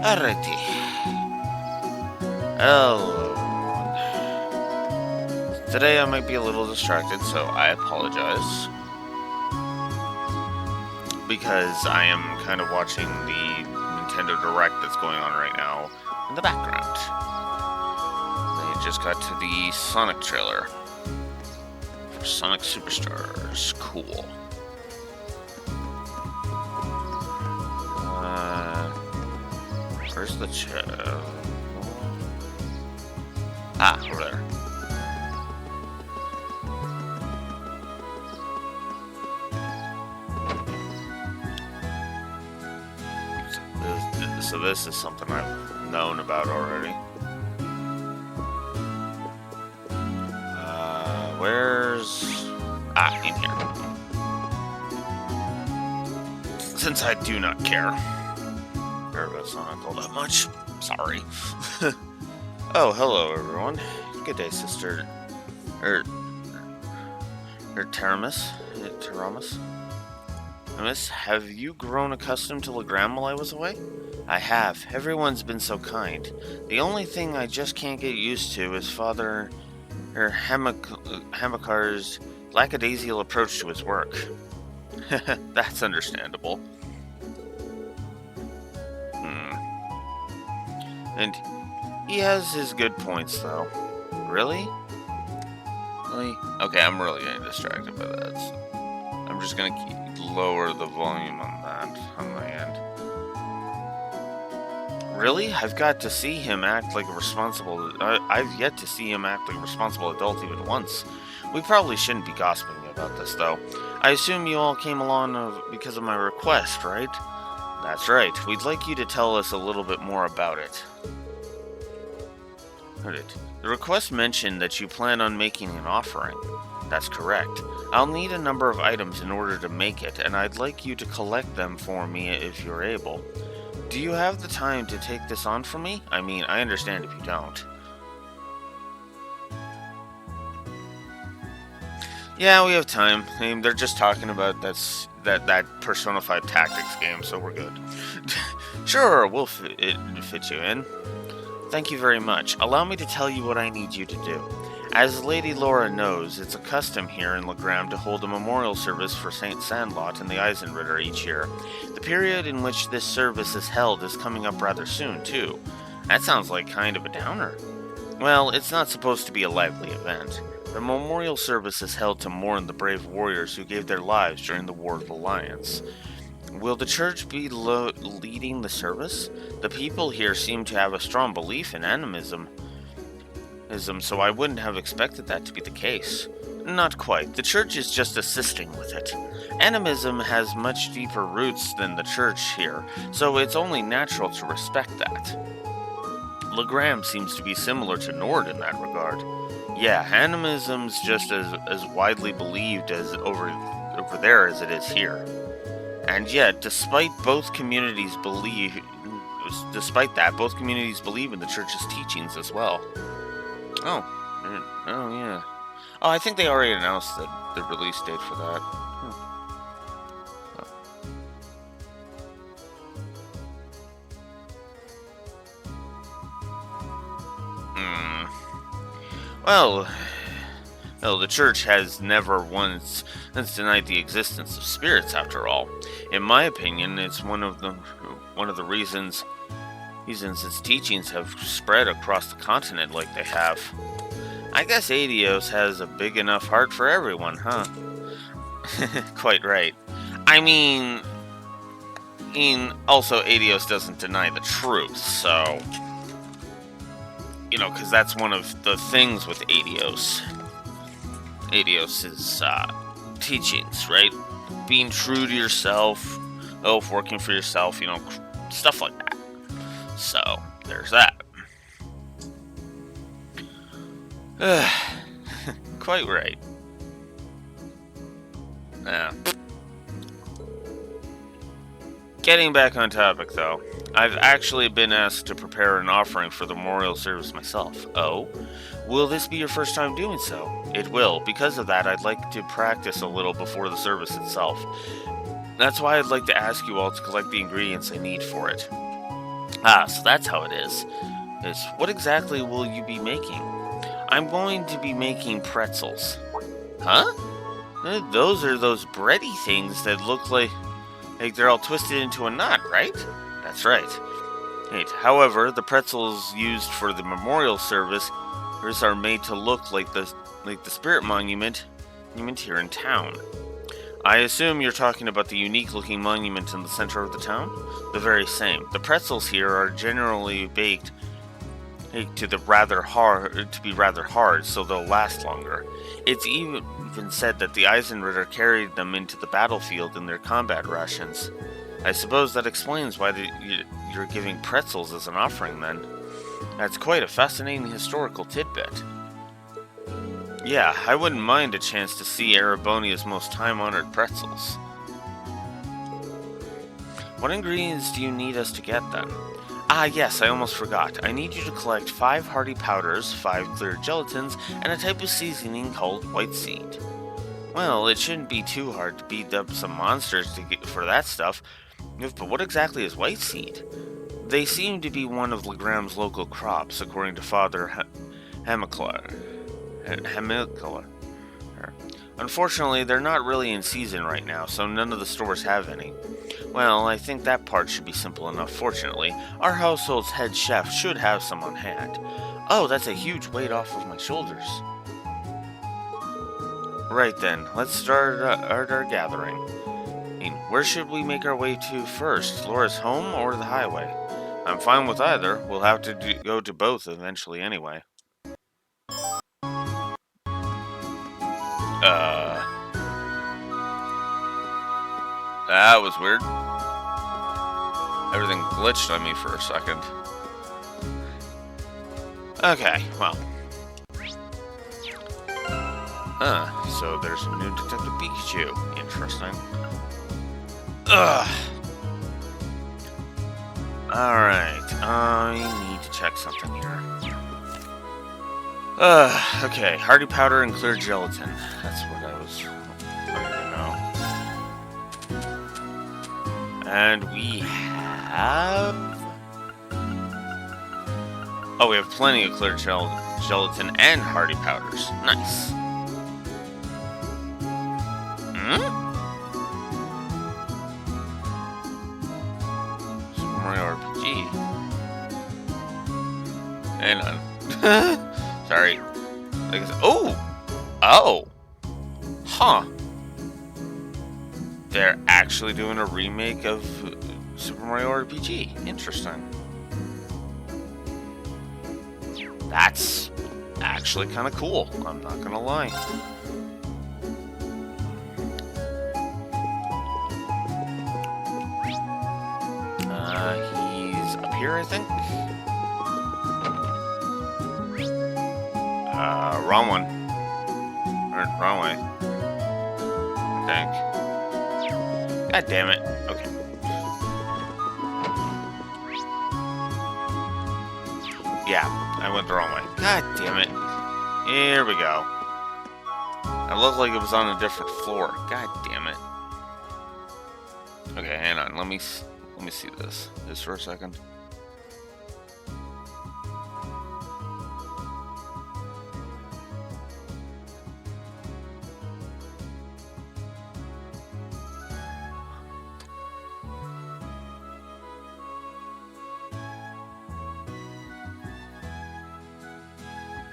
Alrighty. Hello. Today I might be a little distracted, so I apologize. Because I am kind of watching the Nintendo Direct that's going on right now in the background. They just got to the Sonic trailer for Sonic Superstars. Cool. Where's the over there. So this is something I've known about already. Where's... in here. Since I do not care about Sonic all that much. Sorry. Oh, hello everyone. Good day, sister. Taramis? Miss, have you grown accustomed to Legram while I was away? I have. Everyone's been so kind. The only thing I just can't get used to is Father Hamakar's lackadaisical approach to his work. That's understandable. And he has his good points, though. Really? Okay, I'm really getting distracted by that. So I'm just gonna lower the volume on that on my end. Really? I've got to see him act like a responsible... I've yet to see him act like a responsible adult even once. We probably shouldn't be gossiping about this, though. I assume you all came along because of my request, right? That's right. We'd like you to tell us a little bit more about it. The request mentioned that you plan on making an offering. That's correct. I'll need a number of items in order to make it, and I'd like you to collect them for me if you're able. Do you have the time to take this on for me? I mean, I understand if you don't. Yeah, we have time. I mean, they're just talking about that Persona 5 Tactics game, so we're good. Sure, we'll fit you in. Thank you very much. Allow me to tell you what I need you to do. As Lady Laura knows, it's a custom here in Legram to hold a memorial service for Saint Sandlot and the Eisenritter each year. The period in which this service is held is coming up rather soon, too. That sounds like kind of a downer. Well, it's not supposed to be a lively event. The memorial service is held to mourn the brave warriors who gave their lives during the War of Alliance. Will the church be leading the service? The people here seem to have a strong belief in animism, so I wouldn't have expected that to be the case. Not quite. The church is just assisting with it. Animism has much deeper roots than the church here, so it's only natural to respect that. Legram seems to be similar to Nord in that regard. Yeah, animism's just as widely believed as over there as it is here. And yet, despite that, both communities believe in the church's teachings as well. Oh yeah. Oh, I think they already announced the release date for that. Well, the church has never once denied the existence of spirits, after all. In my opinion, it's one of the reasons its teachings have spread across the continent like they have. I guess Adios has a big enough heart for everyone, huh? Quite right. I mean, also Adios doesn't deny the truth, so... because that's one of the things with Adios. Adios' teachings, right? Being true to yourself, working for yourself, stuff like that. So, there's that. Quite right. Getting back on topic, though, I've actually been asked to prepare an offering for the memorial service myself. Oh? Will this be your first time doing so? It will. Because of that, I'd like to practice a little before the service itself. That's why I'd like to ask you all to collect the ingredients I need for it. Ah, so that's how it is. What exactly will you be making? I'm going to be making pretzels. Huh? Those are those bready things that look like they're all twisted into a knot, right? That's right. Right. However, the pretzels used for the memorial service are made to look like the spirit monument here in town. I assume you're talking about the unique-looking monument in the center of the town? The very same. The pretzels here are generally baked to be rather hard, so they'll last longer. It's even said that the Eisenritter carried them into the battlefield in their combat rations. I suppose that explains why you're giving pretzels as an offering, then. That's quite a fascinating historical tidbit. Yeah, I wouldn't mind a chance to see Erebonia's most time-honored pretzels. What ingredients do you need us to get, then? Ah, yes, I almost forgot. I need you to collect 5 hearty powders, 5 clear gelatins, and a type of seasoning called white seed. Well, it shouldn't be too hard to beat up some monsters for that stuff. But what exactly is white seed? They seem to be one of Legram's local crops, according to Father Hamilcar. Unfortunately, they're not really in season right now, so none of the stores have any. Well, I think that part should be simple enough, fortunately. Our household's head chef should have some on hand. Oh, that's a huge weight off of my shoulders. Right then, let's start our gathering. Where should we make our way to first? Laura's home or the highway? I'm fine with either. We'll have to go to both eventually anyway. That was weird. Everything glitched on me for a second. Okay, well. So there's a new Detective Pikachu. Interesting. Alright, I need to check something here. Okay, Hardy Powder and Clear Gelatin. That's what I was wanting to know. And we have... Oh, we have plenty of Clear Gelatin and Hardy Powders. Nice. Super Mario RPG. And sorry. Like I said, oh, huh. They're actually doing a remake of Super Mario RPG. Interesting. That's actually kind of cool. I'm not gonna lie. He's up here, I think. Wrong one. Or wrong way. I think. God damn it. Okay. Yeah, I went the wrong way. God damn it. Here we go. It looked like it was on a different floor. God damn it. Okay, hang on. Let me see this. Just for a second.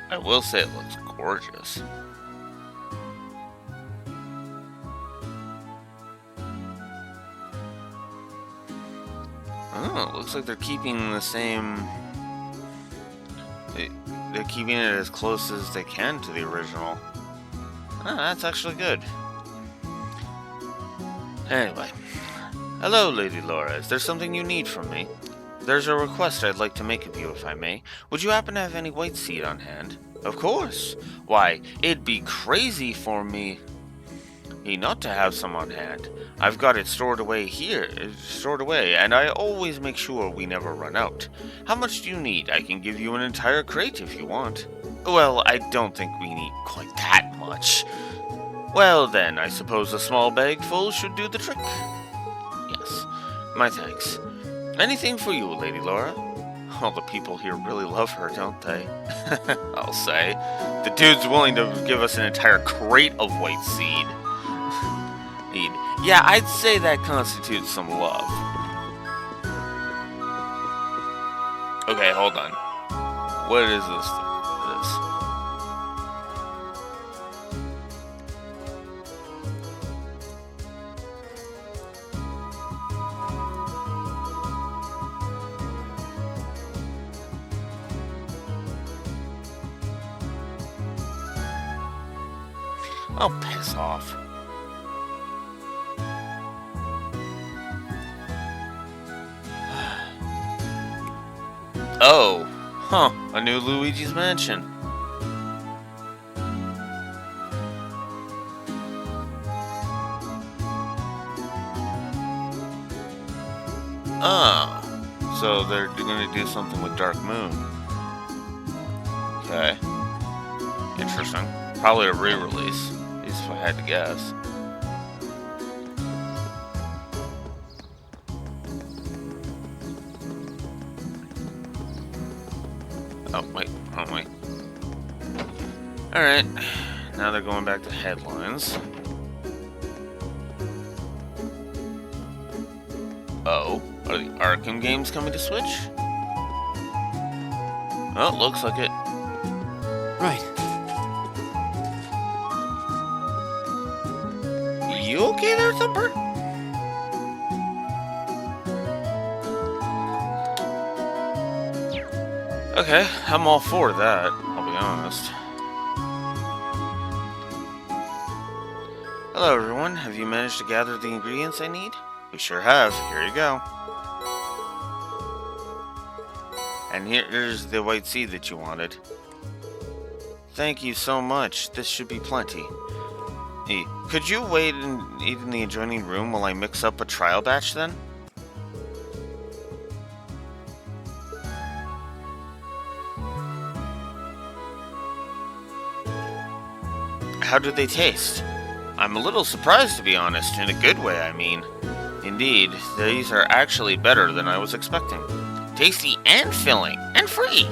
I will say it looks gorgeous. Oh, it looks like they're keeping the same... They're keeping it as close as they can to the original. Ah, that's actually good. Anyway. Hello, Lady Laura. Is there something you need from me? There's a request I'd like to make of you, if I may. Would you happen to have any white seed on hand? Of course. Why, it'd be crazy for me not to have some on hand. I've got it stored away, and I always make sure we never run out. How much do you need? I can give you an entire crate if you want. Well, I don't think we need quite that much. Well then, I suppose a small bag full should do the trick. Yes, my thanks. Anything for you, Lady Laura? All the people here really love her, don't they? I'll say. The dude's willing to give us an entire crate of white seed. Yeah, I'd say that constitutes some love. Okay, hold on. What is this? Oh, piss off. Oh, huh, a new Luigi's Mansion. Ah, so they're gonna do something with Dark Moon. Okay. Interesting. Probably a re-release. At least if I had to guess. Oh, wait. Alright. Now they're going back to headlines. Oh, are the Arkham games coming to Switch? Well, looks like it. Right. You okay there, Thumper? Okay, I'm all for that, I'll be honest. Hello, everyone. Have you managed to gather the ingredients I need? We sure have. Here you go. And here's the white seed that you wanted. Thank you so much. This should be plenty. Hey, could you wait and eat in the adjoining room while I mix up a trial batch then? How do they taste? I'm a little surprised, to be honest, in a good way, I mean. Indeed, these are actually better than I was expecting. Tasty and filling, and free!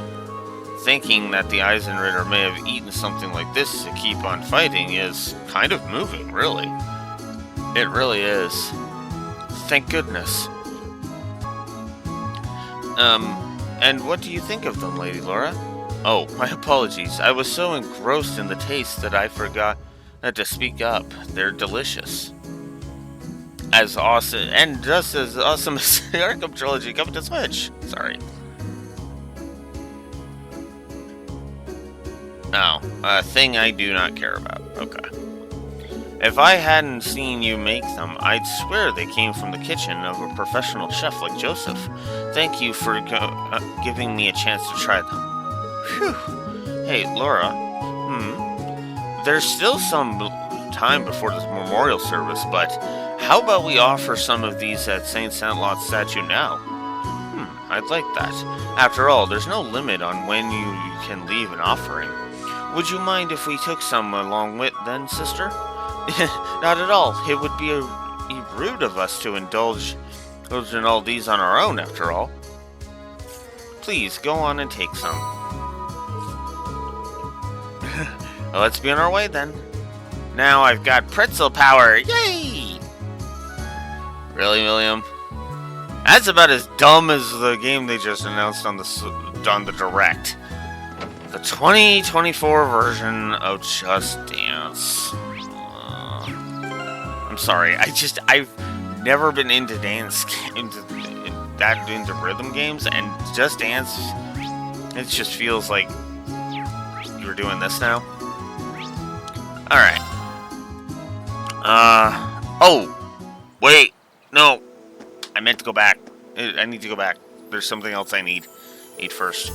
Thinking that the Eisenritter may have eaten something like this to keep on fighting is kind of moving, really. It really is. Thank goodness. And what do you think of them, Lady Laura? Oh, my apologies. I was so engrossed in the taste that I forgot to speak up. They're delicious. As awesome, and just as awesome as the Arkham Trilogy coming to Switch. Sorry. No, a thing I do not care about. Okay. If I hadn't seen you make them, I'd swear they came from the kitchen of a professional chef like Joseph. Thank you for giving me a chance to try them. Phew. Hey, Laura. There's still some time before this memorial service, but how about we offer some of these at St. Sandlot's statue now? I'd like that. After all, there's no limit on when you can leave an offering. Would you mind if we took some along with then, sister? Not at all. It would be rude of us to indulge in all these on our own, after all. Please, go on and take some. Well, let's be on our way, then. Now I've got pretzel power! Yay! Really, William? That's about as dumb as the game they just announced on the Direct. The 2024 version of Just Dance. I'm sorry, I've never been into into rhythm games, and Just Dance, it just feels like you were doing this now. Alright. Oh! Wait! No! I meant to go back. I need to go back. There's something else I need. Eat first.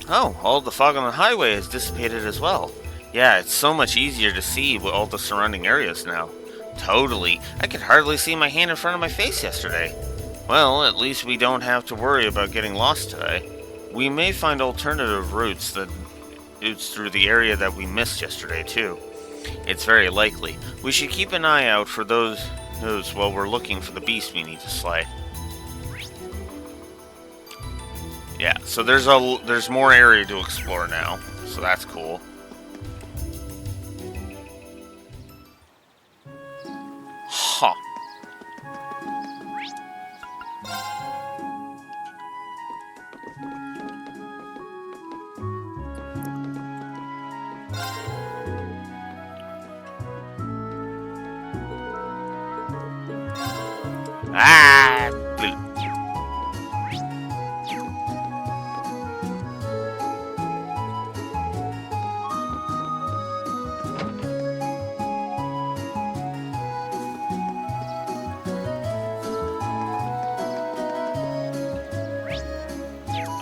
Oh, all the fog on the highway has dissipated as well. Yeah, it's so much easier to see with all the surrounding areas now. Totally. I could hardly see my hand in front of my face yesterday. Well, at least we don't have to worry about getting lost today. We may find alternative routes through the area that we missed yesterday, too. It's very likely. We should keep an eye out for those while we're looking for the beast we need to slay. Yeah, so there's more area to explore now, so that's cool. Huh. Ah!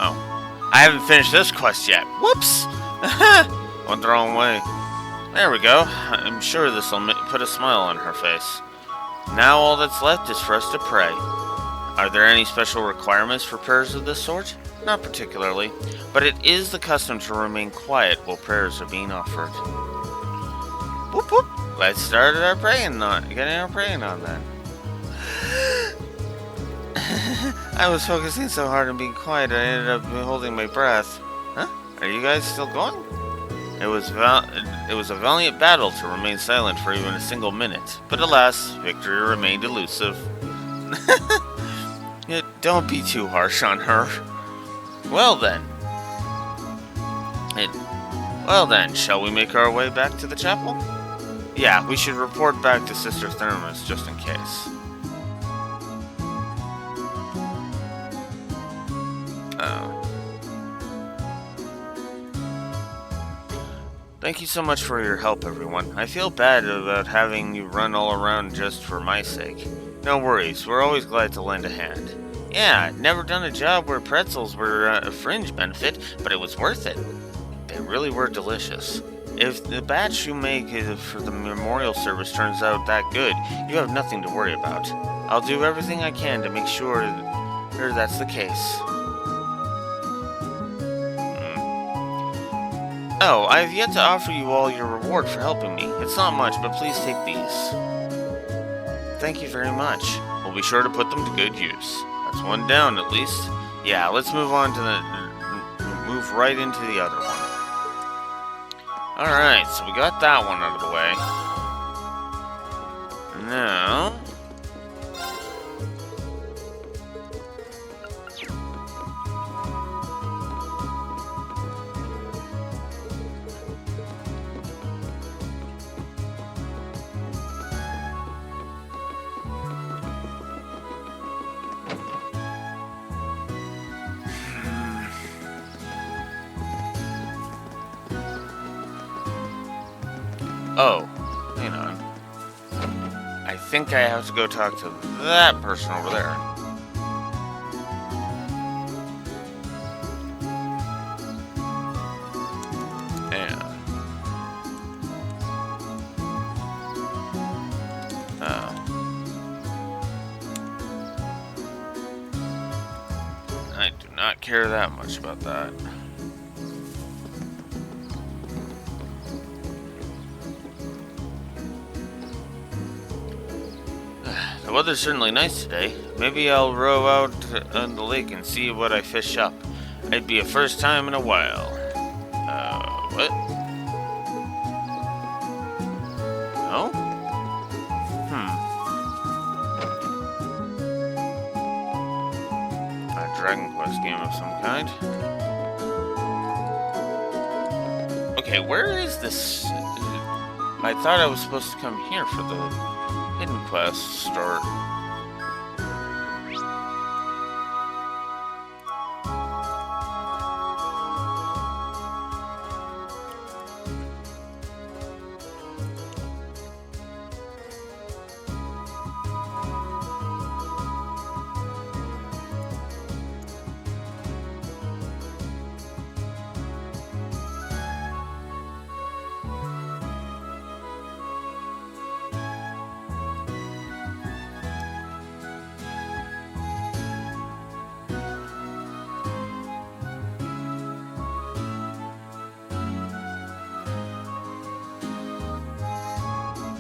Oh. I haven't finished this quest yet. Whoops! Went the wrong way. There we go. I'm sure this will put a smile on her face. Now all that's left is for us to pray. Are there any special requirements for prayers of this sort? Not particularly, but it is the custom to remain quiet while prayers are being offered. Whoop whoop! Let's start our praying on, getting our praying on then. I was focusing so hard on being quiet, I ended up holding my breath. Huh? Are you guys still going? It was a valiant battle to remain silent for even a single minute, but alas, victory remained elusive. Don't be too harsh on her. Well then, shall we make our way back to the chapel? Yeah, we should report back to Sister Thermus just in case. Thank you so much for your help, everyone. I feel bad about having you run all around just for my sake. No worries, we're always glad to lend a hand. Yeah, never done a job where pretzels were a fringe benefit, but it was worth it. They really were delicious. If the batch you make for the memorial service turns out that good, you have nothing to worry about. I'll do everything I can to make sure that's the case. Oh, I've yet to offer you all your reward for helping me. It's not much, but please take these. Thank you very much. We'll be sure to put them to good use. That's one down, at least. Yeah, let's move on to move right into the other one. Alright, so we got that one out of the way. Now... Oh, hang on. I think I have to go talk to that person over there. Yeah. I do not care that much about that. The weather's certainly nice today. Maybe I'll row out on the lake and see what I fish up. It'd be a first time in a while. What? No? A Dragon Quest game of some kind. Okay, where is this? I thought I was supposed to come here for the hidden quest start.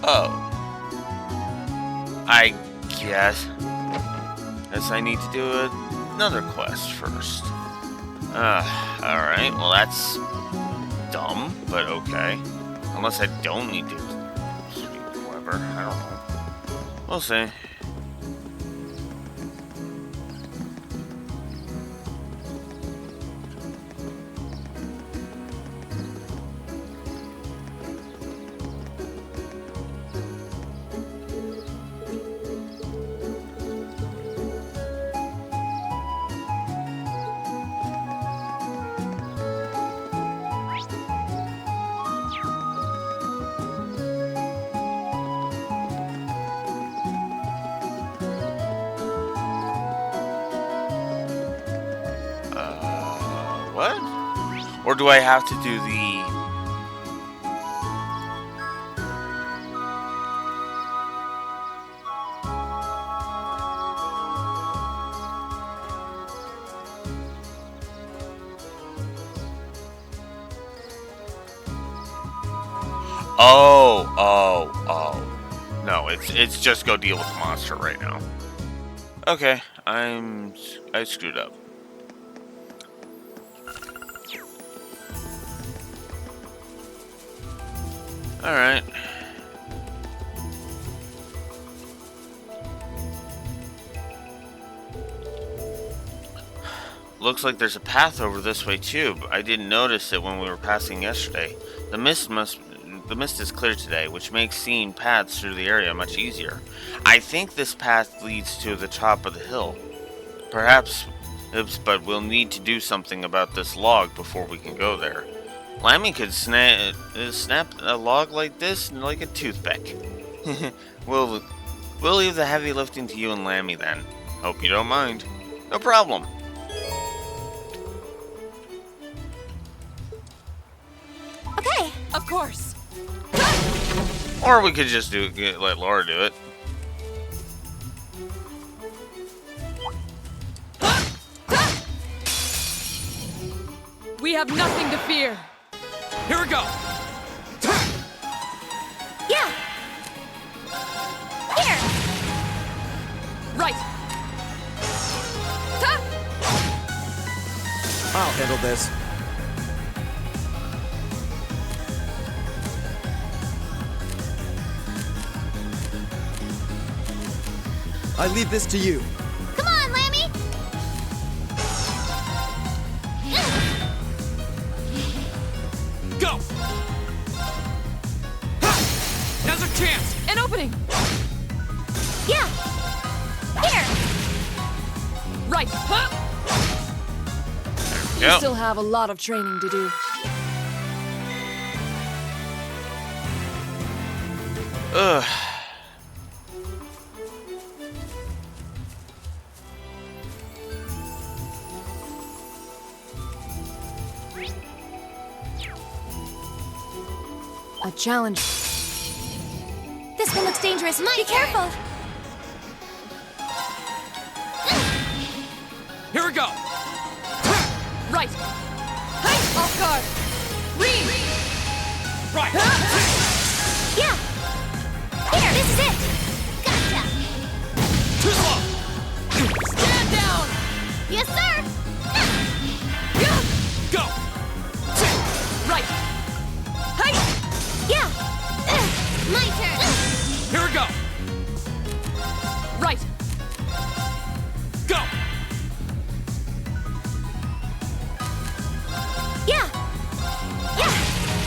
Oh. I guess I need to do another quest first. Alright, well that's dumb, but okay. Unless I don't need to speak with Weber, I don't know. We'll see. What? Or do I have to do the... Oh. No, it's just go deal with the monster right now. Okay, I screwed up. Alright. Looks like there's a path over this way too, but I didn't notice it when we were passing yesterday. The mist is clear today, which makes seeing paths through the area much easier. I think this path leads to the top of the hill. Perhaps, but we'll need to do something about this log before we can go there. Lammy could snap a log like this like a toothpick. We'll leave the heavy lifting to you and Lammy then. Hope you don't mind. No problem. Okay, of course. Or we could just let Laura do it. We have nothing to fear. Here we go. Yeah. Here. Right. I'll handle this. I leave this to you. Come on, Lammy. Go! Now's our chance! An opening. Yeah. Here. Right. You Yep. still have a lot of training to do. Ugh. A challenge. This one looks dangerous. Be careful. Here we go! Right. Hey, off guard. Read. Right! Yeah. Here, this is it. Gotcha. Too slow! Stand down. Yes, sir. Go! Right. Hey. Yeah. My turn. Here we go! Right. Go! Yeah. Yeah.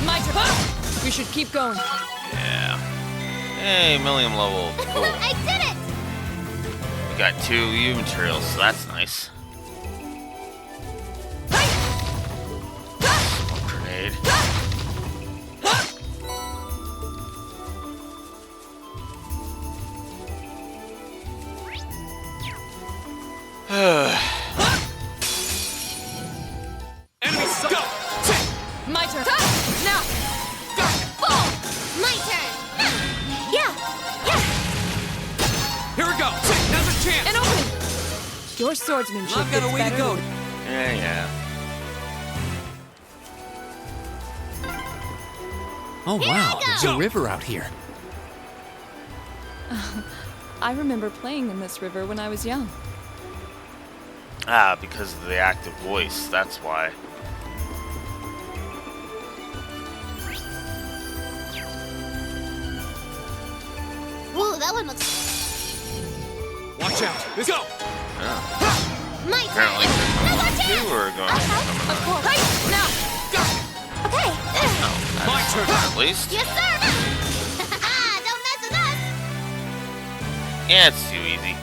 My turn. We should keep going. Yeah. Hey, million level. Cool. I did it. We got 2 U materials, so that's nice. Smoke grenade. Enemies, go! My turn. Now. Full. My turn. Yeah. Yeah. Here we go! Now's our chance! An opening. Your swordsmanship I've got gets a way to better. go. Yeah. Oh Here I wow, go. there's a river out here. I remember playing in this river when I was young. Ah, because of the active voice. That's why. Ooh, that one looks. Watch out. Let's go. My Apparently, turn. No more you chance. were going to come Of course. Hey, now. Okay. My turn. at least. Yes, sir. Don't mess with us. Yeah, it's too easy.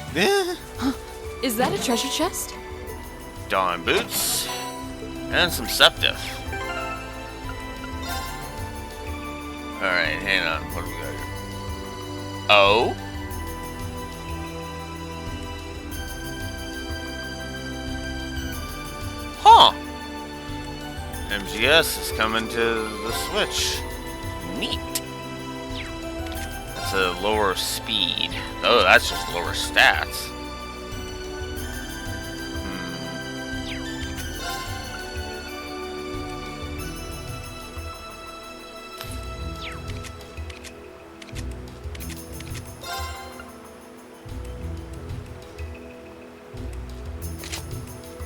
Is that a treasure chest? Dawn boots and some septif. Alright, hang on. What do we got here? Oh? Huh. MGS is coming to the Switch. Neat. That's a lower speed. Oh, that's just lower stats.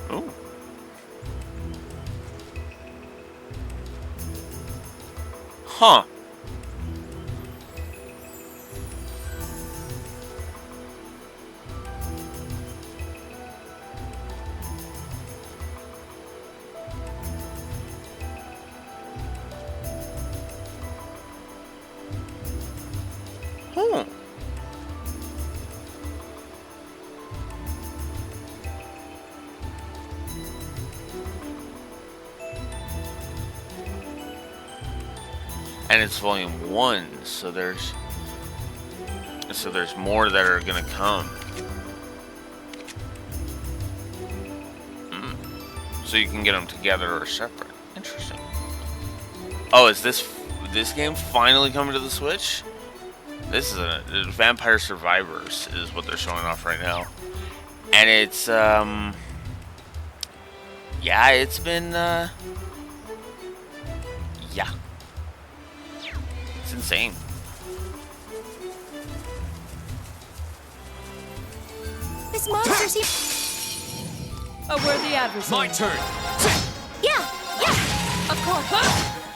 Oh. Huh. Huh. And it's volume 1, so there's more that are gonna come. So you can get them together or separate. Interesting. Oh, is this game finally coming to the Switch? This is Vampire Survivors is what they're showing off right now, and it's yeah, it's been yeah. It's insane. This monster seems. A worthy adversary. My turn. Yeah. Of course. Huh?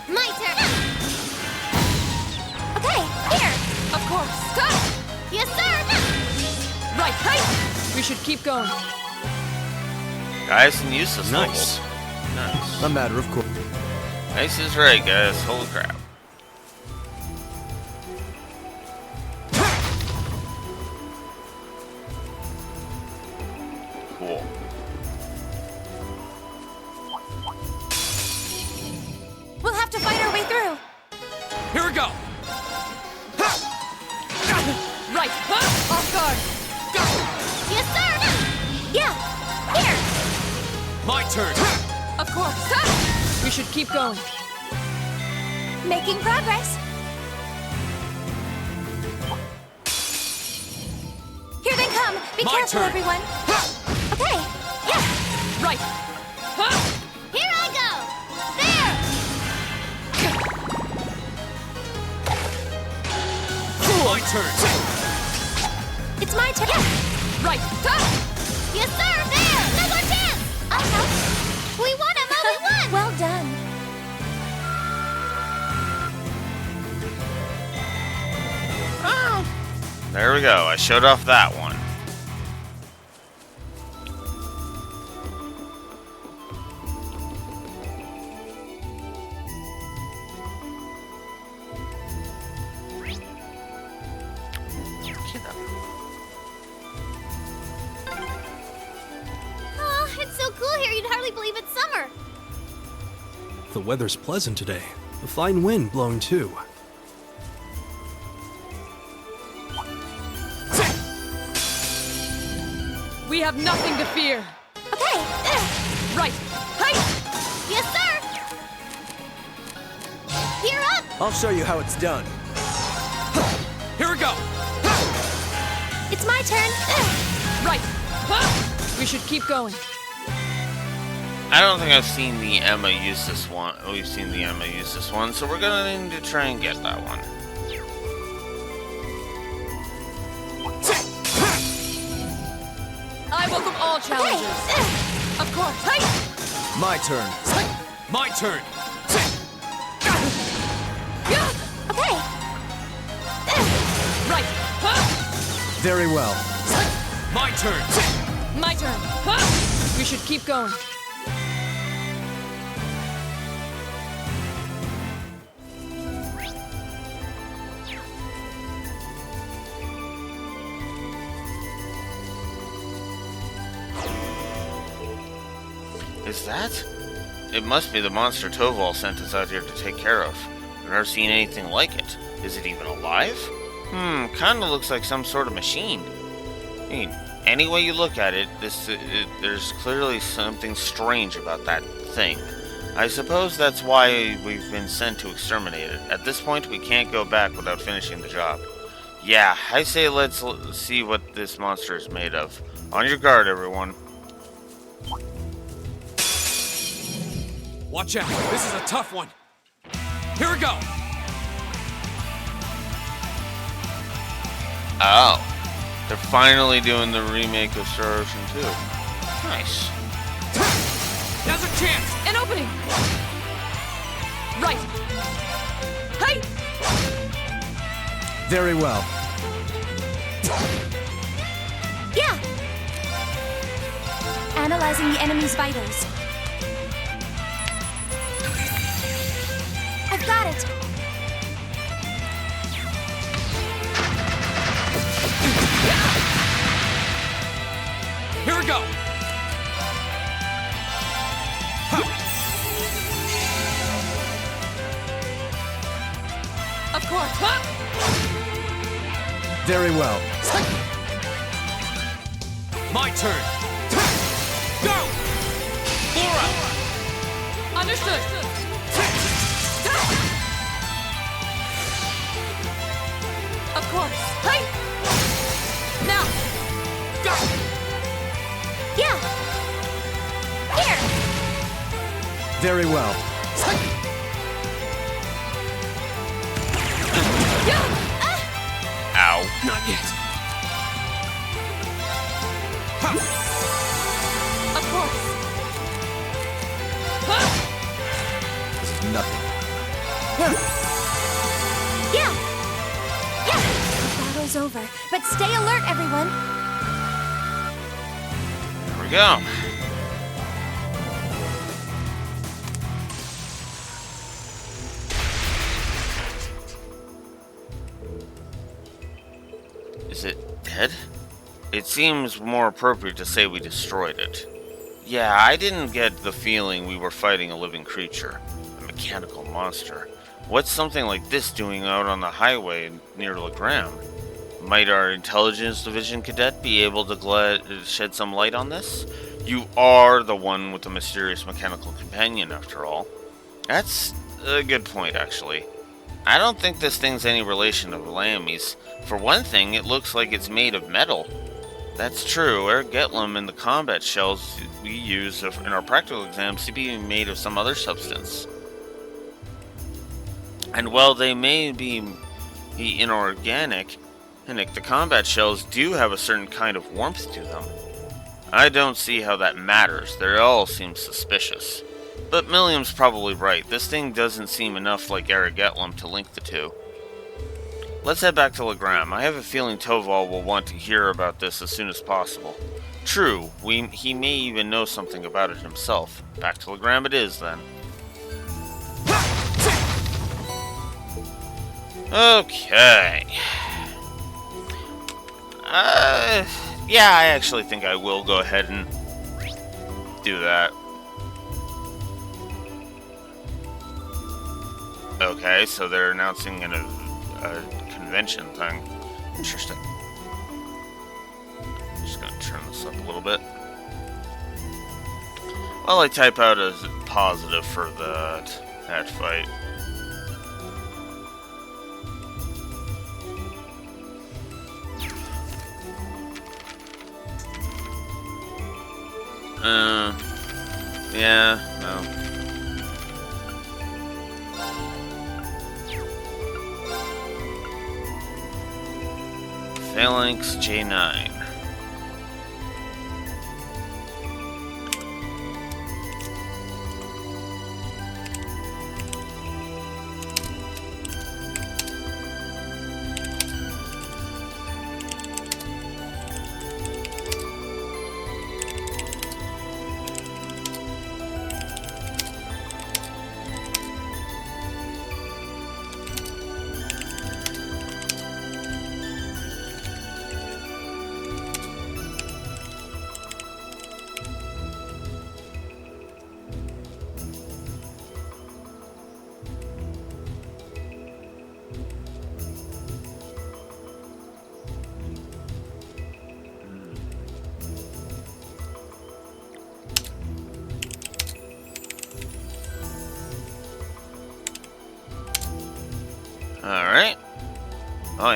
My turn. Okay. Here. Of course. Huh? Yes, sir. Right. Hey. We should keep going. Guys, and useless Nice. levels. Nice. A matter of course. Nice is right, guys. Holy crap. Cool. We'll have to fight our way through. Here we go. Right. Huh? Off guard. Yes, sir. Yeah. Here. My turn. Of course. Huh? We should keep going. Making progress. Here they come. Be My careful, turn. everyone. Okay. Yeah. Right. Huh? Here I go. There. My turn. It's my turn. Yeah. Right. Huh? Yes, sir. There. No more chance. Uh-huh. We won, Emma. We won. Well done. There we go. I showed off that one. Oh, it's so cool here. You'd hardly believe it's summer. The weather's pleasant today. A fine wind blowing too. We have nothing to fear. Okay. Right. Hey. Yes, sir. Here up. I'll show you how it's done. Here we go. It's my turn. Right. Huh? We should keep going. I don't think I've seen the Emma Eustace one. We've seen the Emma Eustace one, so we're gonna need to try and get that one. I welcome all challenges. My turn. My turn. Okay. Right. Huh? Very well. My turn. My turn. Huh? We should keep going. Is that? It must be the monster Toval sent us out here to take care of. I've never seen anything like it. Is it even alive? Kinda looks like some sort of machine. I mean, any way you look at it, there's clearly something strange about that thing. I suppose that's why we've been sent to exterminate it. At this point, we can't go back without finishing the job. Yeah, I say let's see what this monster is made of. On your guard, everyone. Watch out. This is a tough one. Here we go. Oh. They're finally doing the remake of Star Ocean 2. Nice. Now's a chance. An opening. Right. Hey. Very well. Yeah. Analyzing the enemy's vitals. I've got it. Here we go. Of course. Huh? Very well. My turn. Go! Laura! Understood. Of course. Hey. Now. Go! Yeah. Here. Very well. Ow. Not yet. Of course. Huh? This is nothing. Yeah. Yeah. The battle's over, but stay alert, everyone. There we go. Is it dead? It seems more appropriate to say we destroyed it. Yeah, I didn't get the feeling we were fighting a living creature, a mechanical monster. What's something like this doing out on the highway near Legram? Might our intelligence division cadet be able to shed some light on this? You are the one with the mysterious mechanical companion, after all. That's a good point, actually. I don't think this thing's any relation to Lammy's. For one thing, it looks like it's made of metal. That's true. Eric Getlum and the combat shells we use in our practical exams seem to be made of some other substance. And while they may be inorganic, the combat shells do have a certain kind of warmth to them. I don't see how that matters. They all seem suspicious. But Milliam's probably right. This thing doesn't seem enough like Eric Getlum to link the two. Let's head back to Legram. I have a feeling Toval will want to hear about this as soon as possible. True, he may even know something about it himself. Back to Legram it is, then. Okay. Yeah, I actually think I will go ahead and do that. Okay, so they're announcing a convention thing. Interesting. Just gonna turn this up a little bit. Well, I type out a positive for that fight. Yeah, no. Phalanx J9.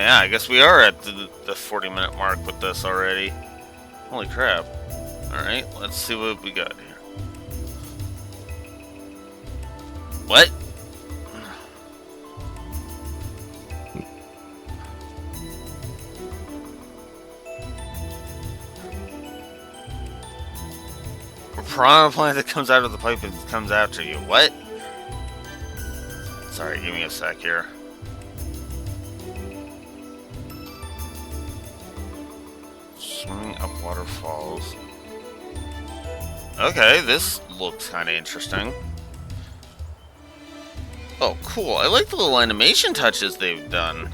yeah, I guess we are at the 40-minute mark with this already. Holy crap. Alright, let's see what we got here. What? A piranha plant that comes out of the pipe and comes after you. What? Sorry, give me a sec here. Swimming up waterfalls. Okay, this looks kind of interesting. Oh, cool. I like the little animation touches they've done.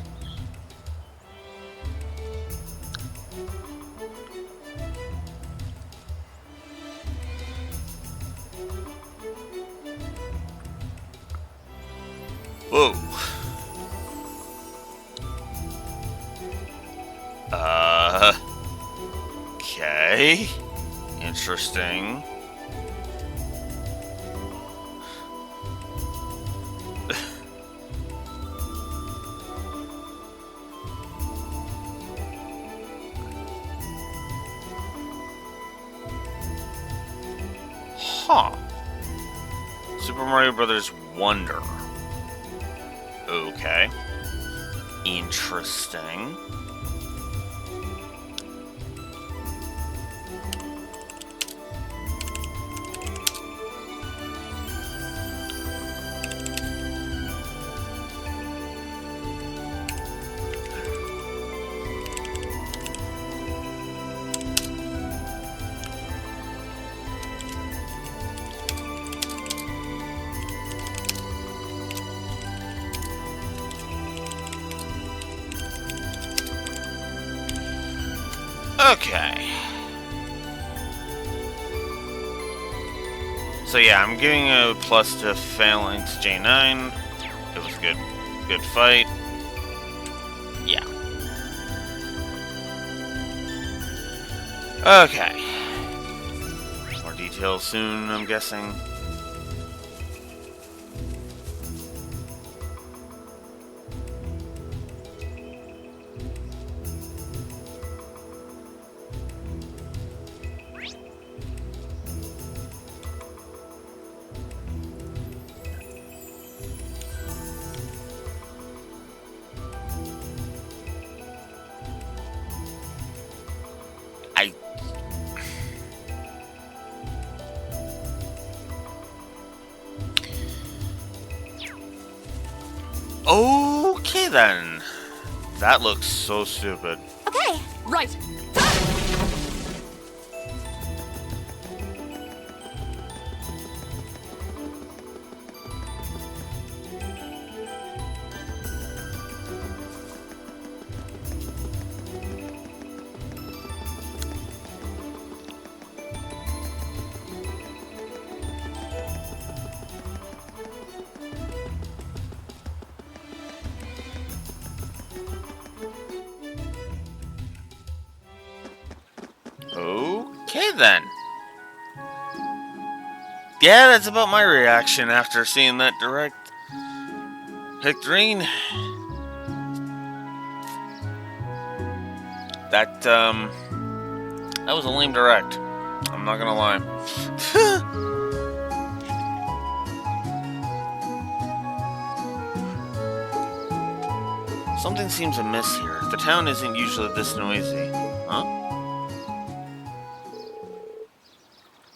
Whoa. Okay. Interesting. Huh. Super Mario Brothers Wonder. Okay. Interesting. Okay. So yeah, I'm giving a plus to Phalanx J9. It was good. Good fight. Yeah. Okay. More details soon, I'm guessing. Okay then. That looks so stupid. Okay. Right. Okay then. Yeah, that's about my reaction after seeing that direct. Hectorine. That was a lame direct. I'm not gonna lie. Something seems amiss here. The town isn't usually this noisy. Huh?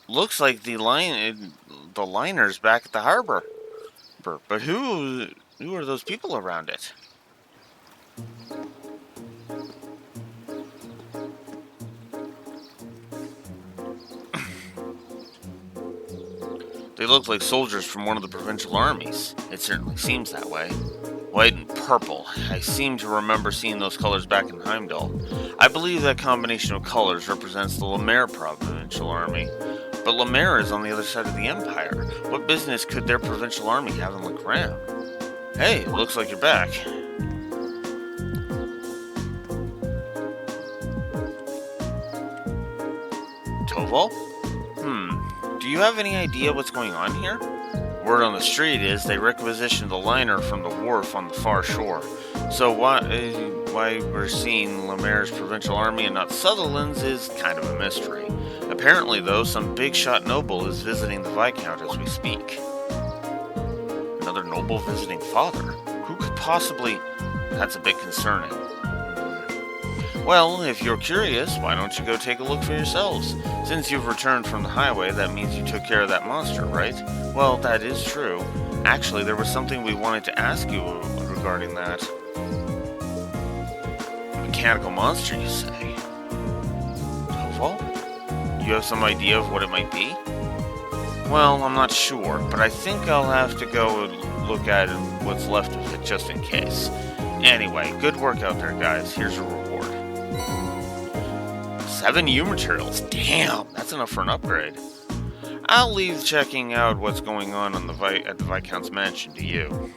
Looks like the liner's back at the harbor. But who are those people around it? They look like soldiers from one of the provincial armies. It certainly seems that way. White and purple. I seem to remember seeing those colors back in Heimdall. I believe that combination of colors represents the Lemaire provincial army. But Lemaire is on the other side of the Empire. What business could their provincial army have in Legram? Hey, looks like you're back. Toval? Do you have any idea what's going on here? Word on the street is they requisitioned the liner from the wharf on the far shore. So why we're seeing Lemaire's provincial army and not Sutherland's is kind of a mystery. Apparently, though, some big shot noble is visiting the Viscount as we speak. Another noble visiting father? Who could possibly... That's a bit concerning. Well, if you're curious, why don't you go take a look for yourselves? Since you've returned from the highway, that means you took care of that monster, right? Well, that is true. Actually, there was something we wanted to ask you regarding that. Mechanical monster, you say? Toval? You have some idea of what it might be? Well, I'm not sure, but I think I'll have to go and look at what's left of it just in case. Anyway, good work out there, guys. Here's your reward. 7 U materials. Damn, that's enough for an upgrade. I'll leave checking out what's going on at the Viscount's mansion to you.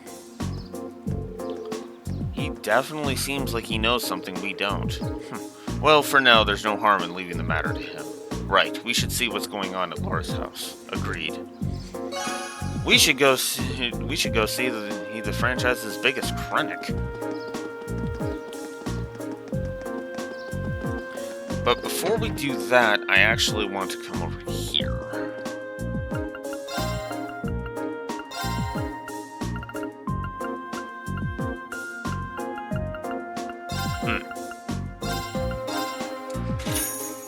He definitely seems like he knows something we don't. Well, for now, there's no harm in leaving the matter to him. Right, we should see what's going on at Laura's house. Agreed. We should go see the franchise's biggest Krennic. But before we do that, I actually want to come over here.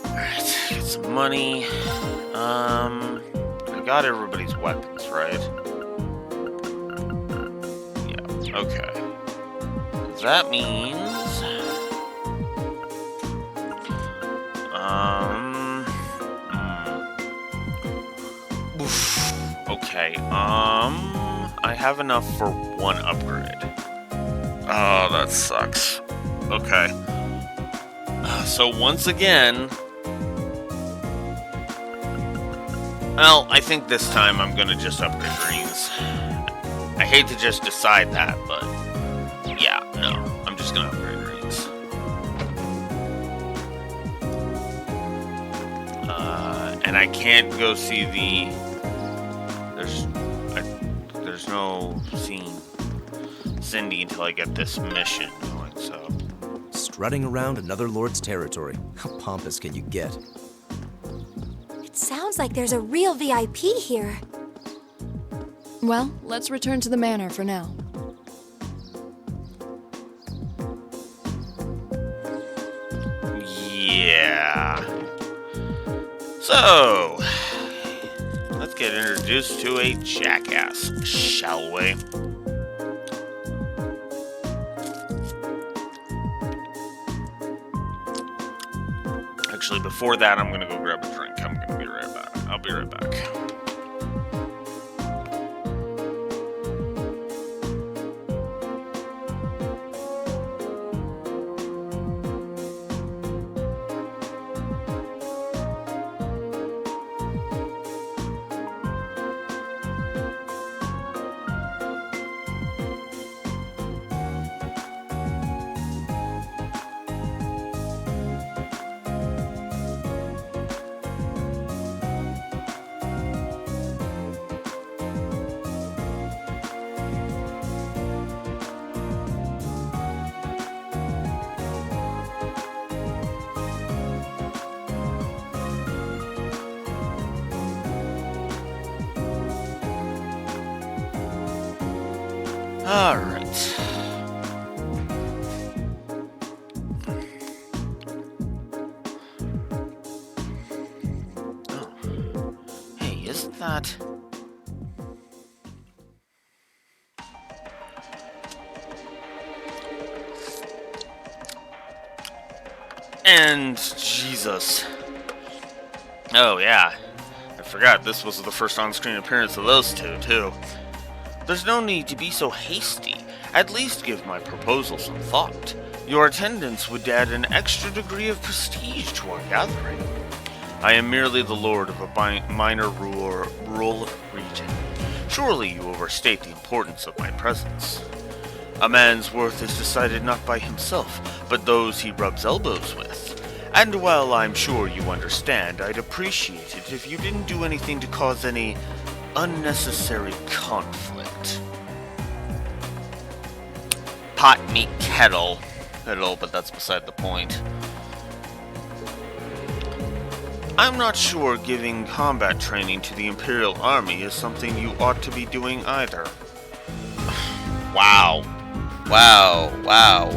Alright, get some money. I got everybody's weapons, right? Yeah, okay. That means... Okay, I have enough for 1 upgrade. Oh, that sucks. Okay. So once again... Well, I think this time I'm gonna just upgrade rings. I hate to just decide that, but... Yeah, no. I'm just gonna upgrade rings. And I can't go see the... There's no seeing Cindy until I get this mission going, so... Strutting around another lord's territory. How pompous can you get? It sounds like there's a real VIP here. Well, let's return to the manor for now. Yeah. So... Let's get introduced to a jackass, shall we? Actually, before that, I'm gonna go grab a drink. I'm gonna be right back. I'll be right back. All right. Oh. Hey, isn't that... And Jesus. Oh, yeah. I forgot this was the first on-screen appearance of those two, too. There's no need to be so hasty. At least give my proposal some thought. Your attendance would add an extra degree of prestige to our gathering. I am merely the lord of a minor rural region. Surely you overstate the importance of my presence. A man's worth is decided not by himself, but those he rubs elbows with. And while I'm sure you understand, I'd appreciate it if you didn't do anything to cause any unnecessary conflict. Pot meet kettle. at all, but that's beside the point. I'm not sure giving combat training to the Imperial Army is something you ought to be doing either. Wow. Wow.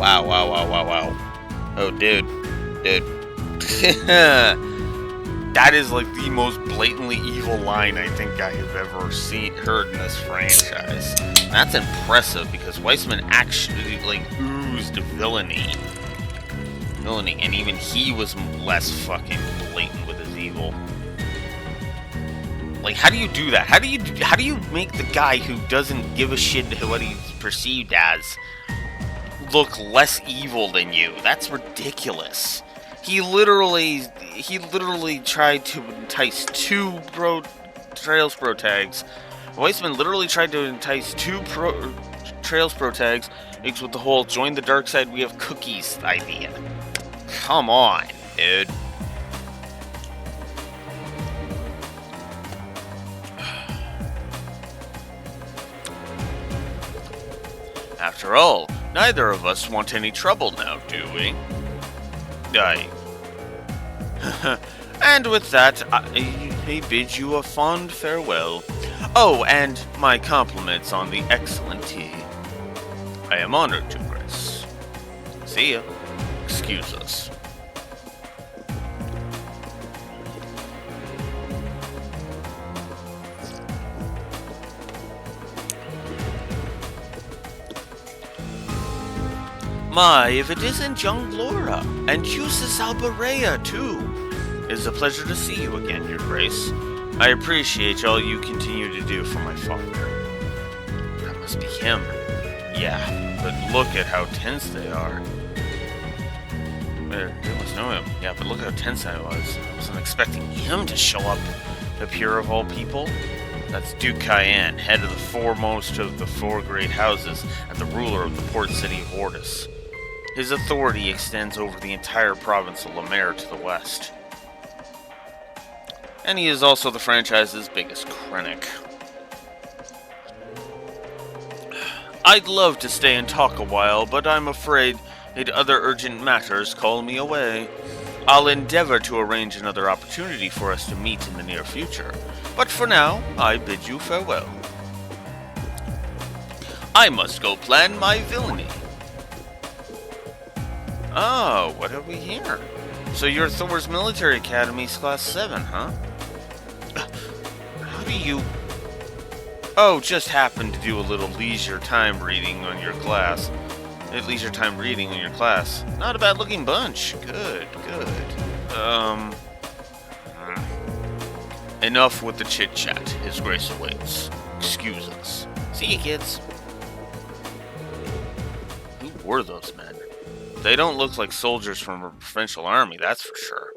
Oh, dude. That is like the most blatantly evil line I think I have ever heard in this franchise. That's impressive because Weissman actually like oozed villainy, and even he was less fucking blatant with his evil. Like, how do you do that? How do you make the guy who doesn't give a shit what he's perceived as look less evil than you? That's ridiculous. He literally tried to entice two Trails Pro tags. Weissman literally tried to entice two Trails Pro tags with the whole join the dark side, we have cookies idea. Come on, dude. After all, neither of us want any trouble now, do we? And with that, I bid you a fond farewell. Oh, and my compliments on the excellent tea. I am honored to, Grace. See ya. Excuse us. My, if it isn't young Laura, and Jusis Alberea, too. It is a pleasure to see you again, Your Grace. I appreciate all you continue to do for my father. That must be him. Yeah, but look at how tense they are. They must know him. Yeah, but look how tense I was. I wasn't expecting him to show up. The pure of all people? That's Duke Cayenne, head of the foremost of the four great houses, and the ruler of the port city of Ordis. His authority extends over the entire province of Lemaire to the west. And he is also the franchise's biggest critic. I'd love to stay and talk a while, but I'm afraid other urgent matters call me away. I'll endeavor to arrange another opportunity for us to meet in the near future. But for now, I bid you farewell. I must go plan my villainy. Oh, what have we here? So you're Thor's Military Academy's Class 7, huh? How do you... Oh, just happened to do a little leisure time reading on your class. Not a bad looking bunch. Good. Enough with the chit-chat. His Grace awaits. Excuse us. See you, kids. Who were those men? They don't look like soldiers from a provincial army, that's for sure.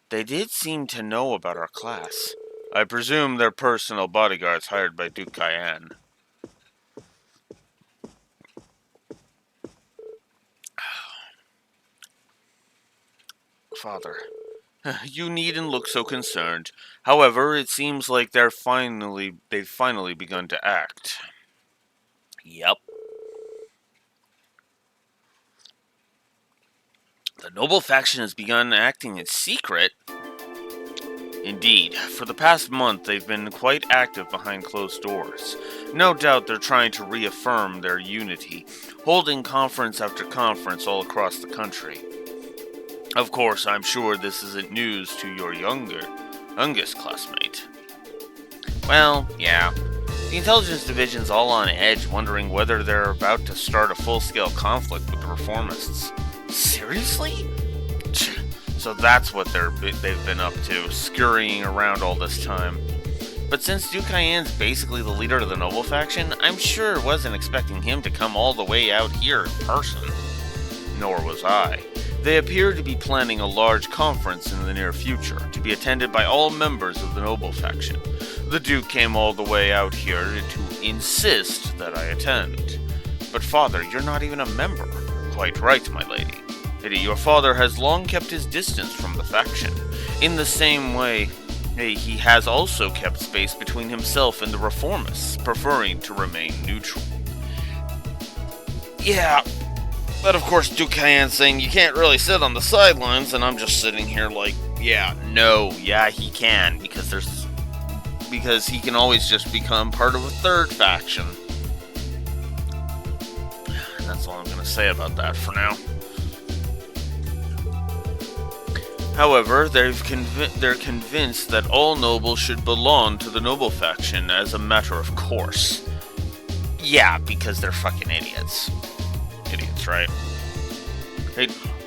They did seem to know about our class. I presume they're personal bodyguards hired by Duke Cayenne. Father, you needn't look so concerned. However, it seems like they've finally begun to act. Yep. The noble faction has begun acting in secret. Indeed, for the past month they've been quite active behind closed doors. No doubt they're trying to reaffirm their unity, holding conference after conference all across the country. Of course, I'm sure this isn't news to your youngest classmate. Well, yeah. The intelligence division's all on edge, wondering whether they're about to start a full-scale conflict with the reformists. Seriously? So that's what they've been up to, scurrying around all this time. But since Duke Cayenne's basically the leader of the noble faction, I'm sure wasn't expecting him to come all the way out here in person. Nor was I. They appear to be planning a large conference in the near future, to be attended by all members of the noble faction. The Duke came all the way out here to insist that I attend. But father, you're not even a member. Quite right, my lady. Your father has long kept his distance from the faction. In the same way, he has also kept space between himself and the reformists, preferring to remain neutral. Yeah, But of course, Duke Cayenne saying you can't really sit on the sidelines, and I'm just sitting here like, yeah, no, yeah, he can, because he can always just become part of a third faction. And that's all I'm going to say about that for now. However, they're convinced that all nobles should belong to the noble faction as a matter of course. Yeah, because they're fucking idiots. Idiots, right?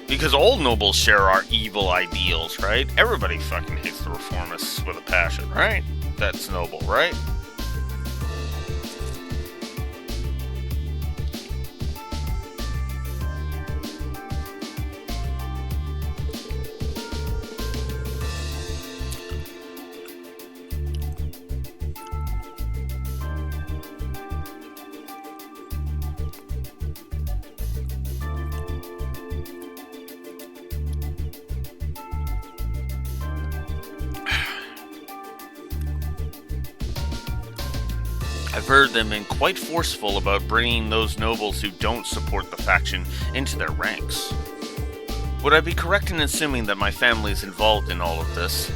Because all nobles share our evil ideals, right? Everybody fucking hates the reformists with a passion, right? That's noble, right? I've heard them been quite forceful about bringing those nobles who don't support the faction into their ranks. Would I be correct in assuming that my family is involved in all of this?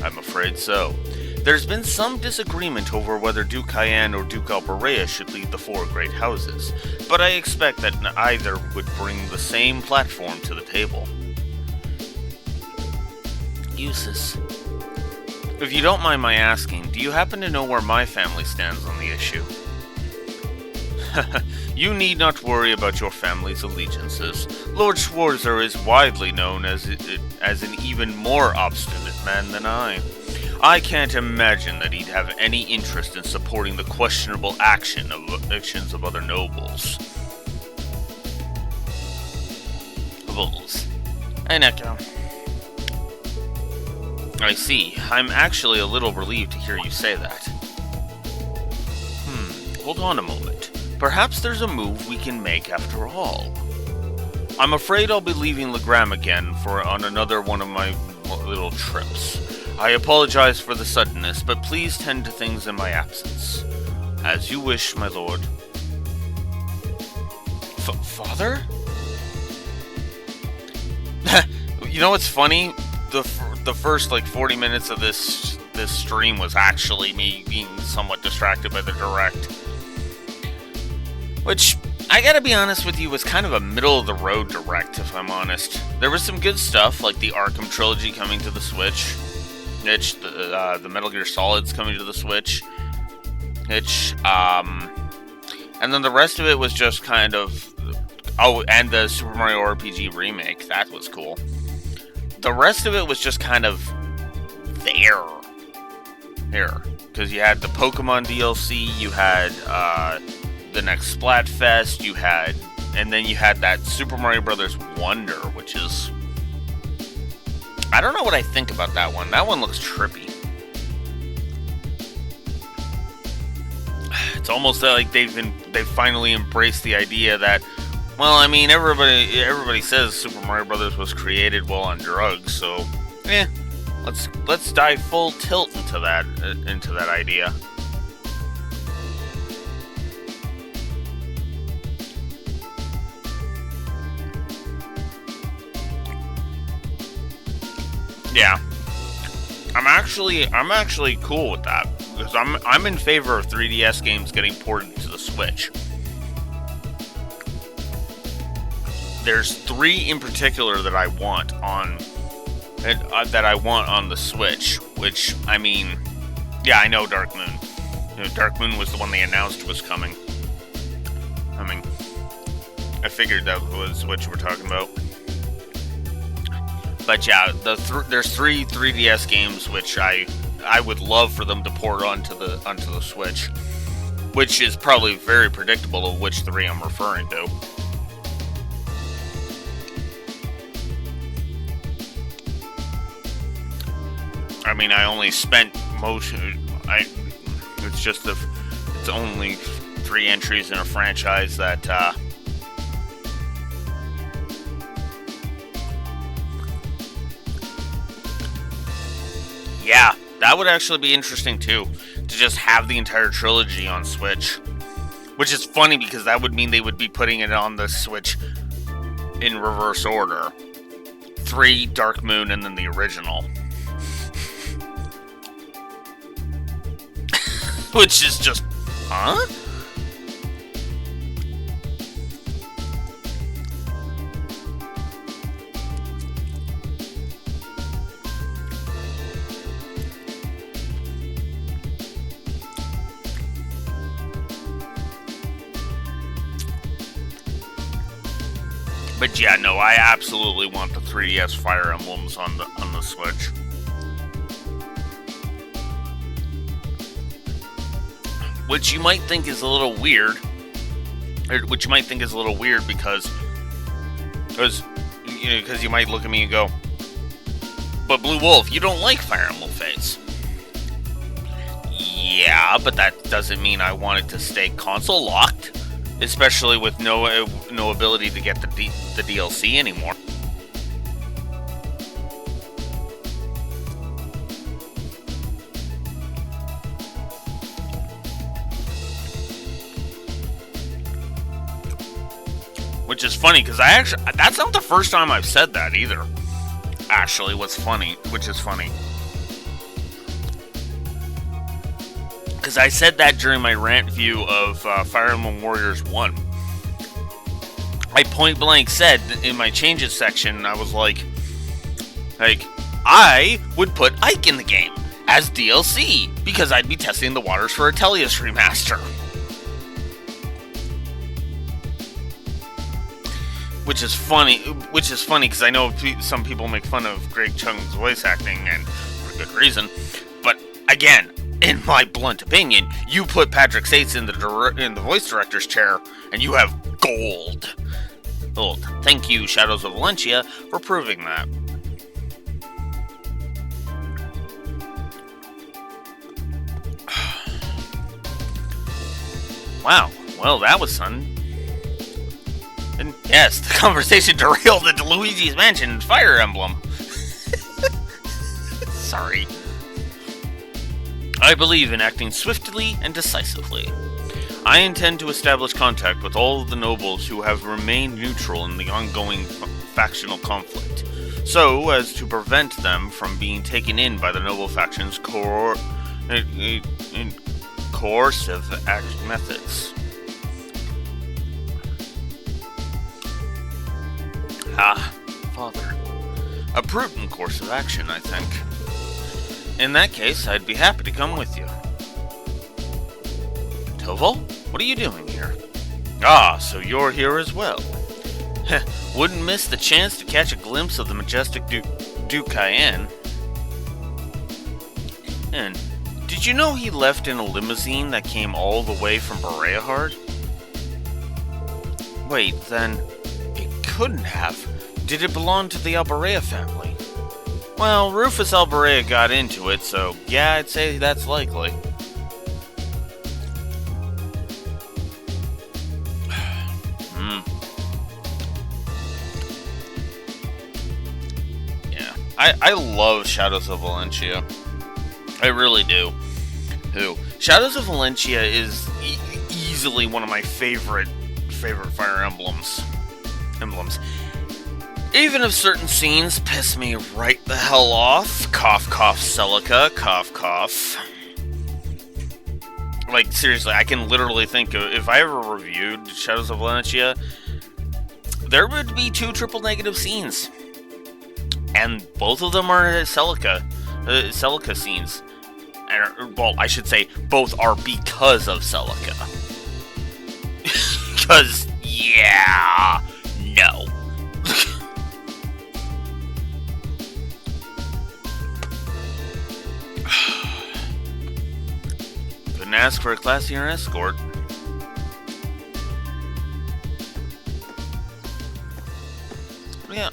I'm afraid so. There's been some disagreement over whether Duke Cayenne or Duke Alberea should lead the four great houses, but I expect that either would bring the same platform to the table. Eustace, if you don't mind my asking, do you happen to know where my family stands on the issue? You need not worry about your family's allegiances. Lord Schwarzer is widely known as an even more obstinate man than I. I can't imagine that he'd have any interest in supporting the questionable actions of other nobles. I know. I see. I'm actually a little relieved to hear you say that. Hold on a moment. Perhaps there's a move we can make after all. I'm afraid I'll be leaving Legram again on another one of my little trips. I apologize for the suddenness, but please tend to things in my absence. As you wish, my lord. Father? You know what's funny? The first, 40 minutes of this stream was actually me being somewhat distracted by the Direct. Which, I gotta be honest with you, was kind of a middle-of-the-road Direct, if I'm honest. There was some good stuff, like the Arkham Trilogy coming to the Switch. The Metal Gear Solid's coming to the Switch. And then the rest of it was just kind of... Oh, and the Super Mario RPG remake. That was cool. The rest of it was just kind of there. Because you had the Pokemon DLC, you had the next Splatfest, and then you had that Super Mario Bros. Wonder, which is... I don't know what I think about that one. That one looks trippy. It's almost like they've finally embraced the idea that, well, I mean, everybody says Super Mario Bros. Was created while on drugs, so let's dive full tilt into that idea. Yeah, I'm actually cool with that because I'm in favor of 3DS games getting ported to the Switch. There's 3 in particular that I want on the Switch, which, I mean, yeah, I know Dark Moon. Dark Moon was the one they announced was coming. I mean, I figured that was what you were talking about. But yeah, there's 3 3DS games which I would love for them to port onto the Switch, which is probably very predictable of which 3 I'm referring to. I mean, I only spent it's only 3 entries in a franchise that yeah, that would actually be interesting too, to just have the entire trilogy on Switch. Which is funny because that would mean they would be putting it on the Switch in reverse order. 3, Dark Moon, and then the original. Which is just, huh? But yeah, no, I absolutely want the 3DS Fire Emblems on the Switch. Which you might think is a little weird. Which you might think is a little weird because you might look at me and go, but Blue Wolf, you don't like Fire Emblem Fates. Yeah, but that doesn't mean I want it to stay console locked. Especially with no ability to get the DLC anymore. Which is funny, because that's not the first time I've said that either. Actually, which is funny. Because I said that during my rant view of Fire Emblem Warriors 1. I point blank said in my changes section, I was like, I would put Ike in the game as DLC because I'd be testing the waters for a Tellius remaster. Which is funny because I know some people make fun of Greg Chung's voice acting, and for good reason. But again, in my blunt opinion, you put Patrick Sates in the voice director's chair, and you have gold. Gold. Thank you, Shadows of Valencia, for proving that. Wow. Well, that was fun. And yes, the conversation derailed into Luigi's Mansion Fire Emblem. Sorry. I believe in acting swiftly and decisively. I intend to establish contact with all of the nobles who have remained neutral in the ongoing factional conflict, so as to prevent them from being taken in by the noble faction's coercive methods. Ah, Father. A prudent course of action, I think. In that case, I'd be happy to come with you. Toval, what are you doing here? Ah, so you're here as well. Wouldn't miss the chance to catch a glimpse of the majestic Duke Cayenne. And did you know he left in a limousine that came all the way from Bereahard? Wait, then it couldn't have. Did it belong to the Alberea family? Well, Rufus Alberea got into it, so yeah, I'd say that's likely. Yeah, I love Shadows of Valencia. I really do. Shadows of Valencia is easily one of my favorite Fire Emblems. Even if certain scenes piss me right the hell off. Cough, cough, Celica. Cough, cough. Like, seriously, I can literally think of, if I ever reviewed Shadows of Valencia, there would be 2 triple negative scenes. And both of them are Celica scenes. And, well, I should say, both are because of Celica. Because, yeah, no. Couldn't ask for a classier escort. Yeah.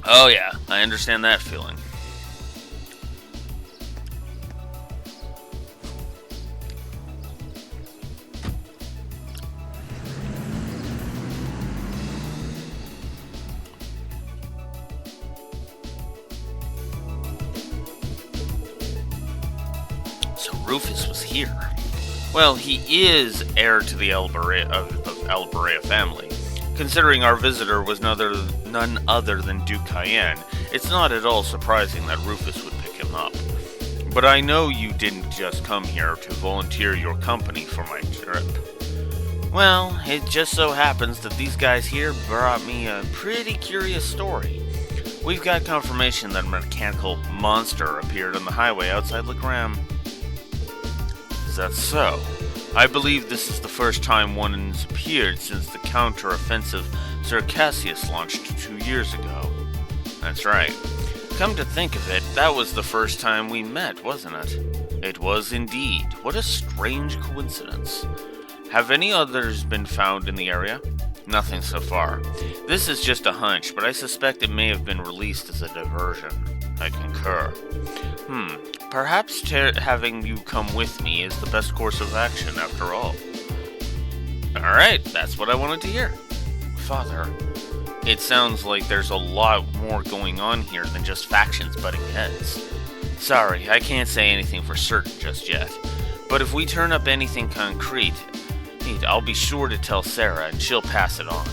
Oh yeah, I understand that feeling. Rufus was here. Well, he is heir to the Alberea family. Considering our visitor was none other than Duke Cayenne, it's not at all surprising that Rufus would pick him up. But I know you didn't just come here to volunteer your company for my trip. Well, it just so happens that these guys here brought me a pretty curious story. We've got confirmation that a mechanical monster appeared on the highway outside Legram. Is that so? I believe this is the first time one has appeared since the counter-offensive Circassius launched 2 years ago. That's right. Come to think of it, that was the first time we met, wasn't it? It was indeed. What a strange coincidence. Have any others been found in the area? Nothing so far. This is just a hunch, but I suspect it may have been released as a diversion. I concur. Perhaps having you come with me is the best course of action after all. Alright, that's what I wanted to hear. Father, it sounds like there's a lot more going on here than just factions butting heads. Sorry, I can't say anything for certain just yet. But if we turn up anything concrete, I'll be sure to tell Sarah and she'll pass it on.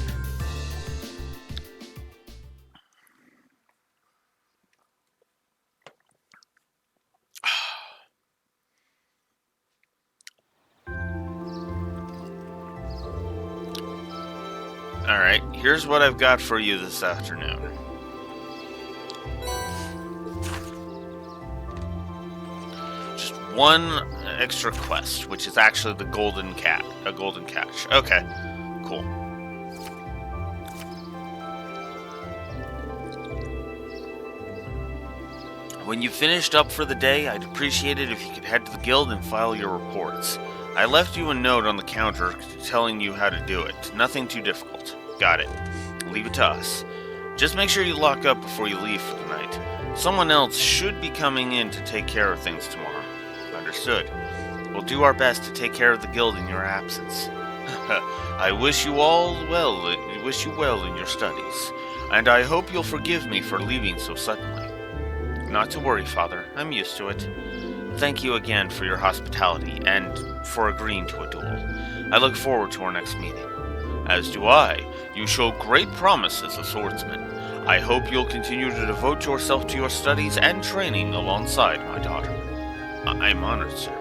Alright, here's what I've got for you this afternoon. Just one extra quest, which is actually the golden cat. A golden cache. Okay, cool. When you finished up for the day, I'd appreciate it if you could head to the guild and file your reports. I left you a note on the counter telling you how to do it. Nothing too difficult. Got it. Leave it to us. Just make sure you lock up before you leave for the night. Someone else should be coming in to take care of things tomorrow. Understood. We'll do our best to take care of the guild in your absence. I wish you well in your studies, and I hope you'll forgive me for leaving so suddenly. Not to worry, Father. I'm used to it. Thank you again for your hospitality and for agreeing to a duel. I look forward to our next meeting. As do I. You show great promise as a swordsman. I hope you'll continue to devote yourself to your studies and training alongside my daughter. I'm honored, sir.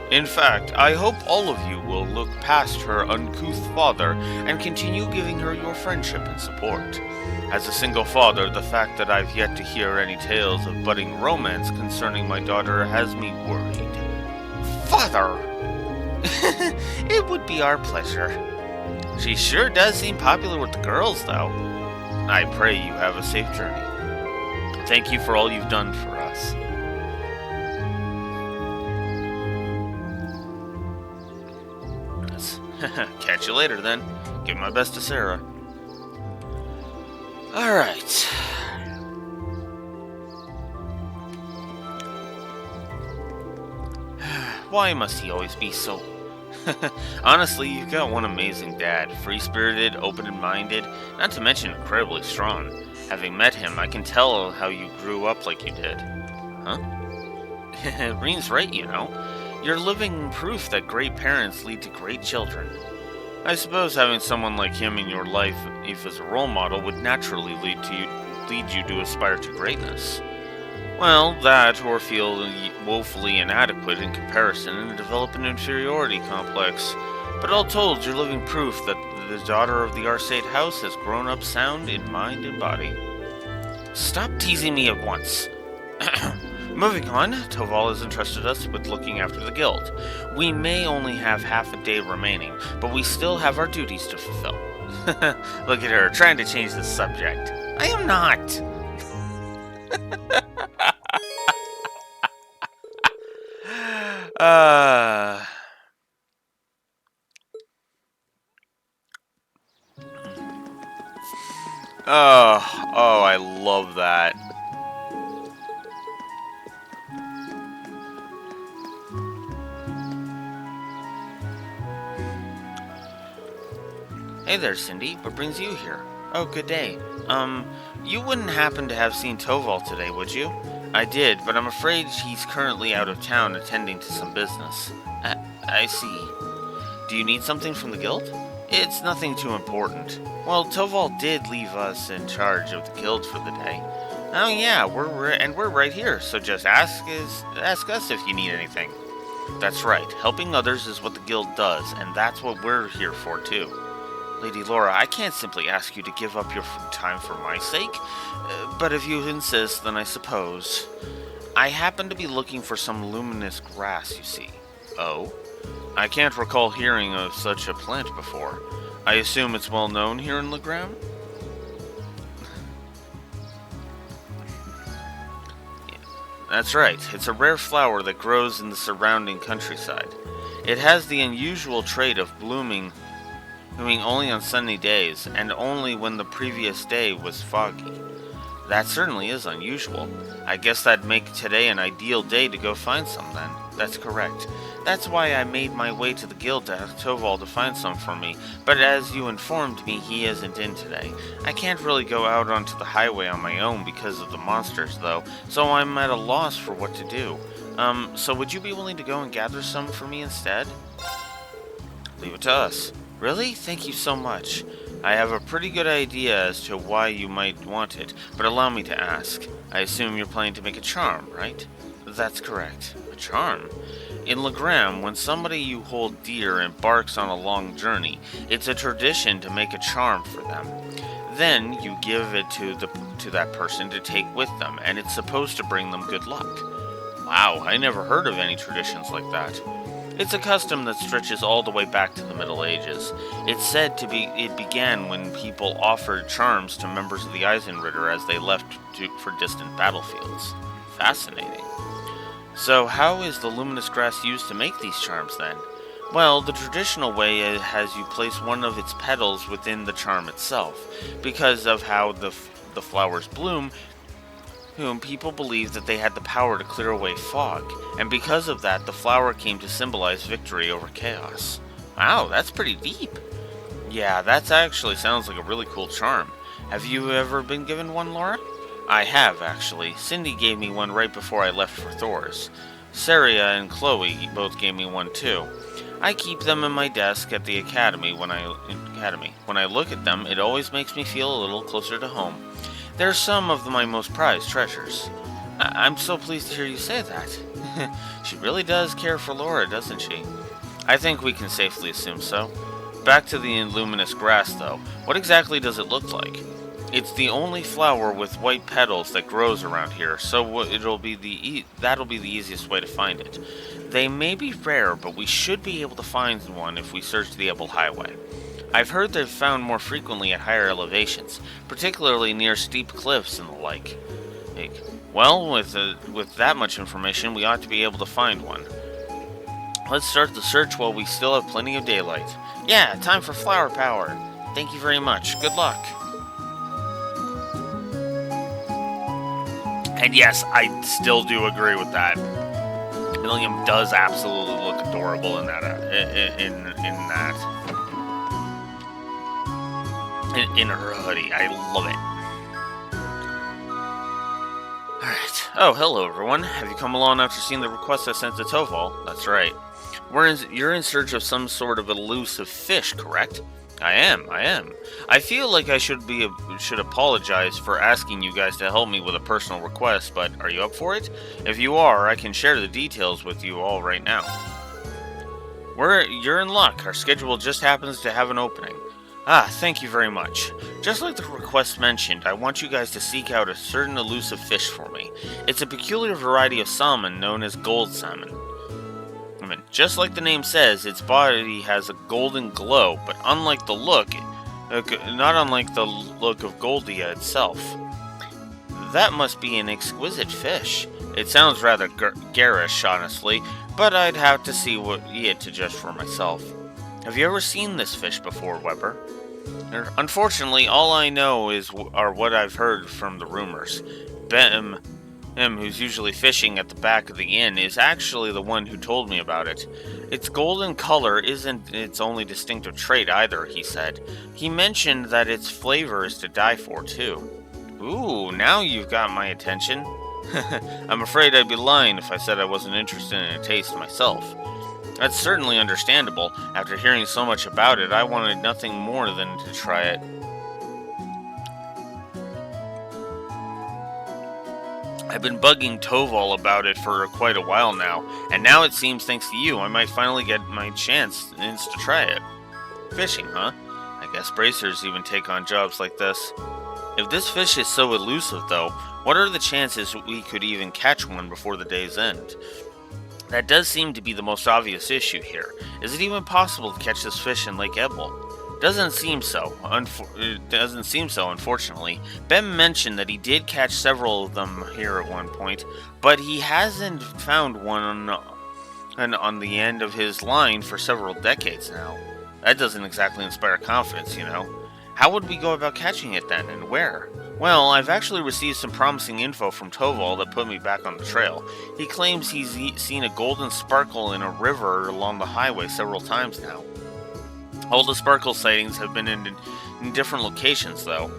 In fact, I hope all of you will look past her uncouth father and continue giving her your friendship and support. As a single father, the fact that I've yet to hear any tales of budding romance concerning my daughter has me worried. Father! It would be our pleasure. She sure does seem popular with the girls, though. I pray you have a safe journey. Thank you for all you've done for us. Catch you later, then. Give my best to Sarah. Alright. Why must he always be so... Honestly, you've got one amazing dad. Free-spirited, open-minded, not to mention incredibly strong. Having met him, I can tell how you grew up like you did. Huh? Reen's right, you know. You're living proof that great parents lead to great children. I suppose having someone like him in your life, if as a role model, would naturally lead you to aspire to greatness. Well, that, or feel woefully inadequate in comparison and develop an inferiority complex. But all told, you're living proof that the daughter of the Arsate house has grown up sound in mind and body. Stop teasing me at once. Moving on, Toval has entrusted us with looking after the guild. We may only have half a day remaining, but we still have our duties to fulfill. Look at her, trying to change the subject. I am not! Oh, I love that. Hey there, Cindy. What brings you here? Oh, good day. You wouldn't happen to have seen Toval today, would you? I did, but I'm afraid he's currently out of town attending to some business. I see. Do you need something from the guild? It's nothing too important. Well, Toval did leave us in charge of the guild for the day. Oh yeah, we're right here, so just ask us if you need anything. That's right, helping others is what the guild does, and that's what we're here for too. Lady Laura, I can't simply ask you to give up your time for my sake, but if you insist, then I suppose. I happen to be looking for some luminous grass, you see. Oh? I can't recall hearing of such a plant before. I assume it's well known here in Legram? That's right, it's a rare flower that grows in the surrounding countryside. It has the unusual trait of blooming only on sunny days, and only when the previous day was foggy. That certainly is unusual. I guess that'd make today an ideal day to go find some then. That's correct. That's why I made my way to the guild to ask Toval to find some for me, but as you informed me, he isn't in today. I can't really go out onto the highway on my own because of the monsters, though, so I'm at a loss for what to do. So would you be willing to go and gather some for me instead? Leave it to us. Really? Thank you so much. I have a pretty good idea as to why you might want it, but allow me to ask. I assume you're planning to make a charm, right? That's correct. A charm? In Legram, when somebody you hold dear embarks on a long journey, it's a tradition to make a charm for them. Then you give it to that person to take with them, and it's supposed to bring them good luck. Wow, I never heard of any traditions like that. It's a custom that stretches all the way back to the Middle Ages. It's said it began when people offered charms to members of the Eisenritter as they left for distant battlefields. Fascinating. So how is the luminous grass used to make these charms then? Well, the traditional way has you place one of its petals within the charm itself. Because of how the flowers bloom, whom people believed that they had the power to clear away fog, and because of that, the flower came to symbolize victory over chaos. Wow, that's pretty deep. Yeah, that actually sounds like a really cool charm. Have you ever been given one, Laura? I have, actually. Cindy gave me one right before I left for Thor's. Saria and Chloe both gave me one too. I keep them in my desk at the academy. When I look at them, it always makes me feel a little closer to home. They're some of my most prized treasures. I'm so pleased to hear you say that. She really does care for Laura, doesn't she? I think we can safely assume so. Back to the luminous grass, though. What exactly does it look like? It's the only flower with white petals that grows around here, so that'll be the easiest way to find it. They may be rare, but we should be able to find one if we search the Ebel Highway. I've heard they're found more frequently at higher elevations, particularly near steep cliffs and the like. Well, with that much information, we ought to be able to find one. Let's start the search while we still have plenty of daylight. Yeah, time for flower power. Thank you very much. Good luck. And yes, I still do agree with that. William does absolutely look adorable in that. In her hoodie. I love it. Alright. Oh, hello everyone. Have you come along after seeing the request I sent to Toval? That's right. You're in search of some sort of elusive fish, correct? I am. I feel like I should apologize for asking you guys to help me with a personal request, but are you up for it? If you are, I can share the details with you all right now. You're in luck. Our schedule just happens to have an opening. Thank you very much. Just like the request mentioned, I want you guys to seek out a certain elusive fish for me. It's a peculiar variety of salmon known as gold salmon. Just like the name says, its body has a golden glow, but not unlike the look of Goldia itself. That must be an exquisite fish. It sounds rather garish, honestly, but I'd have to see it to judge for myself. Have you ever seen this fish before, Weber? Unfortunately, all I know are what I've heard from the rumors. Bem, who's usually fishing at the back of the inn, is actually the one who told me about it. Its golden color isn't its only distinctive trait either, he said. He mentioned that its flavor is to die for, too. Ooh, now you've got my attention. I'm afraid I'd be lying if I said I wasn't interested in a taste myself. That's certainly understandable. After hearing so much about it, I wanted nothing more than to try it. I've been bugging Toval about it for quite a while now, and now it seems thanks to you I might finally get my chance to try it. Fishing, huh? I guess bracers even take on jobs like this. If this fish is so elusive, though, what are the chances we could even catch one before the day's end? That does seem to be the most obvious issue here. Is it even possible to catch this fish in Lake Ebble? Doesn't seem so, unfortunately. Ben mentioned that he did catch several of them here at one point, but he hasn't found one on the end of his line for several decades now. That doesn't exactly inspire confidence, you know. How would we go about catching it then, and where? Well, I've actually received some promising info from Toval that put me back on the trail. He claims he's seen a golden sparkle in a river along the highway several times now. All the sparkle sightings have been in different locations, though.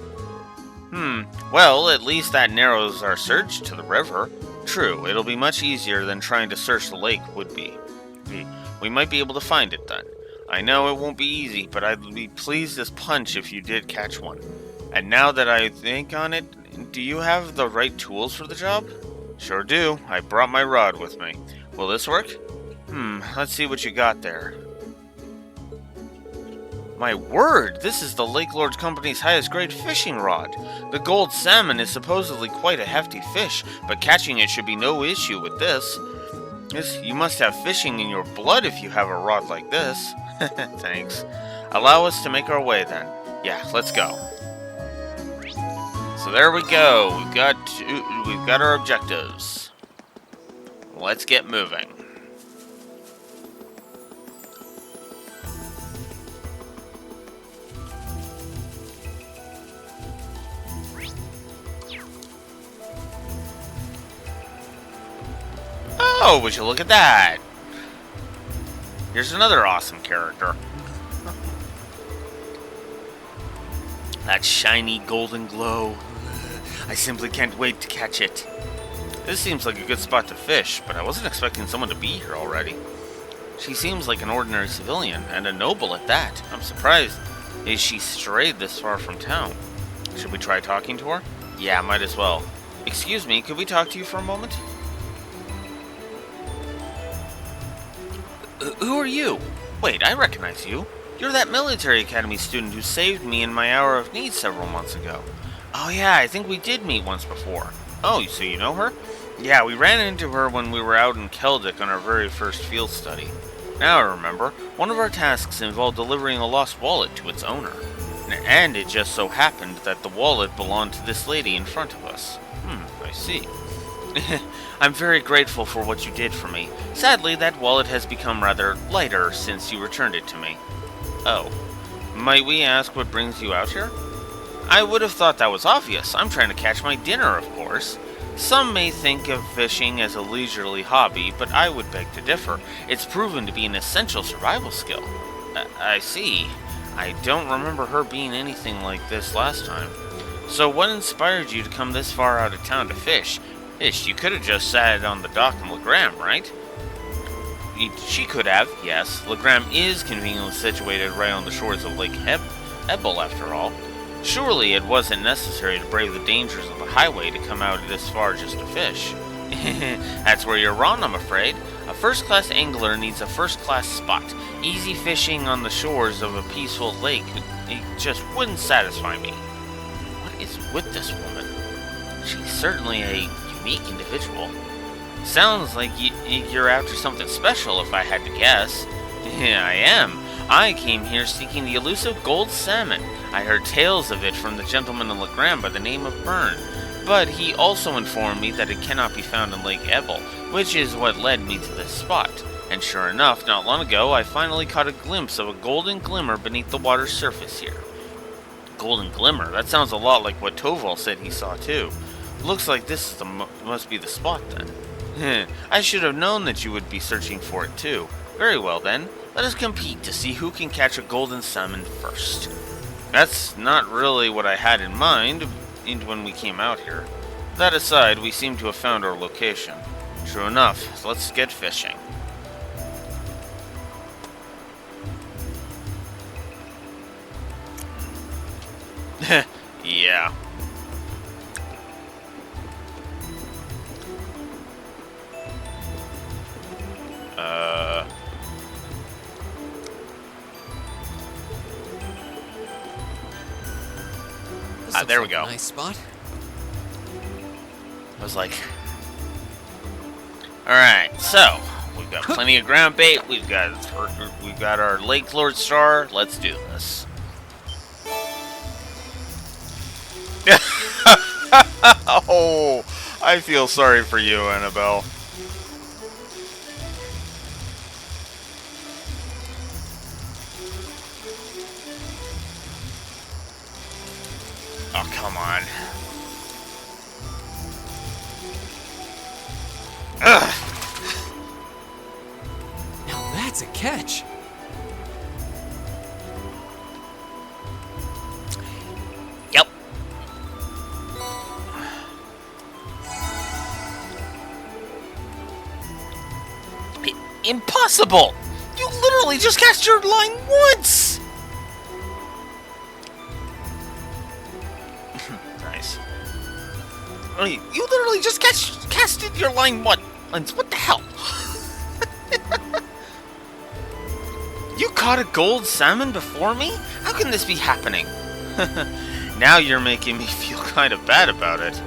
Well, at least that narrows our search to the river. True, it'll be much easier than trying to search the lake would be. We might be able to find it then. I know it won't be easy, but I'd be pleased as punch if you did catch one. And now that I think on it, do you have the right tools for the job? Sure do. I brought my rod with me. Will this work? Let's see what you got there. My word, this is the Lake Lords Company's highest grade fishing rod. The gold salmon is supposedly quite a hefty fish, but catching it should be no issue with this. You must have fishing in your blood if you have a rod like this. Thanks. Allow us to make our way then. Yeah, let's go. So there we go. We've got our objectives. Let's get moving. Oh, would you look at that? Here's another awesome character. That shiny golden glow. I simply can't wait to catch it. This seems like a good spot to fish, but I wasn't expecting someone to be here already. She seems like an ordinary civilian, and a noble at that. I'm surprised she strayed this far from town. Should we try talking to her? Yeah, might as well. Excuse me, could we talk to you for a moment? Who are you? Wait, I recognize you. You're that military academy student who saved me in my hour of need several months ago. Oh yeah, I think we did meet once before. Oh, so you know her? Yeah, we ran into her when we were out in Keldic on our very first field study. Now I remember, one of our tasks involved delivering a lost wallet to its owner. And it just so happened that the wallet belonged to this lady in front of us. I see. I'm very grateful for what you did for me. Sadly, that wallet has become rather lighter since you returned it to me. Oh. Might we ask what brings you out here? I would have thought that was obvious. I'm trying to catch my dinner, of course. Some may think of fishing as a leisurely hobby, but I would beg to differ. It's proven to be an essential survival skill. I see. I don't remember her being anything like this last time. So what inspired you to come this far out of town to fish? You could have just sat on the dock in Legram, right? She could have, yes. Legram is conveniently situated right on the shores of Lake Ebble, after all. Surely it wasn't necessary to brave the dangers of the highway to come out this far just to fish. That's where you're wrong, I'm afraid. A first-class angler needs a first-class spot. Easy fishing on the shores of a peaceful lake, it just wouldn't satisfy me. What is with this woman? She's certainly a unique individual. Sounds like you're after something special, if I had to guess. Yeah, I am. I came here seeking the elusive gold salmon. I heard tales of it from the gentleman in Legram by the name of Byrne, but he also informed me that it cannot be found in Lake Ebble, which is what led me to this spot. And sure enough, not long ago, I finally caught a glimpse of a golden glimmer beneath the water's surface here. Golden glimmer? That sounds a lot like what Toval said he saw too. Looks like this must be the spot then. I should have known that you would be searching for it too. Very well then, let us compete to see who can catch a golden salmon first. That's not really what I had in mind when we came out here. That aside, we seem to have found our location. True enough, let's get fishing. Yeah. There we go. Nice spot. I was like, alright, so we've got plenty of ground bait, we've got our Lake Lord Star, let's do this. Oh, I feel sorry for you, Annabelle. Oh, come on. Ugh. Now that's a catch. Yep. Impossible! You literally just cast your line once! Nice. You literally just casted your line once. What the hell? You caught a gold salmon before me? How can this be happening? Now you're making me feel kind of bad about it.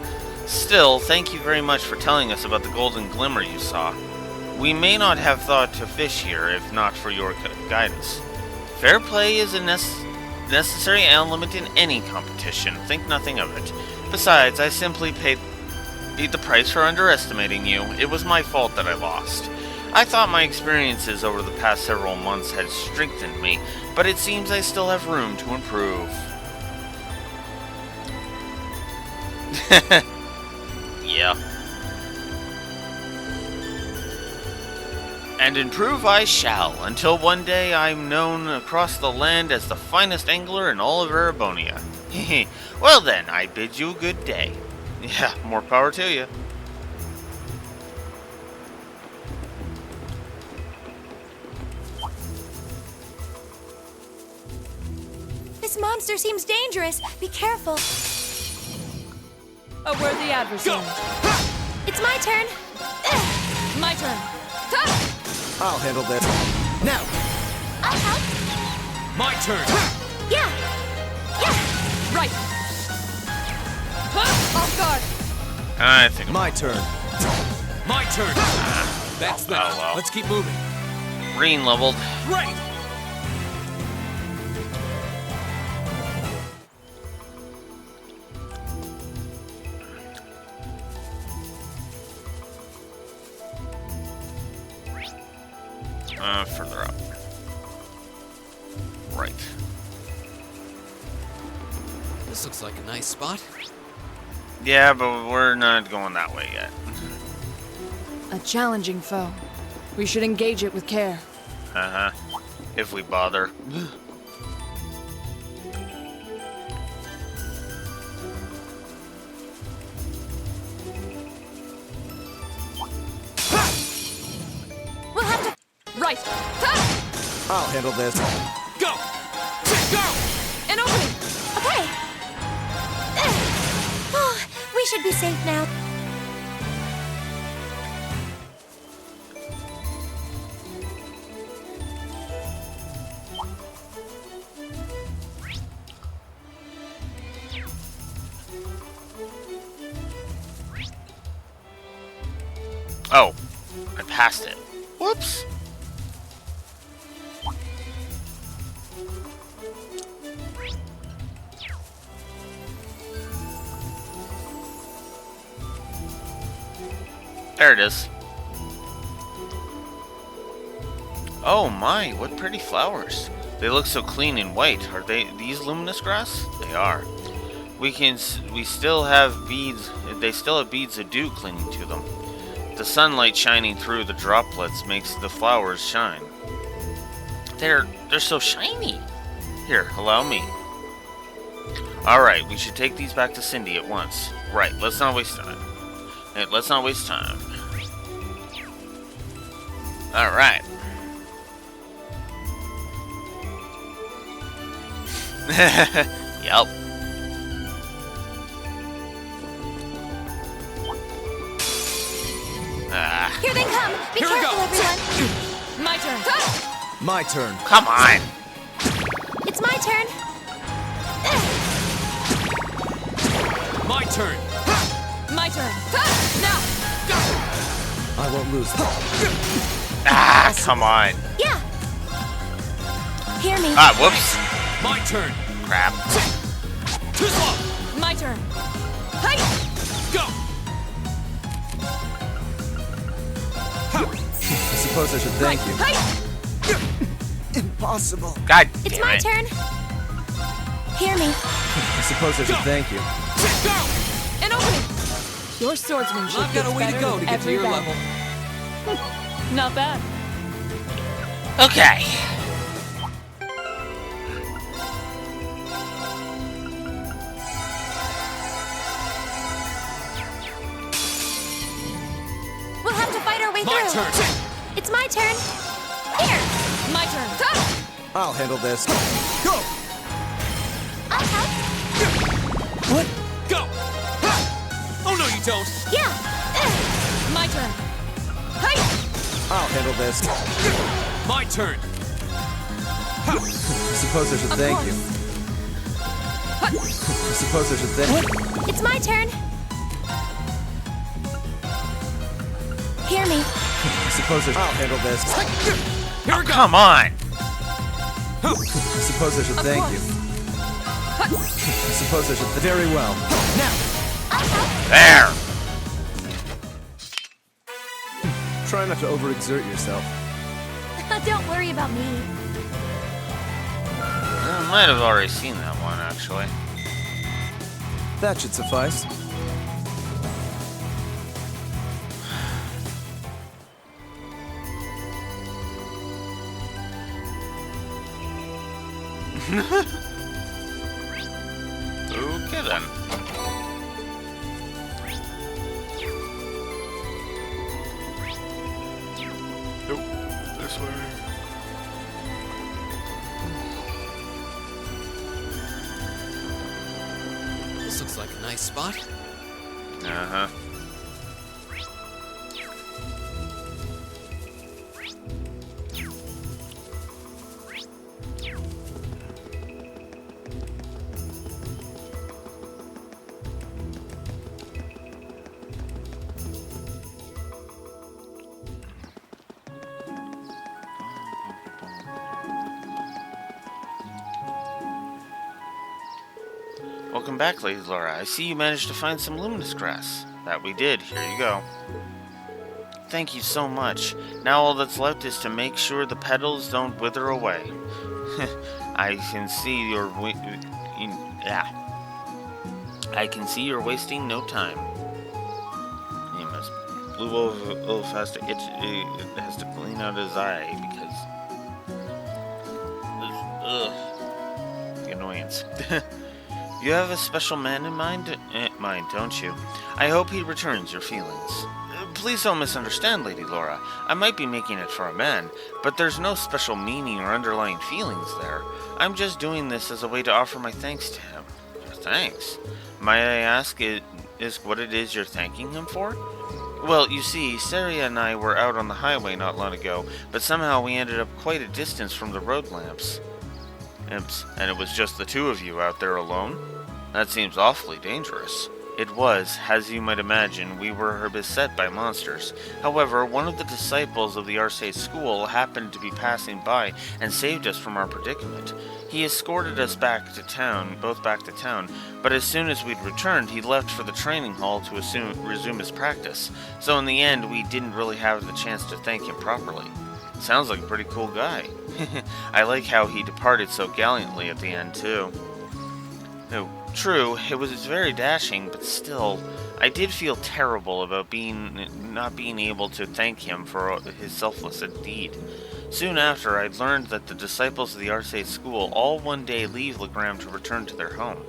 Still, thank you very much for telling us about the golden glimmer you saw. We may not have thought to fish here if not for your guidance. Fair play is a necessary element in any competition. Think nothing of it. Besides, I simply paid the price for underestimating you. It was my fault that I lost. I thought my experiences over the past several months had strengthened me, but it seems I still have room to improve. Yeah. And improve I shall, until one day I'm known across the land as the finest angler in all of Erebonia. Well then, I bid you a good day. Yeah, more power to you. This monster seems dangerous. Be careful. A worthy adversary. It's my turn. My turn. I'll handle this. Now, I'll help. my turn. Yeah. Right. Off guard. I think My turn. My turn. That's that. Oh, well. Let's keep moving. green leveled. Right. Further up. Right. This looks like a nice spot. Yeah, but we're not going that way yet. A challenging foe. We should engage it with care. Uh-huh. If we bother. We'll have to. Right. I'll handle this. Go! Go! An opening. Okay. Oh, we should be safe now. Oh, I passed it. Whoops. There it is. Oh my, what pretty flowers. They look so clean and white. Are these luminous grass? They are. We still have beads. They still have beads of dew clinging to them. The sunlight shining through the droplets makes the flowers shine. They're so shiny. Here, allow me. Alright, we should take these back to Cindy at once. Right, let's not waste time. Let's not waste time. Alright. Yep. Here they come! Be Here we careful, go. everyone! My turn. My turn. Come on! It's my turn! My turn. My turn. Now. I won't lose. Ah, come on. Yeah! Hear me. Ah, whoops. My turn. Crap. Too slow. My turn. Hey! Go. I suppose I should thank you. Hey! Impossible. God It's damn my it. turn! Hear me. I suppose I should thank you. Go. An opening. Your swordsmanship I've got a gets way to better go with to get to every your battle. level. Not bad. Okay. We'll have to fight our way My through. turn. It's my turn. Here! My turn. I'll handle this. Go! I'll help. What? Go. Oh no, you don't. Yeah! My turn. Hey! I'll handle this. My turn. I suppose I should Of thank course. you. I suppose I should thank. It's my turn. Hear me. I suppose I should. I'll handle this. Here we go. Come on. I suppose I should Of thank course. you. I suppose I should. Very well. Now, I'll help. There. try not to overexert yourself. Don't worry about me. I might have already seen that one, actually. That should suffice. Okay then. Nope. This way. This looks like a nice spot. Uh-huh. Welcome back, Lady Laura. I see you managed to find some luminous grass. That we did. Here you go. Thank you so much. Now all that's left is to make sure the petals don't wither away. I can see you're I can see you're wasting no time. He must. Blue Wolf has to has to clean out his eye because the annoyance. You have a special man in mind, don't you? I hope he returns your feelings. Please don't misunderstand, Lady Laura. I might be making it for a man, but there's no special meaning or underlying feelings there. I'm just doing this as a way to offer my thanks to him. Thanks? Might I ask is what it is you're thanking him for? Well, you see, Saria and I were out on the highway not long ago, but somehow we ended up quite a distance from the road lamps. And it was just the two of you out there alone? That seems awfully dangerous. It was, as you might imagine, we were beset by monsters. However, one of the disciples of the Arcee school happened to be passing by and saved us from our predicament. He escorted us back to town, but as soon as we'd returned, he left for the training hall to resume his practice. So in the end, we didn't really have the chance to thank him properly. Sounds like a pretty cool guy. I like how he departed so gallantly at the end, too. No, true, it was very dashing, but still, I did feel terrible about not being able to thank him for his selfless deed. Soon after, I learned that the disciples of the Arcade school all one day leave Legram to return to their home.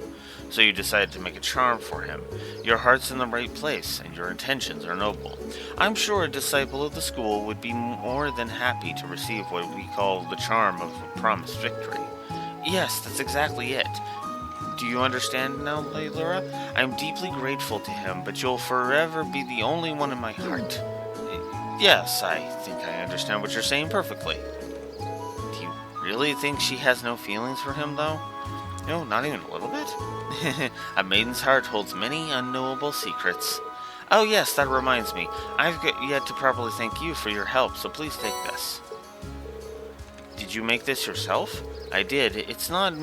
So you decided to make a charm for him. Your heart's in the right place, and your intentions are noble. I'm sure a disciple of the school would be more than happy to receive what we call the charm of a promised victory. Yes, that's exactly it. Do you understand now, Laura? I'm deeply grateful to him, but you'll forever be the only one in my heart. Yes, I think I understand what you're saying perfectly. Do you really think she has no feelings for him, though? No, not even a little bit? A maiden's heart holds many unknowable secrets. Oh yes, that reminds me. I've yet to properly thank you for your help, so please take this. Did you make this yourself? I did. It's not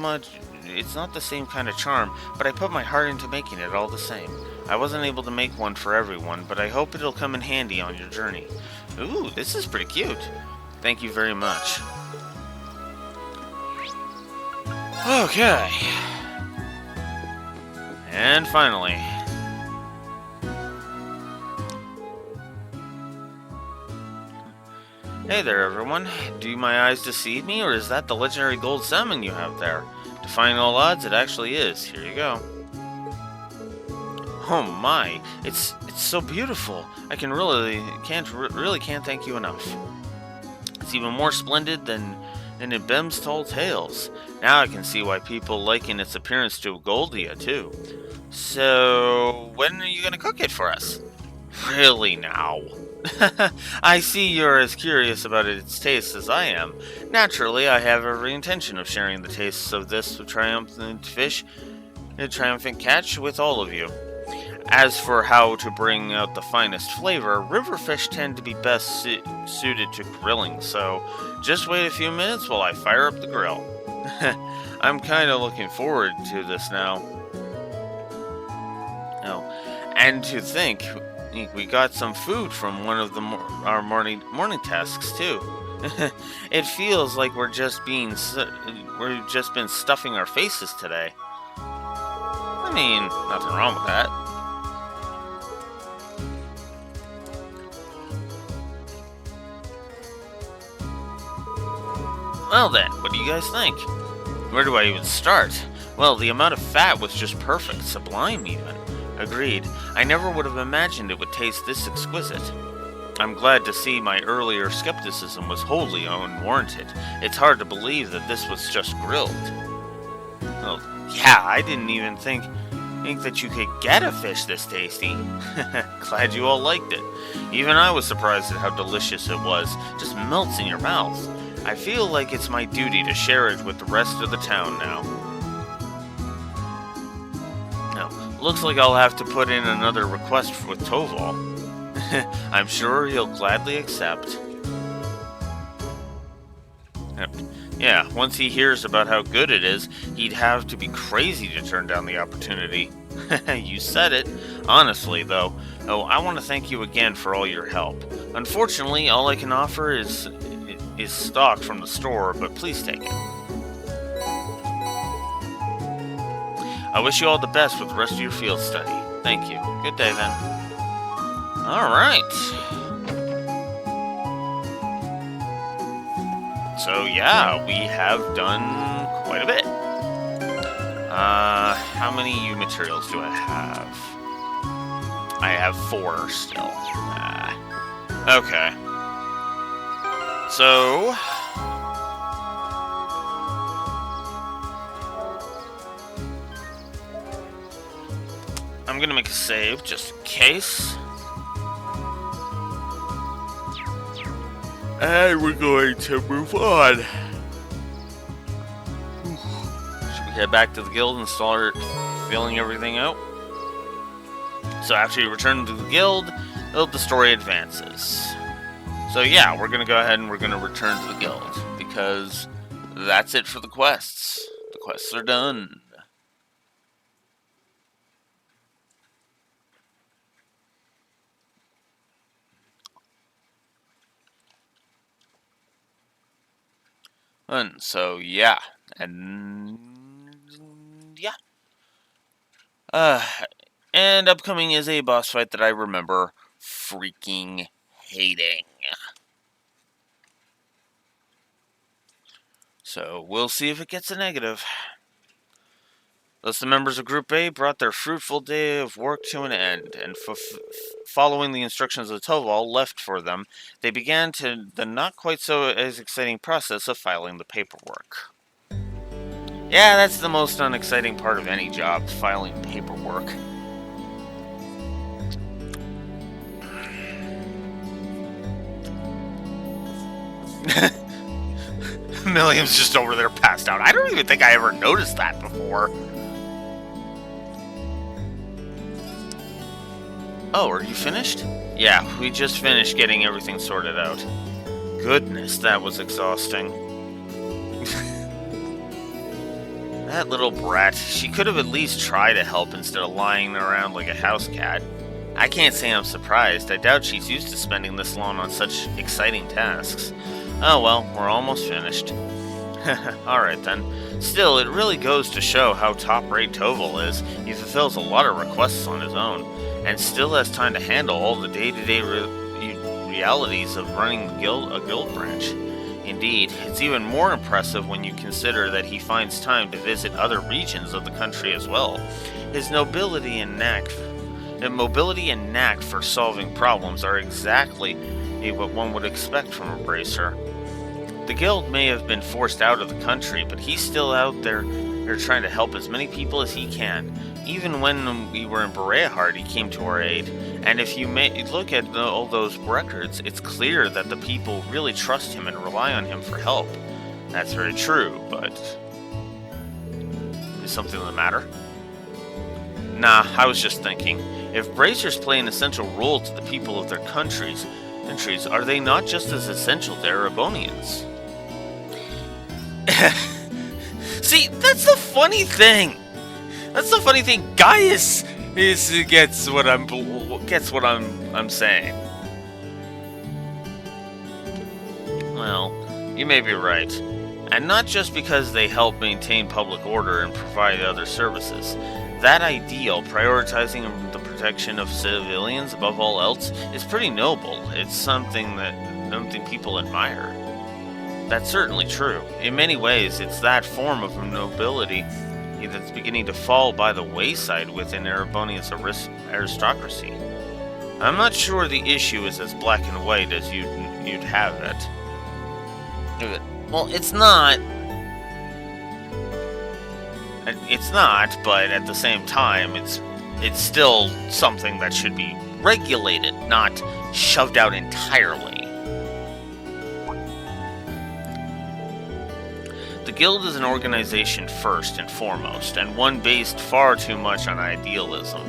the same kind of charm, but I put my heart into making it all the same. I wasn't able to make one for everyone, but I hope it'll come in handy on your journey. Ooh, this is pretty cute. Thank you very much. Okay. And finally. Hey there, everyone. Do my eyes deceive me, or is that the legendary gold salmon you have there? Defying all odds, it actually is. Here you go. Oh my, it's so beautiful. I really can't thank you enough. It's even more splendid than in Bem's tall tales. Now I can see why people liken its appearance to Goldia too. So, when are you gonna cook it for us? Really now? I see you're as curious about its taste as I am. Naturally, I have every intention of sharing the tastes of this triumphant catch with all of you. As for how to bring out the finest flavor, river fish tend to be best suited to grilling, so just wait a few minutes while I fire up the grill. I'm kind of looking forward to this now. Oh, and to think, we got some food from one of our morning tasks too. It feels like we've just been stuffing our faces today. I mean, nothing wrong with that. Well then, what do you guys think? Where do I even start? Well, the amount of fat was just perfect, sublime even. Agreed. I never would have imagined it would taste this exquisite. I'm glad to see my earlier skepticism was wholly unwarranted. It's hard to believe that this was just grilled. Oh, yeah, I didn't even think that you could get a fish this tasty. Glad you all liked it. Even I was surprised at how delicious it was. Just melts in your mouth. I feel like it's my duty to share it with the rest of the town now. Looks like I'll have to put in another request with Toval. I'm sure he'll gladly accept. Yeah, once he hears about how good it is, he'd have to be crazy to turn down the opportunity. You said it. Honestly, though, I want to thank you again for all your help. Unfortunately, all I can offer is stock from the store, but please take it. I wish you all the best with the rest of your field study. Thank you. Good day, then. Alright. So, yeah, we have done quite a bit. How many U materials do I have? I have 4 still. Okay. So... I'm gonna make a save just in case. And we're going to move on. Should we head back to the guild and start filling everything out? So after you return to the guild, the story advances. So yeah, we're gonna go ahead and we're gonna return to the guild because that's it for the quests. The quests are done. And so, yeah. And, yeah. And upcoming is a boss fight that I remember freaking hating. So we'll see if it gets a negative. Thus, the members of Group A brought their fruitful day of work to an end, and following the instructions of Toval left for them, they began the not quite so as exciting process of filing the paperwork. Yeah, that's the most unexciting part of any job, filing paperwork. Milliam's just over there passed out. I don't even think I ever noticed that before. Oh, are you finished? Yeah, we just finished getting everything sorted out. Goodness, that was exhausting. That little brat, she could have at least tried to help instead of lying around like a house cat. I can't say I'm surprised. I doubt she's used to spending this long on such exciting tasks. Oh well, we're almost finished. Alright then. Still, it really goes to show how top-rate Toval is. He fulfills a lot of requests on his own, and still has time to handle all the day-to-day realities of running a guild branch. Indeed, it's even more impressive when you consider that he finds time to visit other regions of the country as well. His mobility and knack for solving problems are exactly what one would expect from a bracer. The guild may have been forced out of the country, but he's still out there trying to help as many people as he can. Even when we were in Bereahard, he came to our aid. And if you look at all those records, it's clear that the people really trust him and rely on him for help. That's very true, but... is something the matter? Nah, I was just thinking. If bracers play an essential role to the people of their countries, are they not just as essential to Erebonians? See, that's the funny thing. Gaius gets what I'm saying. Well, you may be right, and not just because they help maintain public order and provide other services. That ideal, prioritizing the protection of civilians above all else, is pretty noble. It's something people admire. That's certainly true. In many ways, it's that form of nobility that's beginning to fall by the wayside within Erebonian's aristocracy. I'm not sure the issue is as black and white as you'd have it. Well, it's not. It's not, but at the same time, it's still something that should be regulated, not shoved out entirely. The Guild is an organization first and foremost, and one based far too much on idealism,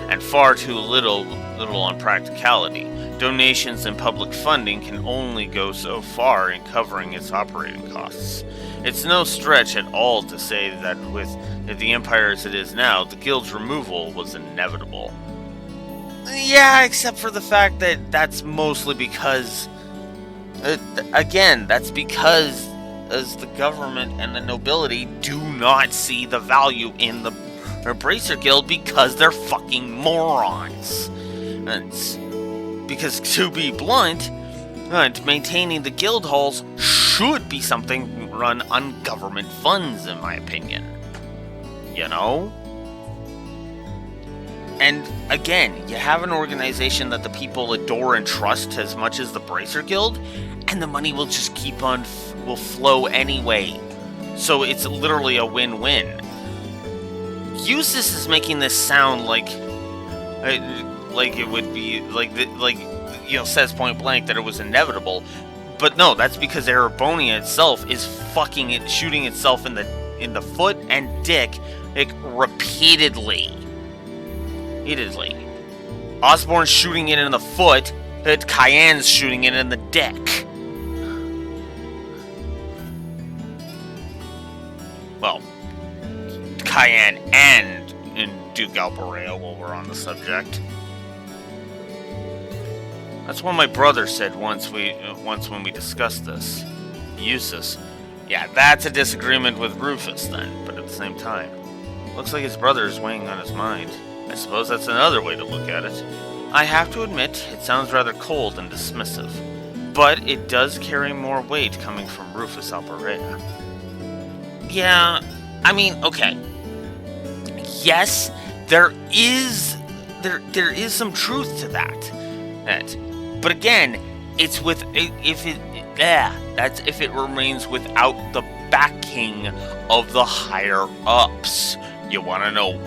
and far too little on practicality. Donations and public funding can only go so far in covering its operating costs. It's no stretch at all to say that with the Empire as it is now, the Guild's removal was inevitable. Yeah, except for the fact that that's mostly because... that's because as the government and the nobility do not see the value in the Bracer Guild because they're fucking morons. And because, to be blunt, maintaining the guild halls should be something run on government funds, in my opinion. You know? And again, you have an organization that the people adore and trust as much as the Bracer Guild, and the money will just keep on, will flow anyway. So it's literally a win-win. Eustace is making this sound like it would be, says point blank that it was inevitable. But no, that's because Erebonia itself is shooting itself in the foot and dick, repeatedly. Osborne's shooting it in the foot, Cayenne's shooting it in the dick. Well, Cayenne and Duke Alpareo while we're on the subject. That's what my brother said once when we discussed this. Eustace. Yeah, that's a disagreement with Rufus then, but at the same time. Looks like his brother is weighing on his mind. I suppose that's another way to look at it. I have to admit, it sounds rather cold and dismissive. But it does carry more weight coming from Rufus Alpareo. Yeah, I mean, okay. Yes, there is some truth to that. But again, it's with that's if it remains without the backing of the higher ups. You want to know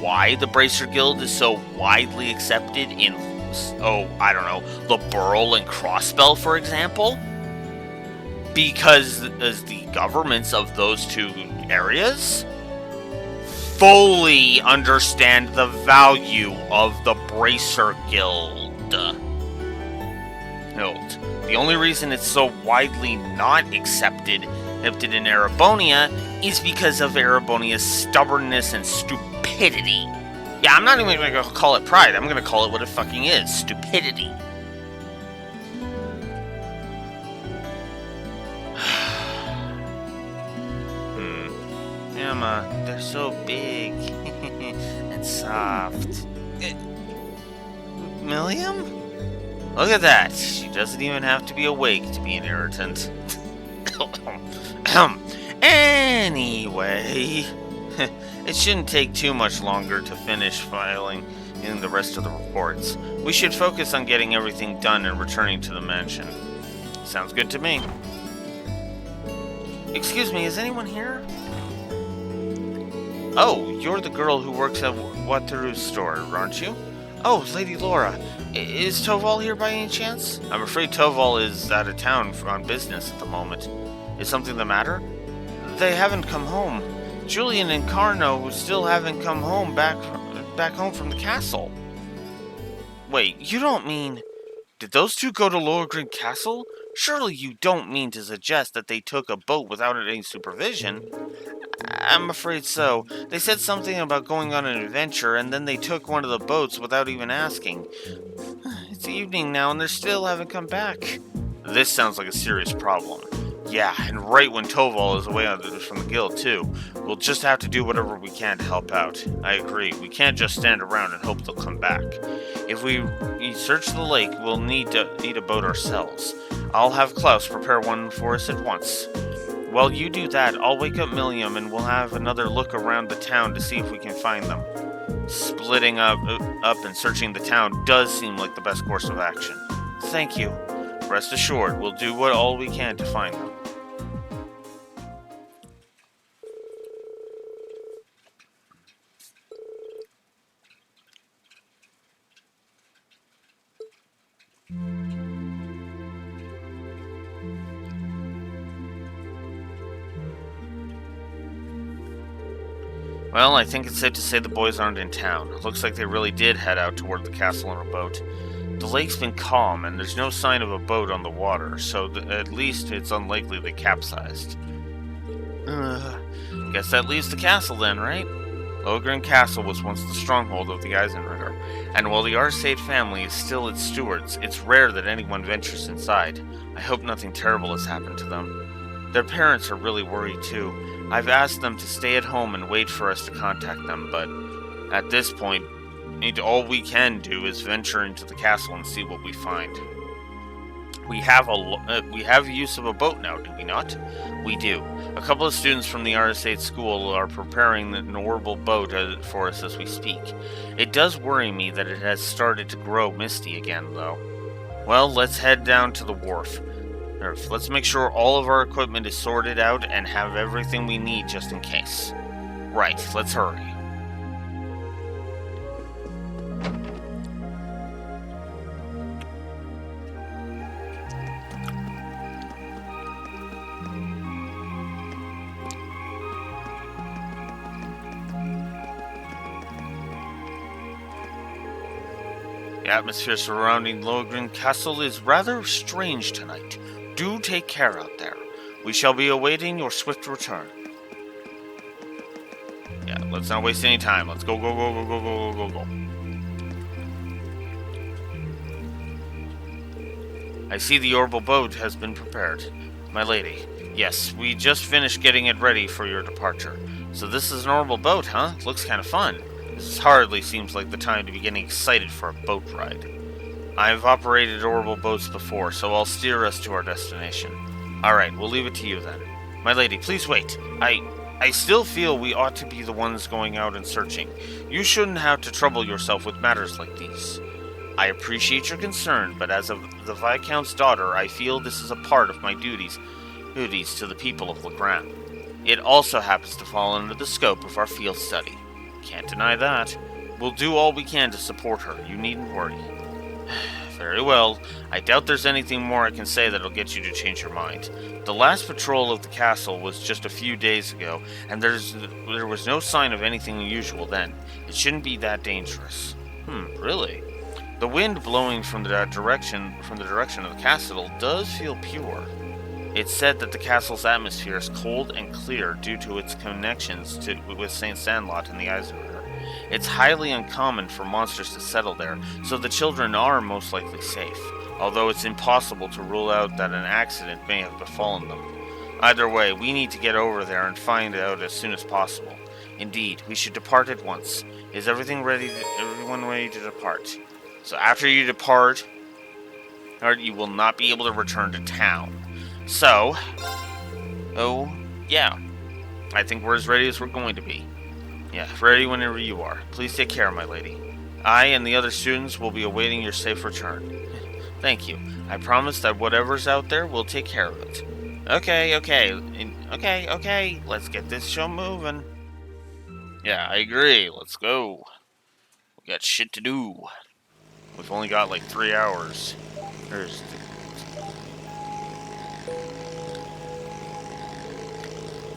why the Bracer Guild is so widely accepted in I don't know, the Burl and Crossbell, for example? Because as the governments of those two areas fully understand the value of the Bracer Guild. Note, the only reason it's so widely not accepted in Erebonia is because of Erebonia's stubbornness and stupidity. Yeah, I'm not even going to call it pride. I'm going to call it what it fucking is. Stupidity. Emma, they're so big and soft. Milliam? Look at that. She doesn't even have to be awake to be an irritant. Anyway, it shouldn't take too much longer to finish filing in the rest of the reports. We should focus on getting everything done and returning to the mansion. Sounds good to me. Excuse me, is anyone here? Oh, you're the girl who works at Wataru's store, aren't you? Oh, Lady Laura. Is Toval here by any chance? I'm afraid Toval is out of town on business at the moment. Is something the matter? They haven't come home. Julian and Carno still haven't come home back home from the castle. Wait, you don't mean... Did those two go to Lohengrin Castle? Surely you don't mean to suggest that they took a boat without any supervision? I'm afraid so. They said something about going on an adventure, and then they took one of the boats without even asking. It's evening now, and they still haven't come back. This sounds like a serious problem. Yeah, and right when Toval is away from the guild, too. We'll just have to do whatever we can to help out. I agree. We can't just stand around and hope they'll come back. If we search the lake, we'll need a boat ourselves. I'll have Klaus prepare one for us at once. While you do that, I'll wake up Milliam and we'll have another look around the town to see if we can find them. Splitting up and searching the town does seem like the best course of action. Thank you. Rest assured, we'll do all we can to find them. Well, I think it's safe to say the boys aren't in town. It looks like they really did head out toward the castle in a boat. The lake's been calm, and there's no sign of a boat on the water, so at least it's unlikely they capsized. Guess that leaves the castle then, right? Lohengrin Castle was once the stronghold of the Eisenritter, and while the Arcade family is still its stewards, it's rare that anyone ventures inside. I hope nothing terrible has happened to them. Their parents are really worried too. I've asked them to stay at home and wait for us to contact them, but at this point, all we can do is venture into the castle and see what we find. We have use of a boat now, do we not? We do. A couple of students from the RS8 school are preparing an orbital boat for us as we speak. It does worry me that it has started to grow misty again, though. Well, let's head down to the wharf. Let's make sure all of our equipment is sorted out and have everything we need just in case. Right, let's hurry. The atmosphere surrounding Lohengrin Castle is rather strange tonight. Do take care out there. We shall be awaiting your swift return. Yeah, let's not waste any time. Let's go, go, go, go, go, go, go, go, go. I see the orbital boat has been prepared. My lady, yes, we just finished getting it ready for your departure. So this is an orbital boat, huh? Looks kind of fun. This hardly seems like the time to be getting excited for a boat ride. I've operated orbital boats before, so I'll steer us to our destination. Alright, we'll leave it to you then. My lady, please wait. I still feel we ought to be the ones going out and searching. You shouldn't have to trouble yourself with matters like these. I appreciate your concern, but as of the Viscount's daughter, I feel this is a part of my duties to the people of Legrand. It also happens to fall under the scope of our field study. Can't deny that. We'll do all we can to support her. You needn't worry. Very well. I doubt there's anything more I can say that'll get you to change your mind. The last patrol of the castle was just a few days ago, and there was no sign of anything unusual then. It shouldn't be that dangerous. Really? The wind blowing from the direction of the castle does feel pure. It's said that the castle's atmosphere is cold and clear due to its connections with St. Sandlot and the Eisenritter. It's highly uncommon for monsters to settle there, so the children are most likely safe, although it's impossible to rule out that an accident may have befallen them. Either way, we need to get over there and find out as soon as possible. Indeed, we should depart at once. Is everyone ready to depart? So after you depart, you will not be able to return to town. So, yeah, I think we're as ready as we're going to be. Yeah, ready whenever you are. Please take care, my lady. I and the other students will be awaiting your safe return. Thank you. I promise that whatever's out there, we'll take care of it. Okay. Let's get this show moving. Yeah, I agree. Let's go. We got shit to do. We've only got like 3 hours.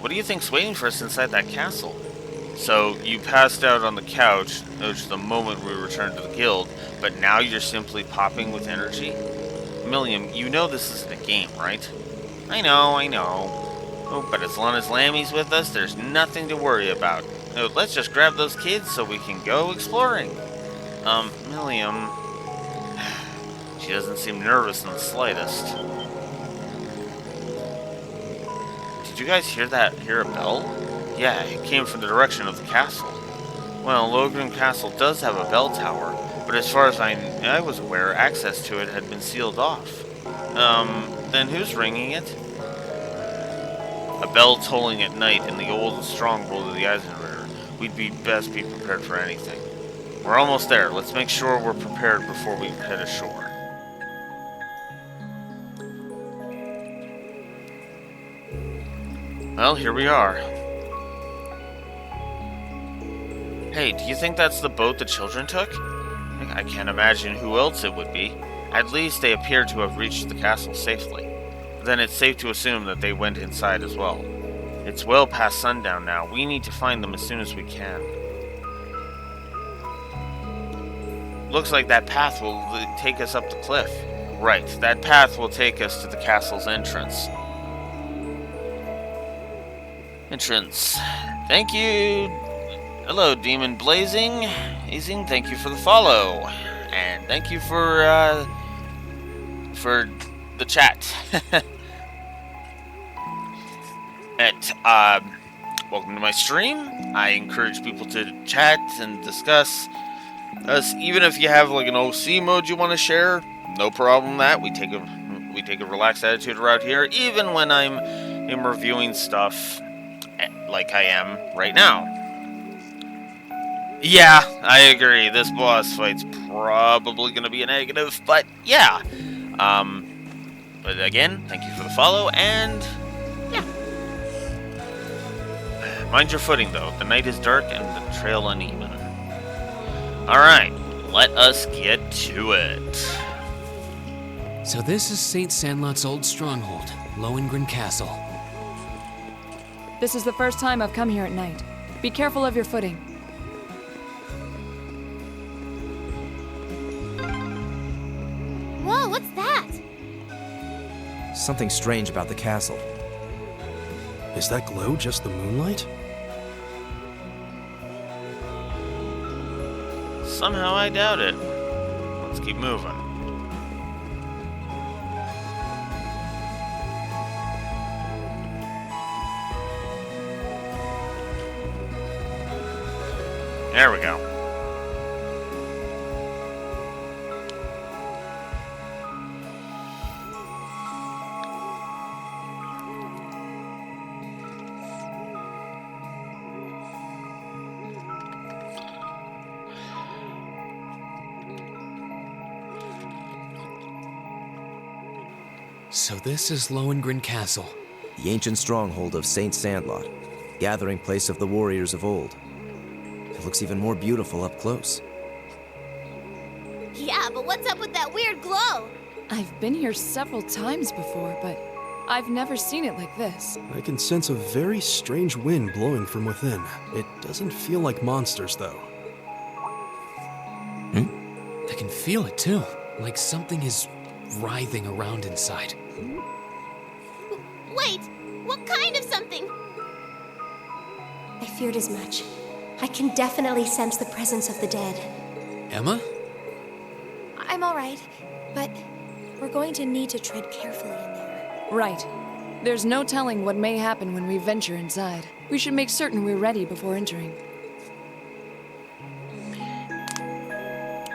What do you think's waiting for us inside that castle? So, you passed out on the couch, which is the moment we returned to the guild, but now you're simply popping with energy? Milliam, you know this isn't a game, right? I know. Oh, but as long as Lammy's with us, there's nothing to worry about. Let's just grab those kids so we can go exploring. Milliam... She doesn't seem nervous in the slightest. Did you guys hear a bell? Yeah, it came from the direction of the castle. Well, Lohengrin Castle does have a bell tower, but as far as I was aware, access to it had been sealed off. Then who's ringing it? A bell tolling at night in the old stronghold of the Eisenritter. We'd best be prepared for anything. We're almost there. Let's make sure we're prepared before we head ashore. Well, here we are. Hey, do you think that's the boat the children took? I can't imagine who else it would be. At least they appear to have reached the castle safely. Then it's safe to assume that they went inside as well. It's well past sundown now. We need to find them as soon as we can. Looks like that path will take us up the cliff. Right, that path will take us to the castle's entrance. Thank you. Hello, Demon Blazing. Thank you for the follow. And thank you for the chat. Welcome to my stream. I encourage people to chat and discuss us. Even if you have like an OC mode you want to share, no problem with that. We take a relaxed attitude around here, even when I'm reviewing stuff like I am right now. Yeah, I agree. This boss fight's probably going to be a negative, but yeah. But again, thank you for the follow, and yeah. Mind your footing, though. The night is dark and the trail uneven. Alright, let us get to it. So this is St. Sandlot's old stronghold, Lohengrin Castle. This is the first time I've come here at night. Be careful of your footing. Whoa, what's that? Something strange about the castle. Is that glow just the moonlight? Somehow I doubt it. Let's keep moving. There we go. So this is Lohengrin Castle. The ancient stronghold of Saint Sandlot, gathering place of the warriors of old. It looks even more beautiful up close. Yeah, but what's up with that weird glow? I've been here several times before, but I've never seen it like this. I can sense a very strange wind blowing from within. It doesn't feel like monsters, though. I can feel it too, like something is writhing around inside. Wait, what kind of something? I feared as much. I can definitely sense the presence of the dead. Emma? I'm all right, but we're going to need to tread carefully in there. Right. There's no telling what may happen when we venture inside. We should make certain we're ready before entering.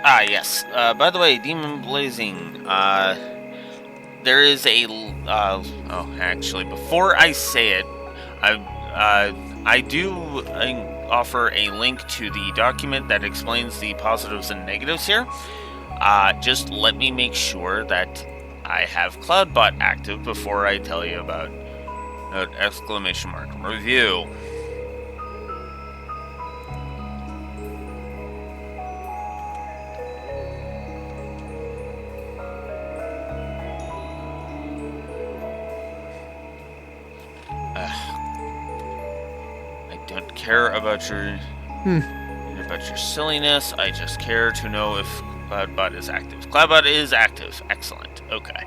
Ah, yes. By the way, Demon Blazing, there is a, actually, before I say it, I do offer a link to the document that explains the positives and negatives here. Just let me make sure that I have Cloudbot active before I tell you about exclamation mark review. I don't care about your silliness. I just care to know if Cloudbot is active. Cloudbot is active. Excellent. Okay.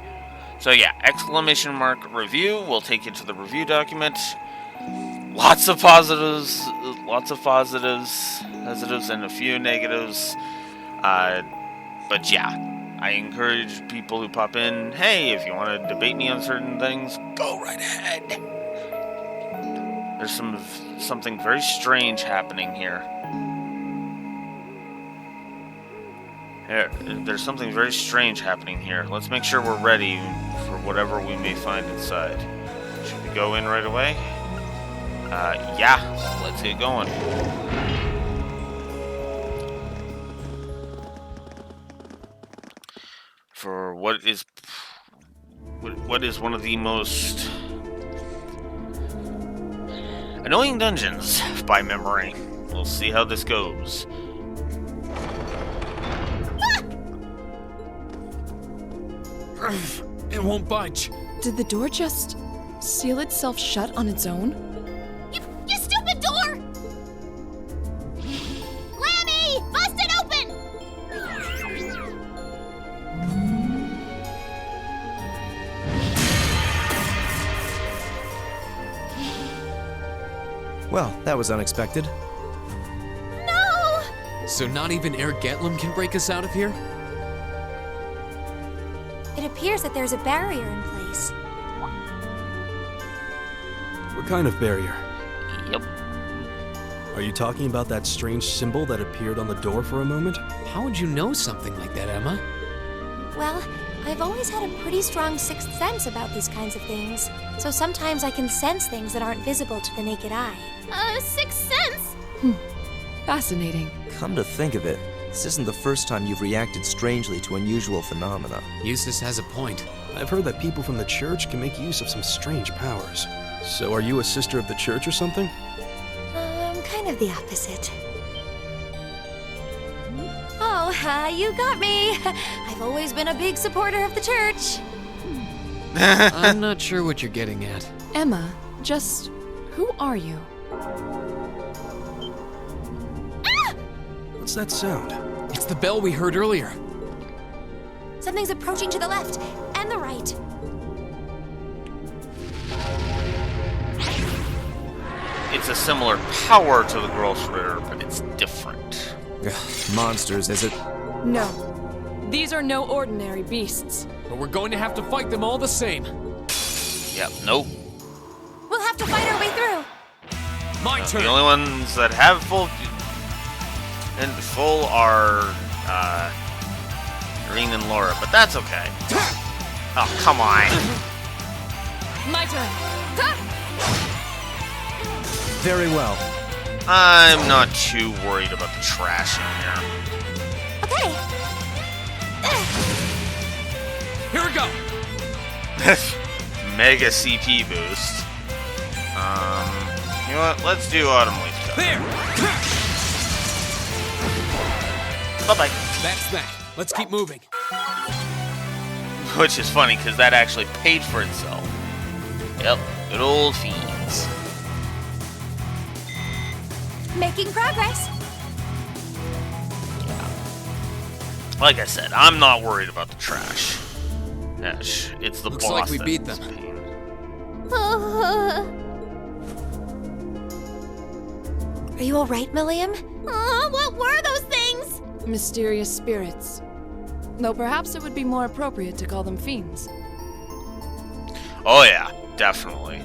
So yeah, exclamation mark review will take you to the review document. Lots of positives, and a few negatives. But yeah, I encourage people who pop in, hey, if you want to debate me on certain things, go right ahead. There's something very strange happening here. There's something very strange happening here. Let's make sure we're ready for whatever we may find inside. Should we go in right away? Yeah, let's get going. For what is one of the most annoying dungeons by memory. We'll see how this goes. It won't budge. Did the door just seal itself shut on its own? You stupid door! Lammy! Bust it open! Well, that was unexpected. No! So not even Air Getlum can break us out of here? It appears that there's a barrier in place. What kind of barrier? Yep. Are you talking about that strange symbol that appeared on the door for a moment? How would you know something like that, Emma? Well, I've always had a pretty strong sixth sense about these kinds of things. So sometimes I can sense things that aren't visible to the naked eye. Sixth sense? Fascinating. Come to think of it, this isn't the first time you've reacted strangely to unusual phenomena. Eustace has a point. I've heard that people from the church can make use of some strange powers. So are you a sister of the church or something? Kind of the opposite. Oh, you got me. I've always been a big supporter of the church. I'm not sure what you're getting at. Emma, just who are you? What's that sound? It's the bell we heard earlier. Something's approaching to the left and the right. It's a similar power to the Grossritter, but it's different. Ugh, monsters, is it? No. These are no ordinary beasts. But we're going to have to fight them all the same. Yep, nope. We'll have to fight our way through. My turn. The only ones that have full are Irene and Laura, but that's okay. Oh, come on. My turn. Very well. I'm not too worried about the trash in here. Okay. Here we go. Mega CP boost. You know what? Let's do Autumn Leaf. There! Bye-bye. That's that. Let's keep moving. Which is funny, because that actually paid for itself. Yep, good old fiends. Making progress. Like I said, I'm not worried about the trash. Gosh, it's the Looks boss like we that beat is them. pain. Are you alright, Milliam? What were those things? Mysterious spirits. Though perhaps it would be more appropriate to call them fiends. Oh yeah, definitely.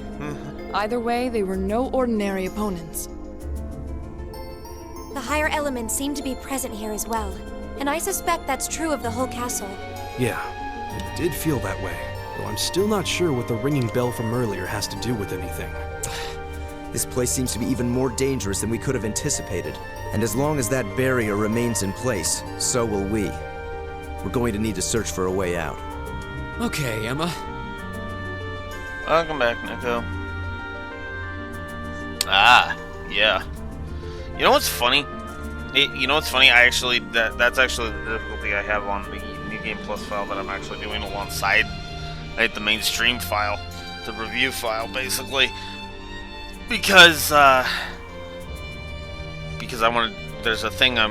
Either way, they were no ordinary opponents. The higher elements seem to be present here as well. And I suspect that's true of the whole castle. Yeah, it did feel that way. Though I'm still not sure what the ringing bell from earlier has to do with anything. This place seems to be even more dangerous than we could have anticipated. And as long as that barrier remains in place, so will we. We're going to need to search for a way out. Okay, Emma. Welcome back, Nico. Ah, yeah. You know what's funny? You know what's funny? That's actually the difficulty I have on the New Game Plus file that I'm actually doing alongside the mainstream file, the review file, basically. Because I want to. There's a thing I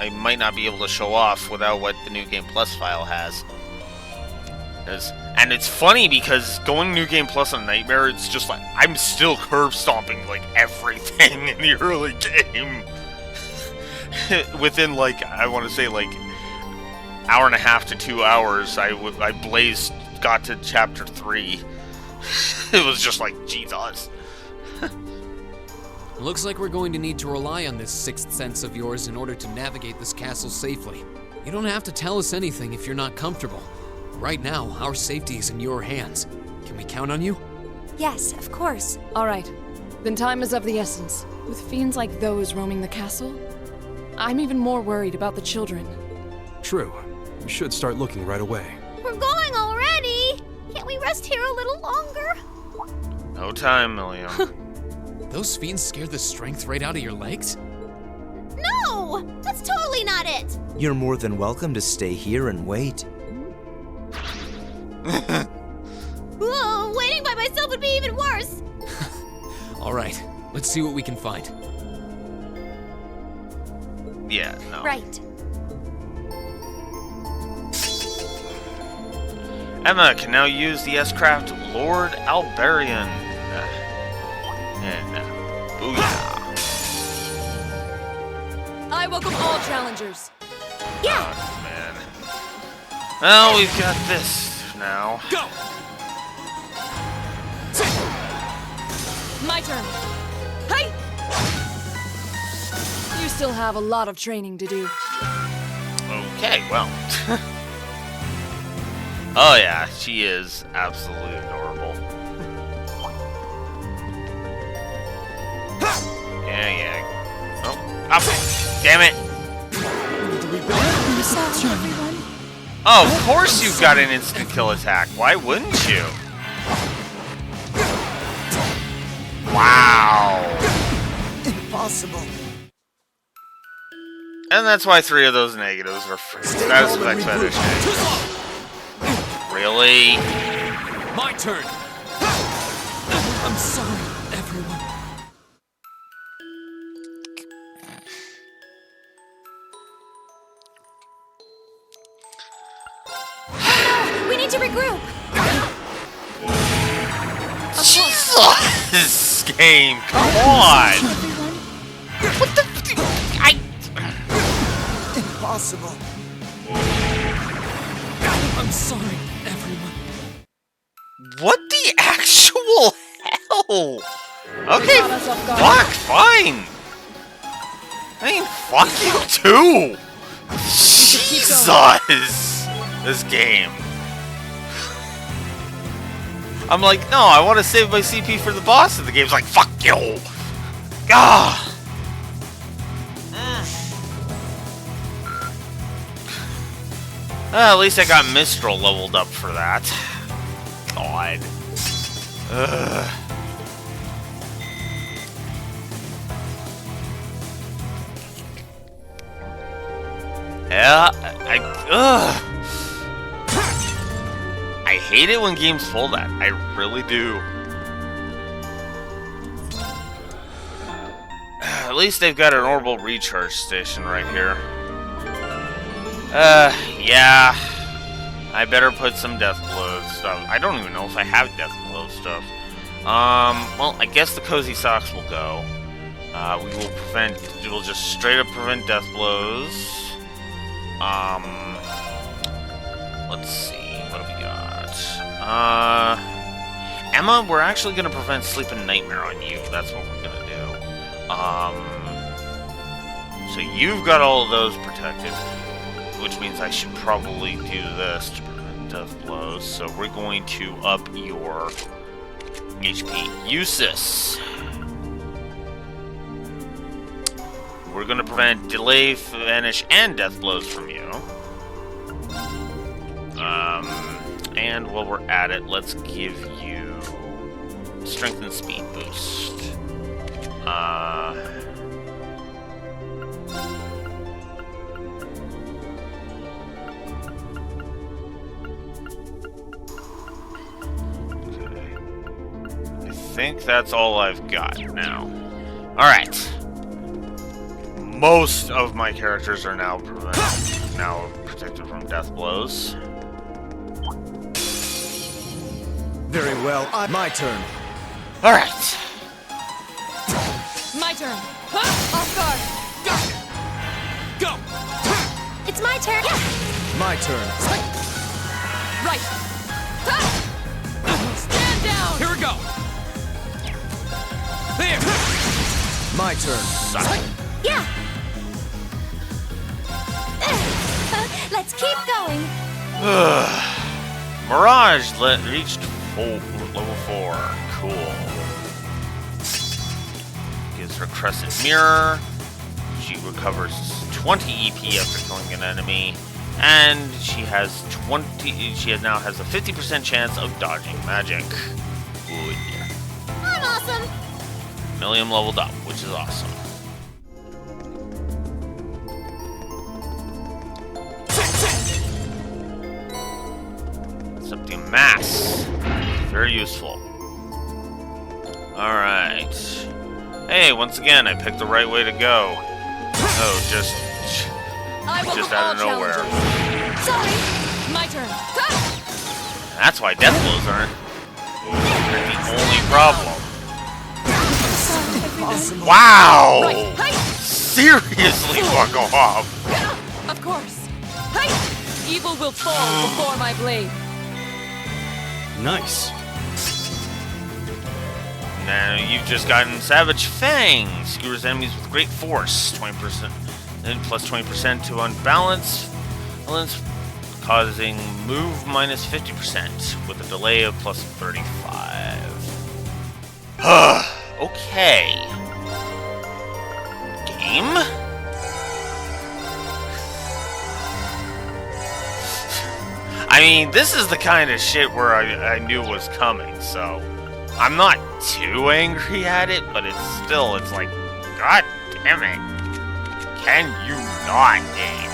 might not be able to show off without what the New Game Plus file has. And it's funny because going New Game Plus on Nightmare, it's just like I'm still curb stomping like everything in the early game. Within like I want to say like hour and a half to 2 hours, I got to chapter 3. It was just like Jesus. Looks like we're going to need to rely on this sixth sense of yours in order to navigate this castle safely. You don't have to tell us anything if you're not comfortable. Right now, our safety is in your hands. Can we count on you? Yes, of course. Alright, then time is of the essence. With fiends like those roaming the castle, I'm even more worried about the children. True. We should start looking right away. We're going already. Can't we rest here a little longer? No time, Milliam. Those fiends scared the strength right out of your legs? No, that's totally not it. You're more than welcome to stay here and wait. Waiting by myself would be even worse. Alright, let's see what we can find. Yeah, no. Right. Emma can now use the S-Craft Lord Albarian. And booyah. I welcome all challengers. Oh, man. Well, we've got this now. Go! My turn. Hey! You still have a lot of training to do. Okay, well. Oh yeah, she is absolutely adorable. Yeah. Oh, up! Damn it! Oh, of course you've got an instant kill attack. Why wouldn't you? Wow. Impossible. And that's why 3 of those negatives are free. That's the next fetish. Really? My turn! I'm sorry, everyone. We need to regroup. Jesus! Game, come on! What the? Impossible. I'm sorry, everyone. What the actual hell? Okay, Caught us off guard. fuck, fine. I mean, fuck you too. keep going. Jesus, this game. I'm like, no, I want to save my CP for the boss, and the game's like, fuck you. Ah. Well, at least I got Mistral leveled up for that. God. Ugh. Yeah, I hate it when games pull that. I really do. At least they've got an orbital recharge station right here. Yeah. I better put some death blow stuff. I don't even know if I have death blow stuff. Well, I guess the cozy socks will go. We'll just straight up prevent death blows. Let's see, what have we got? Emma, we're actually gonna prevent sleep and nightmare on you. That's what we're gonna do. So you've got all of those protected, which means I should probably do this to prevent death blows. So we're going to up your HP. Eustace. We're going to prevent delay, vanish, and death blows from you. And while we're at it, let's give you strength and speed boost. Okay. I think that's all I've got now. Alright. Most of my characters are now protected from death blows. Very well. My turn. All right. My turn. Off guard. Go! It's my turn. My turn. Right. Stand down. Here we go! There! My turn. Yeah. Let's keep going. Mirage reached level 4. Cool. Gives her Crescent Mirror. She recovers 20 EP after killing an enemy, and she now has a 50% chance of dodging magic. Good. I'm awesome. Millium leveled up, which is awesome. Septium Mass. Very useful. Alright. Hey, once again, I picked the right way to go. Oh, just out of nowhere. Sorry. My turn. That's why death blows aren't the only problem. Wow! Right. Seriously, fuck off. Of course. Evil will fall before my blade. Nice. Now you've just gotten Savage Fang. Skewers enemies with great force. 20% and plus 20% to unbalance, causing move minus 50% with a delay of plus 35. Okay. Game? I mean, this is the kind of shit where I knew was coming, so I'm not too angry at it, but it's like, god damn it. Can you not, game?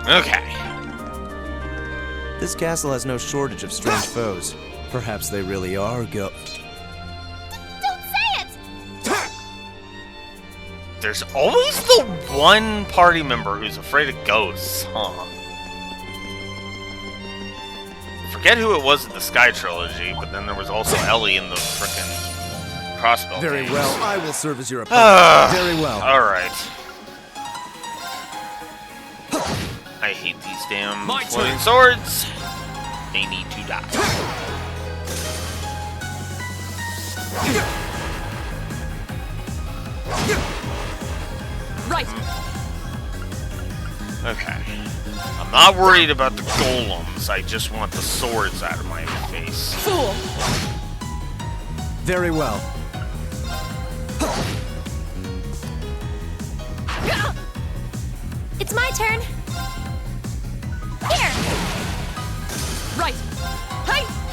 Okay. This castle has no shortage of strange foes. Perhaps they really are Don't say it. There's always the one party member who's afraid of ghosts, huh? Forget who it was in the Sky Trilogy, but then there was also Ellie in the frickin' Crossbow Very games. well. I will serve as your opponent. Very well. Alright. I hate these damn My floating turn. swords. They need to die. Right. Okay. I'm not worried about the golems, I just want the swords out of my face. Fool. Very well. It's my turn. Here.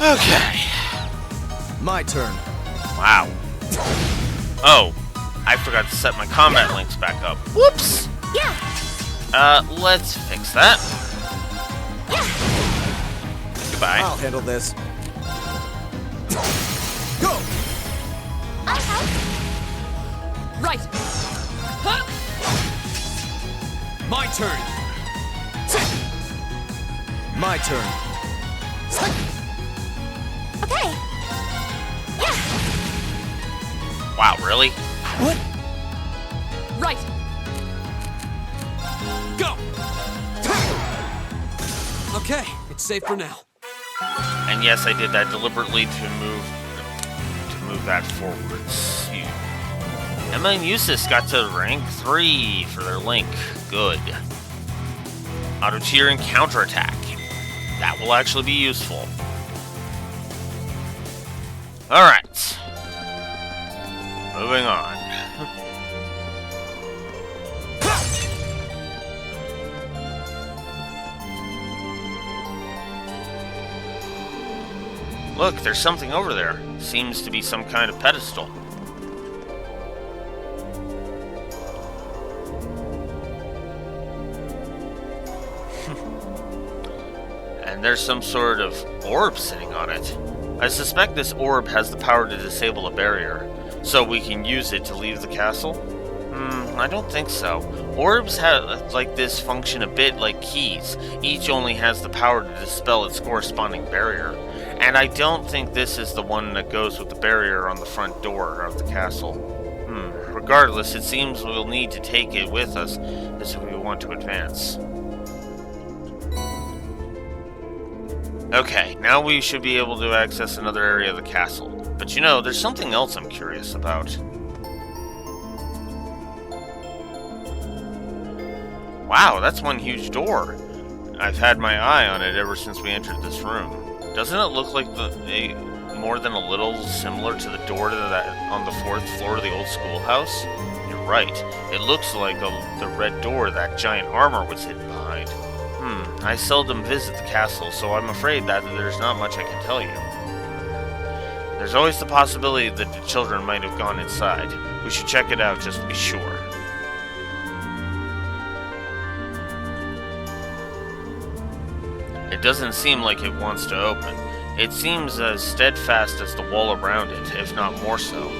Okay. My turn. Wow. Oh, I forgot to set my combat links back up. Whoops! Yeah. Let's fix that. Yeah. Goodbye. I'll handle this. Go! I'll help. Right. Huh? My turn. My turn. Okay. Yeah. Wow, really? What? Right. Go! Okay, it's safe for now. And yes, I did that deliberately to move that forwards. Emma and Eustace got to rank 3 for their link. Good. Auto cheer and counterattack. That will actually be useful. Alright. Moving on. Look, there's something over there. Seems to be some kind of pedestal. And there's some sort of orb sitting on it. I suspect this orb has the power to disable a barrier, so we can use it to leave the castle? I don't think so. Orbs have, like this, function a bit like keys. Each only has the power to dispel its corresponding barrier. And I don't think this is the one that goes with the barrier on the front door of the castle. Regardless, it seems we'll need to take it with us as we want to advance. Okay, now we should be able to access another area of the castle. But you know, there's something else I'm curious about. Wow, that's one huge door. I've had my eye on it ever since we entered this room. Doesn't it look like more than a little similar to the door to that on the 4th floor of the old schoolhouse? You're right. It looks like the red door that giant armor was hidden behind. I seldom visit the castle, so I'm afraid that there's not much I can tell you. There's always the possibility that the children might have gone inside. We should check it out just to be sure. It doesn't seem like it wants to open. It seems as steadfast as the wall around it, if not more so.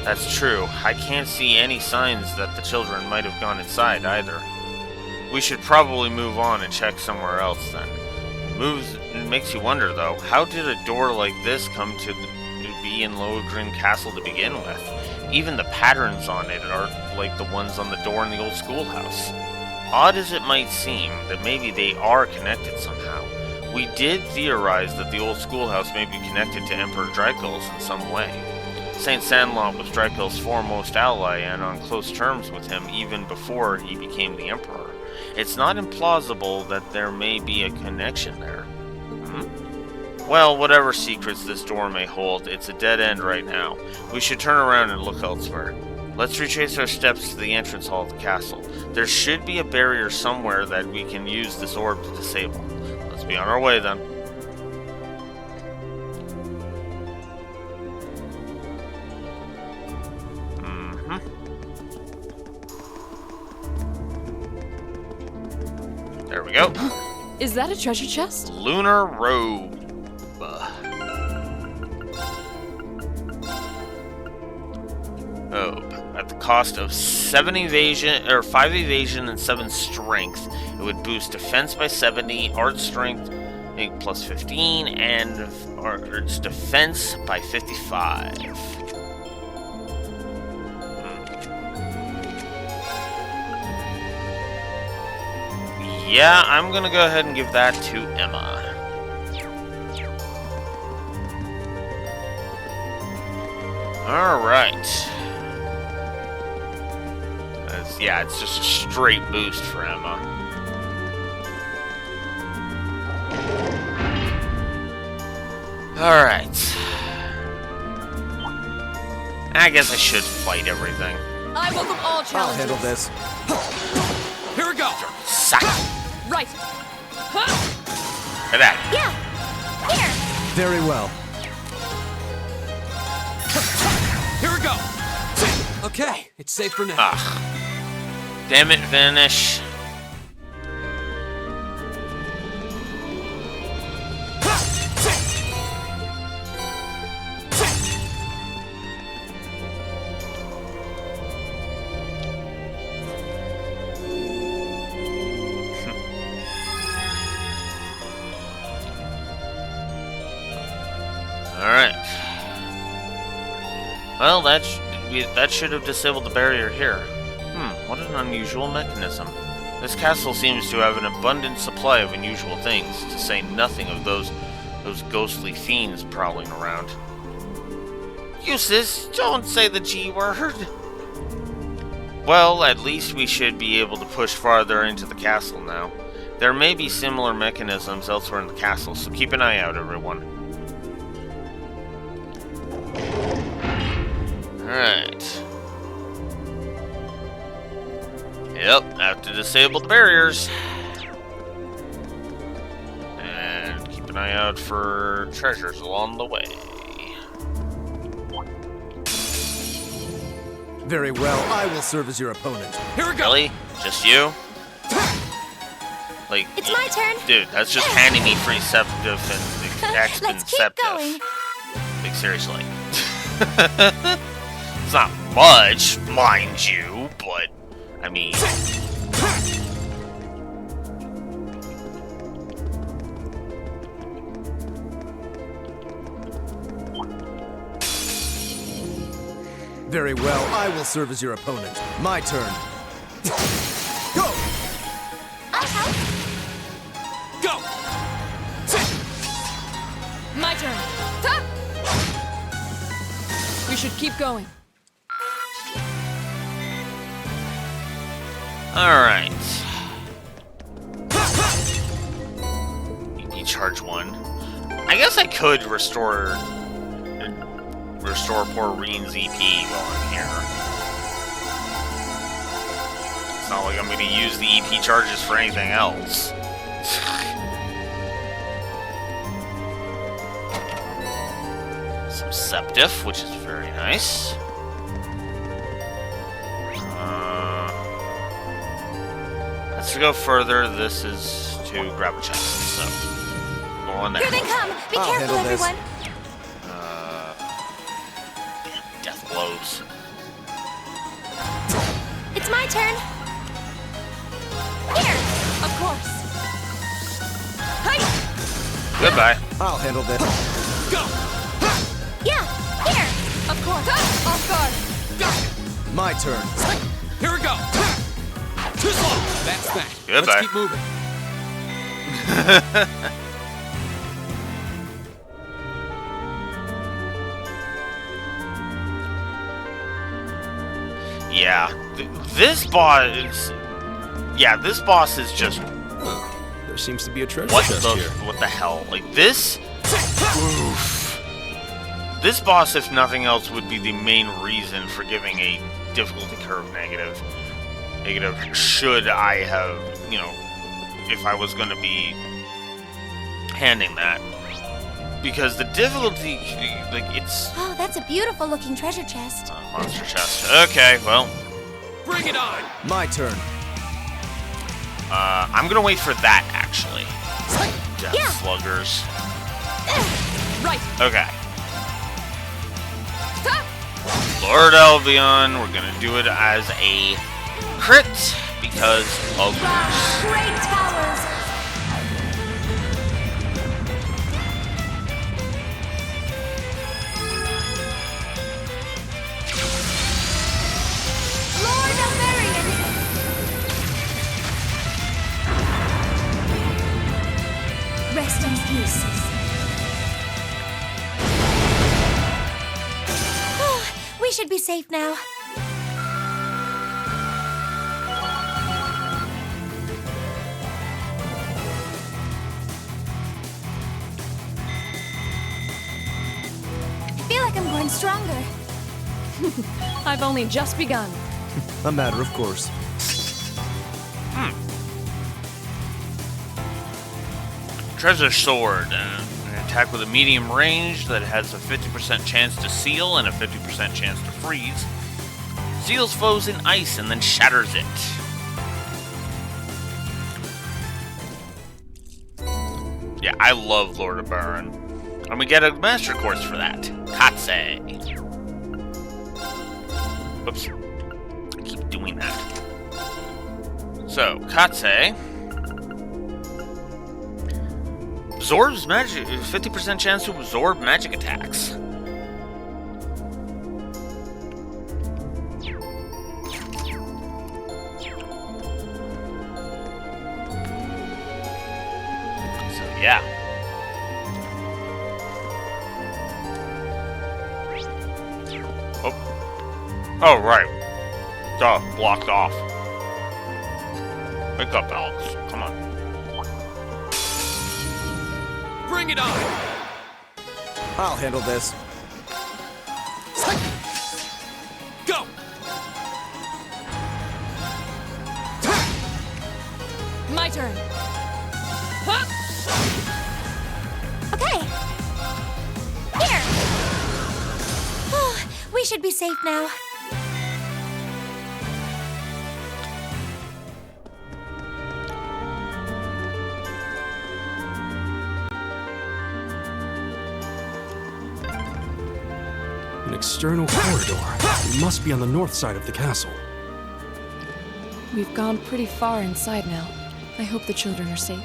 That's true. I can't see any signs that the children might have gone inside either. We should probably move on and check somewhere else then. It makes you wonder though, how did a door like this come to be in Lohengrin Castle to begin with? Even the patterns on it are like the ones on the door in the old schoolhouse. Odd as it might seem, that maybe they are connected somehow. We did theorize that the old schoolhouse may be connected to Emperor Dreikel in some way. Saint Sandlot was Dreikel's foremost ally and on close terms with him even before he became the Emperor. It's not implausible that there may be a connection there. Well, whatever secrets this door may hold, it's a dead end right now. We should turn around and look elsewhere. Let's retrace our steps to the entrance hall of the castle. There should be a barrier somewhere that we can use this orb to disable. Let's be on our way then. There we go. Is that a treasure chest? Lunar robe. At the cost of 7 evasion, or 5 evasion and 7 strength, it would boost defense by 70, art strength plus 15, and its defense by 55. Yeah, I'm gonna go ahead and give that to Emma. Alright. Yeah, it's just a straight boost for Emma. Alright. I guess I should fight everything. I welcome all I'll challenges. handle this. Here we go! Suck! Right. Look at that. Yeah. Here. Very well. Here we go! Okay, it's safe for now. Ah. Damn it, Vanish. Alright. Well, that should have disabled the barrier here. What an unusual mechanism. This castle seems to have an abundant supply of unusual things, to say nothing of those ghostly fiends prowling around. Useless, don't say the G word. Well, at least we should be able to push farther into the castle now. There may be similar mechanisms elsewhere in the castle, so keep an eye out, everyone. Alright. Yep, have to disable the barriers. And keep an eye out for treasures along the way. Very well, I will serve as your opponent. Here we go! Really? Just you? Like, It's my turn. dude, that's just handing me free Septif and Expin Let's keep Septif. going. Like, seriously. It's not much, mind you, but, I mean... Very well, I will serve as your opponent. My turn. Go! I'll help. Go! My turn. Ta! We should keep going. Alright. EP charge 1. I guess I could restore poor Reen's EP while I'm here. It's not like I'm going to use the EP charges for anything else. Some Septif, which is very nice. Let's go further. This is to grab a chest, so go on there. Here they come. Be I'll careful, handle this. everyone. Death blows. It's my turn. Here. Of course. Goodbye. I'll handle this. Go! Yeah. Here. Of course. Off guard. My turn. Here we go! Too slow! That's that. Goodbye. Let's keep moving. Yeah, this boss. Yeah, this boss is just There seems to be a treasure what chest here. what the hell? Like this. Oof. This boss, if nothing else, would be the main reason for giving a difficulty curve negative. Should I have, you know, if I was going to be handing that. Because the difficulty, like, it's... Oh, that's a beautiful looking treasure chest. Monster chest. Okay, well, Bring it on! My turn. I'm going to wait for that, actually. Death Yeah. sluggers. Right. Okay. Lord Albion, we're going to do it as a crit, because of... Great towers. Lord Alvarian. Rest in peace. We should be safe now. I feel like I'm growing stronger. I've only just begun. A matter of course. Treasure sword. attack with a medium range that has a 50% chance to seal and a 50% chance to freeze. Seals foes in ice and then shatters it. Yeah, I love Lord of Burn. And we get a master course for that. Katse. Oops. I keep doing that. So, Katse absorbs magic, 50% chance to absorb magic attacks. So, yeah. Oh, right. Duh, blocked off. Wake up, Alex. Come on. Bring it on! I'll handle this. Go! My turn. Okay. Here. Oh, we should be safe now. An external corridor. We must be on the north side of the castle. We've gone pretty far inside now. I hope the children are safe.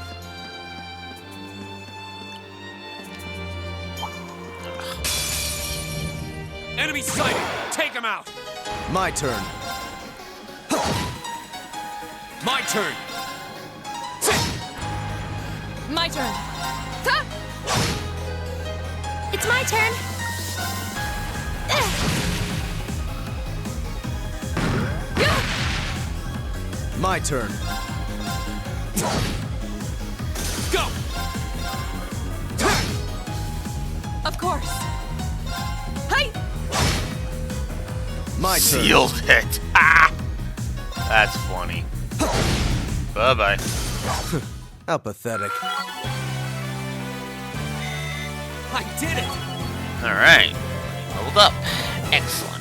Enemy sighted! Take him out! My turn. My turn! My turn. It's my turn. My turn. Go! Of course. Hey! My turn. Sealed it. Ah! That's funny. Bye-bye. How pathetic. I did it! Alright. Leveled up. Excellent.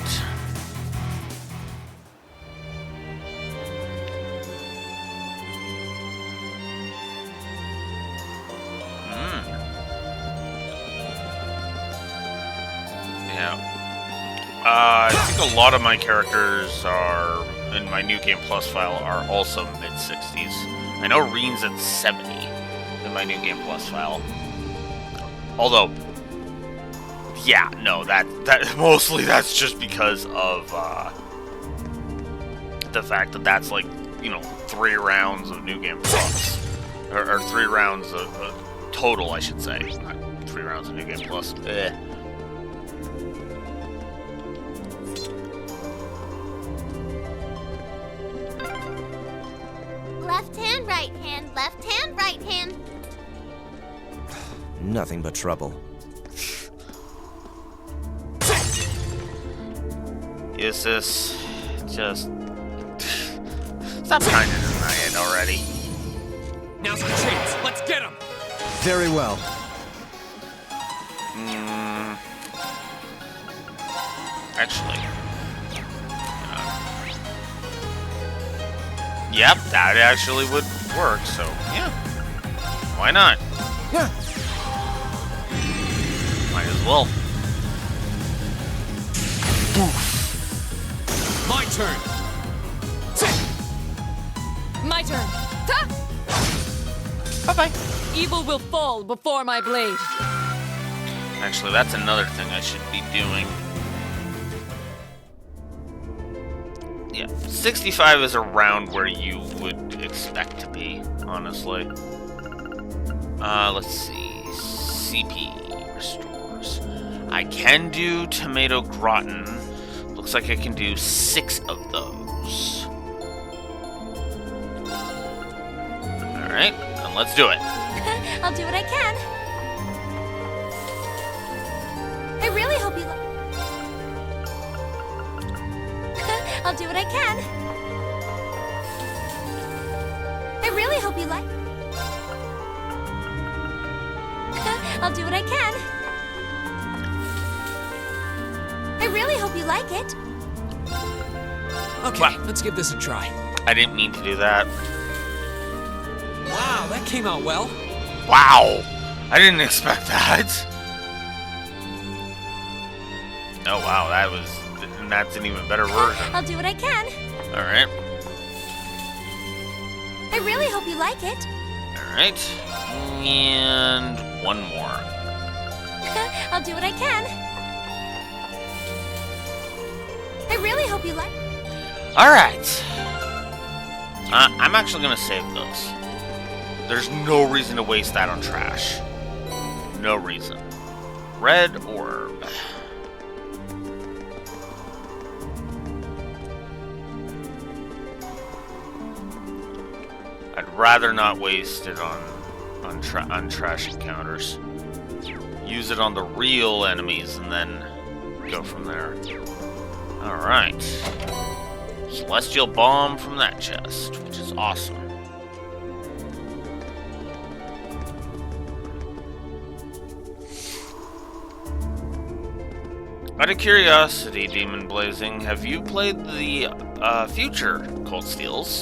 I think a lot of my characters are, in my New Game Plus file, are also mid-60s. I know Reen's at 70 in my New Game Plus file. Although, yeah, no, that mostly that's just because of the fact that that's like, 3 rounds of New Game Plus. Or 3 rounds of total, I should say. Not 3 rounds of New Game Plus. Left hand, right hand, left hand, right hand. Nothing but trouble. Is this just... Stop trying to deny it already. Now's our chance! Let's get him! Very well. Actually. Yep, that actually would work, so yeah. Why not? Yeah. Might as well. My turn! My turn. Bye-bye. Evil will fall before my blade. Actually, that's another thing I should be doing. Yeah, 65 is around where you would expect to be, honestly. Let's see. CP restores. I can do tomato gratin. Looks like I can do 6 of those. Alright, then let's do it. I'll do what I can. I really hope you I'll do what I can. I really hope you like I'll do what I can. I really hope you like it. Okay, Wow. let's give this a try. I didn't mean to do that. Wow, that came out well. Wow! I didn't expect that. Oh wow, that's an even better version. I'll do what I can. Alright. I really hope you like it. Alright. And one more. I'll do what I can. I really hope you like it. Alright. I'm actually gonna save those. There's no reason to waste that on trash. No reason. Red orb. I'd rather not waste it on trash encounters. Use it on the real enemies and then go from there. Alright. Celestial Bomb from that chest, which is awesome. Out of curiosity, Demon Blazing, have you played the future Cold Steels?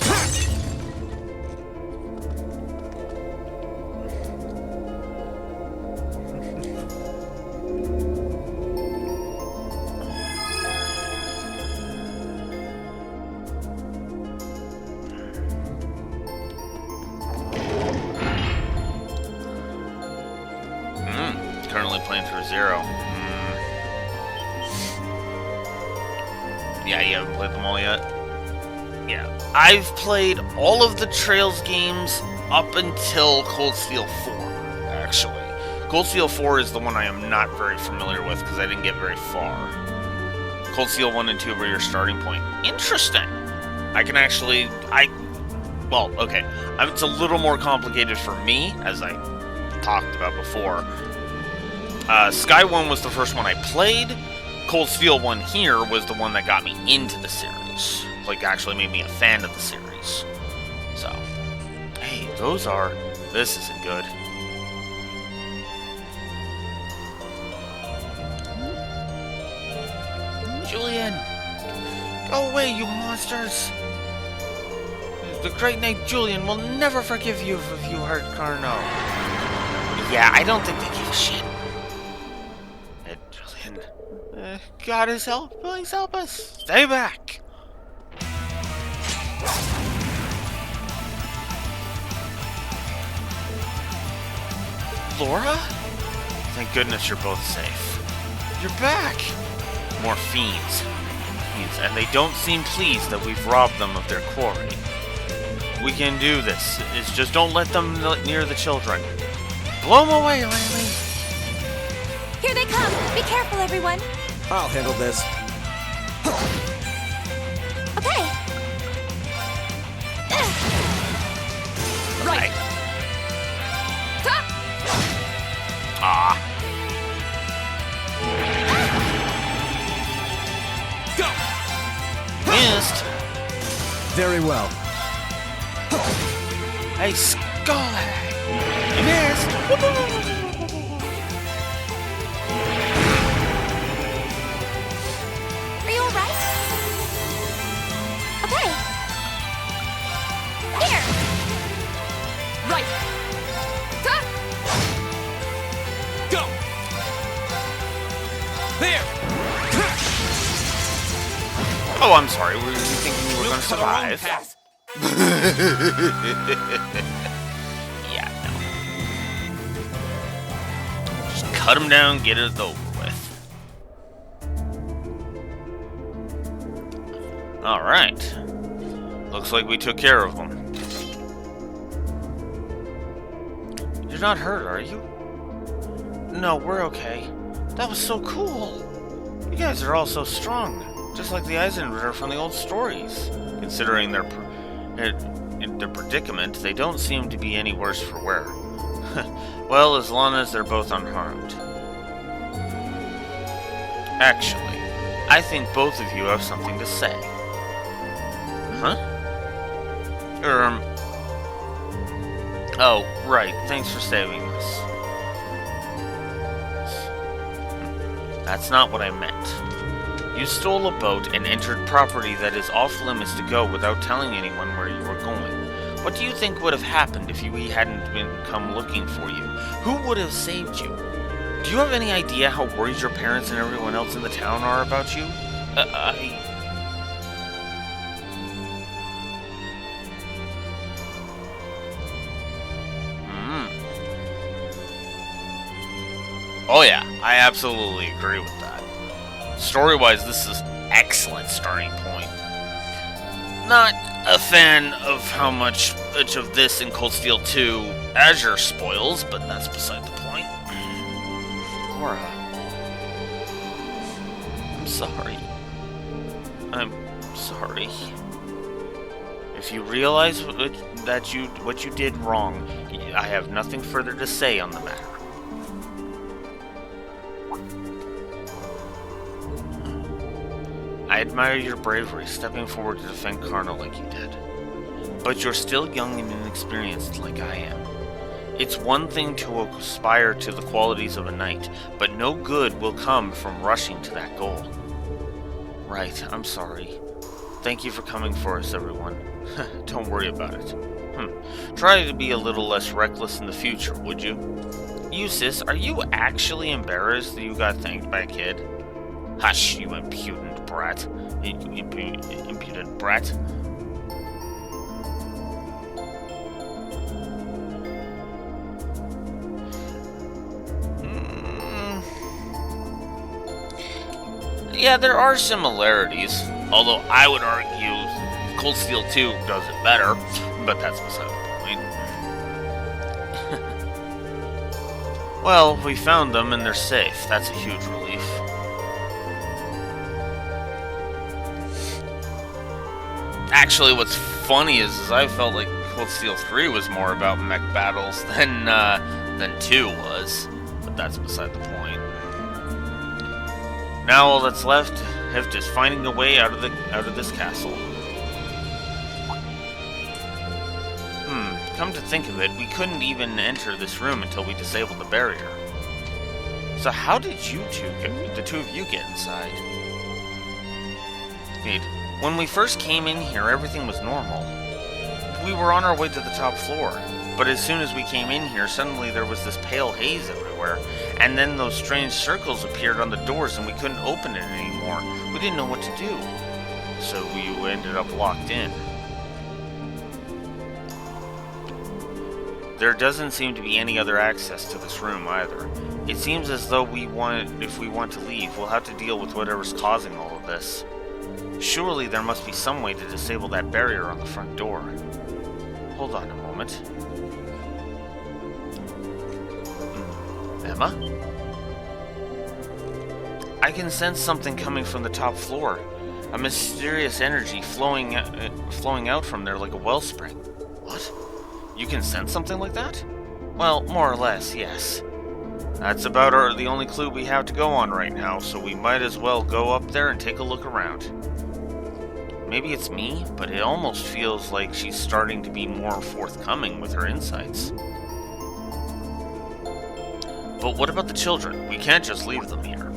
Currently playing through Zero. Yeah, you haven't played them all yet? Yeah. I've played all of the Trails games up until Cold Steel 4, actually. Cold Steel 4 is the one I am not very familiar with because I didn't get very far. Cold Steel 1 and 2 were your starting point. Interesting. I can actually... Well, okay. It's a little more complicated for me, as I talked about before. Sky 1 was the first one I played. Cold Steel 1 here was the one that got me into the series. Like, actually made me a fan of the series. So, hey, this isn't good. Julian! Go away, you monsters! The Great Knight Julian will never forgive you if you hurt Carno. Yeah, I don't think they give a shit. Julian, God is help! Please help us! Stay back! Laura? Thank goodness you're both safe. You're back! More fiends. And they don't seem pleased that we've robbed them of their quarry. We can do this. It's just don't let them near the children. Blow them away, Lanley! Here they come! Be careful, everyone! I'll handle this. Okay. Right. Ah. Go! Missed. Very well. Hey, Skull! You missed. Are you alright? Okay. Here! Right! Go! There! Oh, I'm sorry. Were you thinking you were going to survive? Yeah, no. Just cut him down, get it over with. Alright. Looks like we took care of them. You're not hurt, are you? No, we're okay. That was so cool. You guys are all so strong. Just like the Eisenritter from the old stories. Considering their predicament, they don't seem to be any worse for wear. Well, as long as they're both unharmed. Actually, I think both of you have something to say. Huh? Oh, right. Thanks for saving us. That's not what I meant. You stole a boat and entered property that is off limits to go without telling anyone where you were going. What do you think would have happened if we hadn't come looking for you? Who would have saved you? Do you have any idea how worried your parents and everyone else in the town are about you? Oh yeah, I absolutely agree with that. Story-wise, this is excellent starting point. Not a fan of how much of this in Cold Steel 2 Azure spoils, but that's beside the point. Laura, I'm sorry. I'm sorry. If you realize what you did wrong, I have nothing further to say on the matter. I admire your bravery, stepping forward to defend Karna like you did. But you're still young and inexperienced like I am. It's one thing to aspire to the qualities of a knight, but no good will come from rushing to that goal. Right, I'm sorry. Thank you for coming for us, everyone. Don't worry about it. Try to be a little less reckless in the future, would you? Eustace, are you actually embarrassed that you got thanked by a kid? Hush, you impudent brat. Impudent brat. Yeah, there are similarities. Although I would argue Cold Steel 2 does it better, but that's beside the point. Well, we found them and they're safe. That's a huge relief. Actually, what's funny is I felt like Cold Steel 3 was more about mech battles than 2 was, but that's beside the point. Now all that's left is finding a way out of this castle. Come to think of it, we couldn't even enter this room until we disabled the barrier. So how did the two of you get inside? Wait. When we first came in here, everything was normal. We were on our way to the top floor, but as soon as we came in here, suddenly there was this pale haze everywhere, and then those strange circles appeared on the doors and we couldn't open it anymore. We didn't know what to do, so we ended up locked in. There doesn't seem to be any other access to this room either. It seems as though if we want to leave, we'll have to deal with whatever's causing all of this. Surely there must be some way to disable that barrier on the front door. Hold on a moment. Emma? I can sense something coming from the top floor. A mysterious energy flowing out from there like a wellspring. What? You can sense something like that? Well, more or less, yes. That's about the only clue we have to go on right now, so we might as well go up there and take a look around. Maybe it's me, but it almost feels like she's starting to be more forthcoming with her insights. But what about the children? We can't just leave them here.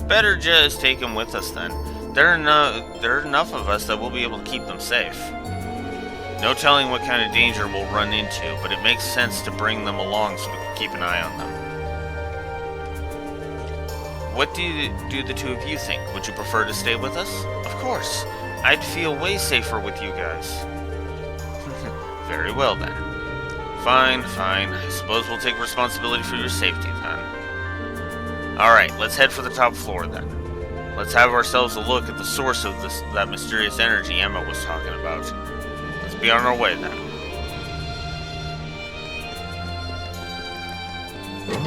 Better just take them with us then. There are enough of us that we'll be able to keep them safe. No telling what kind of danger we'll run into, but it makes sense to bring them along so we can keep an eye on them. What do the two of you think? Would you prefer to stay with us? Of course. I'd feel way safer with you guys. Very well then. Fine. I suppose we'll take responsibility for your safety then. Alright, let's head for the top floor then. Let's have ourselves a look at the source of that mysterious energy Emma was talking about. Let's be on our way then.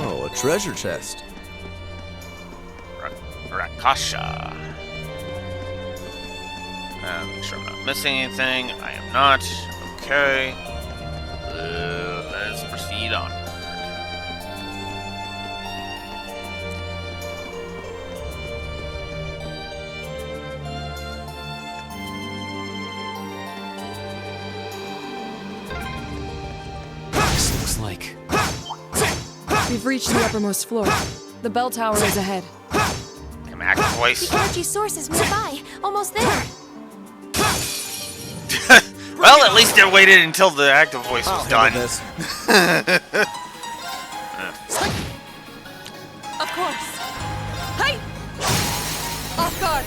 Oh, a treasure chest. Rakasha. Make sure I'm not missing anything. I am not. Okay. Let's proceed on. This looks like... We've reached the uppermost floor. The bell tower is ahead. Come active voice. The energy source is nearby. Almost there. Well, at least it waited until the active voice was I'll done. handle this. Of course. Hey! Off guard.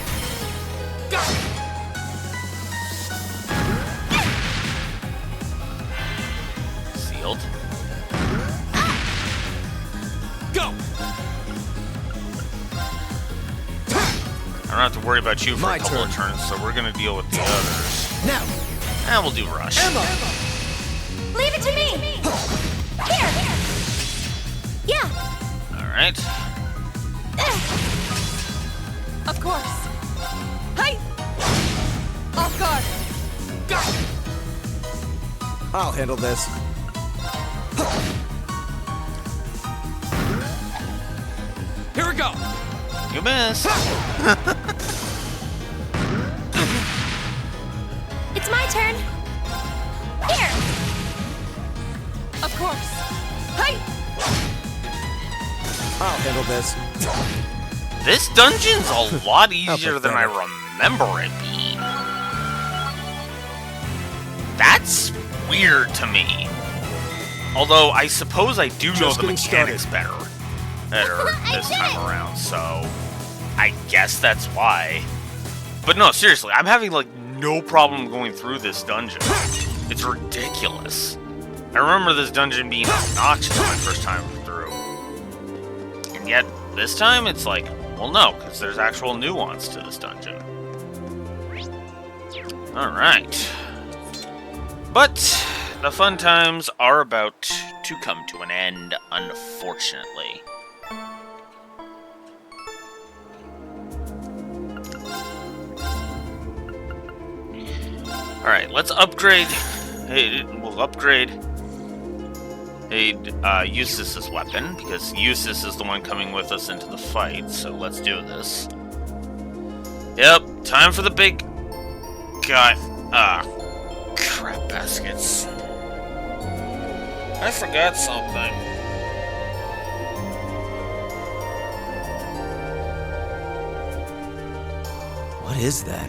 Sealed. Go! I don't have to worry about you for My a couple of turn. turns, so we're gonna deal with the others. Now, And we'll do rush. Emma! Leave it to me! Here! Yeah! Alright. Of course. Hey! Off guard. I'll handle this. Here we go! You missed. It's my turn. Here! Of course. Hey! I'll handle this. This dungeon's a lot easier than I pathetic. remember it being. That's weird to me. Although I suppose I do know Just the getting mechanics better I this did time it! around, so I guess that's why. But no, seriously, I'm having like no problem going through this dungeon. It's ridiculous. I remember this dungeon being obnoxious my first time through. And yet, this time it's like, well, no, because there's actual nuance to this dungeon. Alright. But the fun times are about to come to an end, unfortunately. Alright, let's upgrade. Hey, we'll upgrade Eustace's weapon, because Eustace is the one coming with us into the fight, so let's do this. Yep, time for the big guy. Crap baskets. I forgot something. What is that?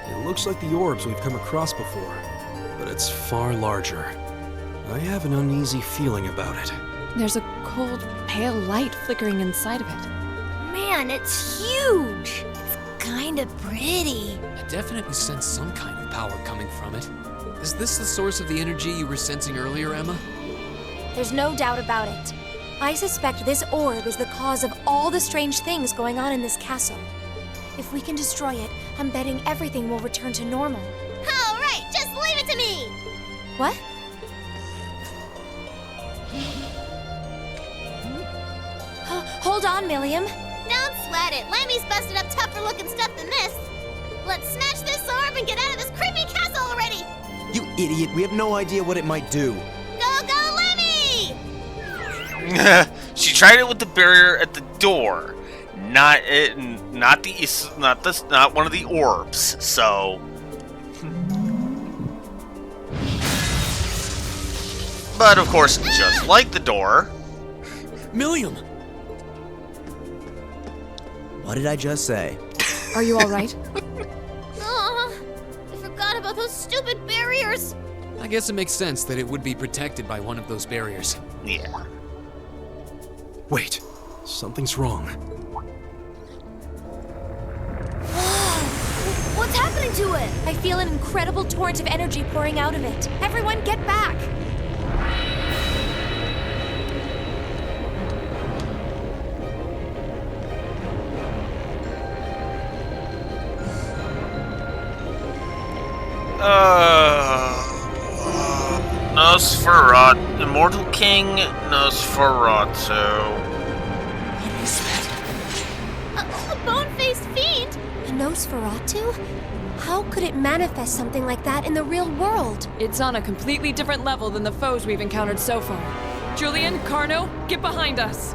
It looks like the orbs we've come across before, but it's far larger. I have an uneasy feeling about it. There's a cold, pale light flickering inside of it. Man, it's huge! It's kinda pretty. I definitely sense some kind of power coming from it. Is this the source of the energy you were sensing earlier, Emma? There's no doubt about it. I suspect this orb is the cause of all the strange things going on in this castle. If we can destroy it, I'm betting everything will return to normal. All right, just leave it to me. What? Hold on, Milliam. Don't sweat it. Lemmy's busted up tougher looking stuff than this. Let's smash this orb and get out of this creepy castle already. You idiot, we have no idea what it might do. Go, go, Lemmy! She tried it with the barrier at the door, not one of the orbs. So, but of course, just like the door, Milliam! What did I just say? Are you all right? Aw, I forgot about those stupid barriers. I guess it makes sense that it would be protected by one of those barriers. yeah. Wait, something's wrong. What's happening to it? I feel an incredible torrent of energy pouring out of it. Everyone get back! Nosferatu, Immortal King Nosferatu. What is that? A bone-faced fiend? A Nosferatu? How could it manifest something like that in the real world? It's on a completely different level than the foes we've encountered so far. Julian, Carno, get behind us.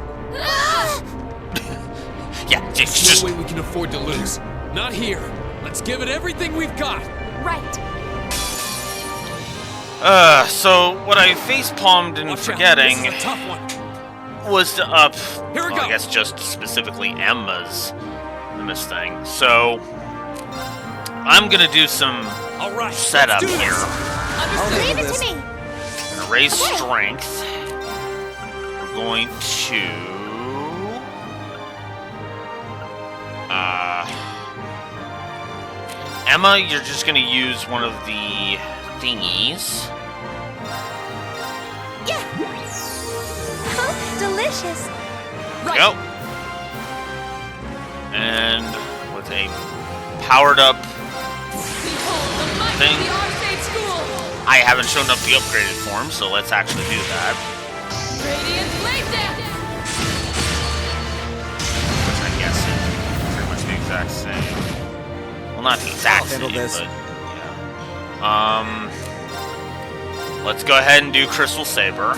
Yeah, There's just no way we can afford to lose. Not here. Let's give it everything we've got. Right. so what I face palmed in Watch out, forgetting. This is a tough one. was to up, Here we well, go. I guess just specifically Emma's thing. So I'm gonna do some All right. setup let's do here. this. Leave it to me. Gonna raise strength. We're going to Emma, you're just gonna use one of the thingies. Yeah. Oh, delicious. Right. Go. And with a powered up Behold the might thing. of the Arcade School! I haven't shown up the upgraded form, so let's actually do that. Radiant Blade Dance! Which I guess is pretty much the exact same. Well, not the exact same, handle this. but yeah. Let's go ahead and do Crystal Saber.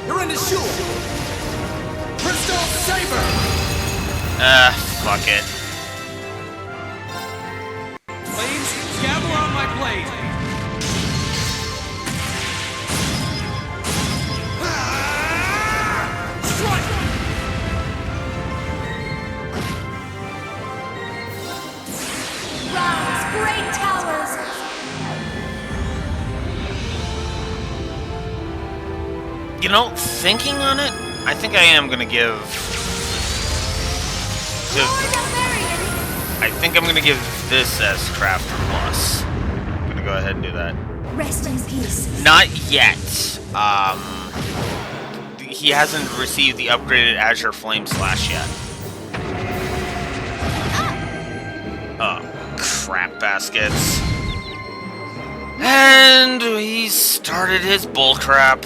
You're in the shoe! Crystal Saber! Fuck it. Flames, gather on my blade! Strike! Rise, great towers. You know, thinking on it, I think I am gonna give. I think I'm gonna give this as Craft Plus. I'm gonna go ahead and do that. Rest in peace. Not yet. He hasn't received the upgraded Azure Flame Slash yet. Oh, crap baskets. And he started his bullcrap.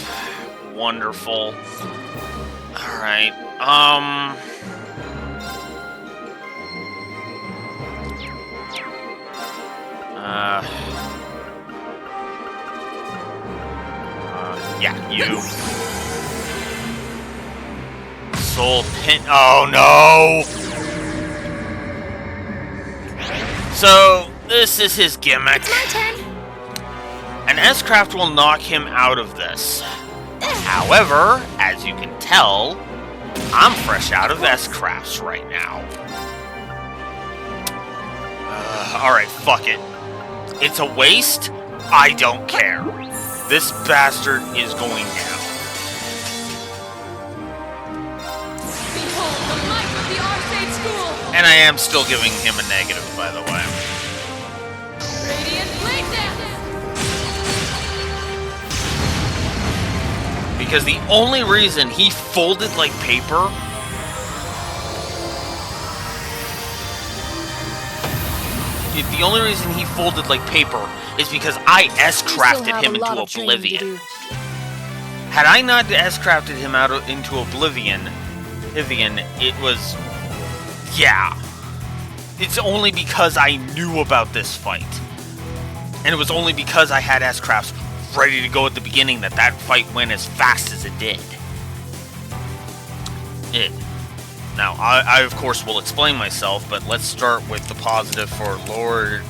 Wonderful. Alright, yeah, you. Soul Pin. Oh no! So, this is his gimmick. My turn. And S-Craft will knock him out of this. However, as you can tell, I'm fresh out of S-Crafts right now. Alright, fuck it. It's a waste. I don't care. This bastard is going down. Behold the might of the Arcade School! And I am still giving him a negative, by the way. Radiant Blade Dance! Because the only reason he folded like paper is because I S-crafted him into oblivion. Had I not S-crafted him into oblivion, it was... yeah. It's only because I knew about this fight. And it was only because I had S-crafts ready to go at the beginning that fight went as fast as it did. Now, I of course will explain myself, but let's start with the positive for Barian.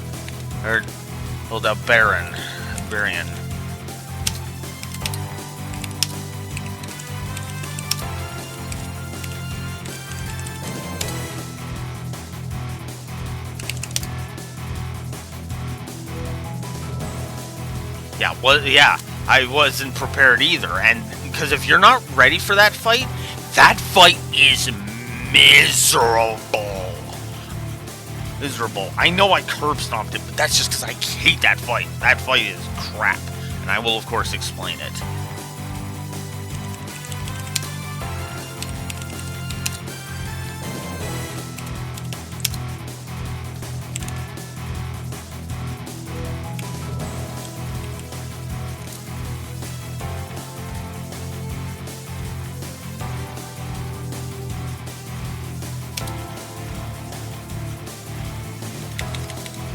Yeah, I wasn't prepared either, and because if you're not ready for that fight is miserable. I know I curb stomped it, but that's just because I hate that fight. That fight is crap, and I will of course explain it.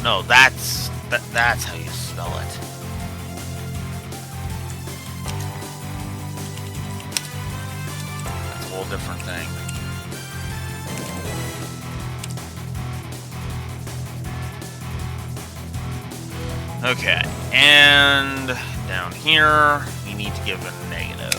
No, that's how you spell it. That's a whole different thing. Okay, and down here, we need to give a negative.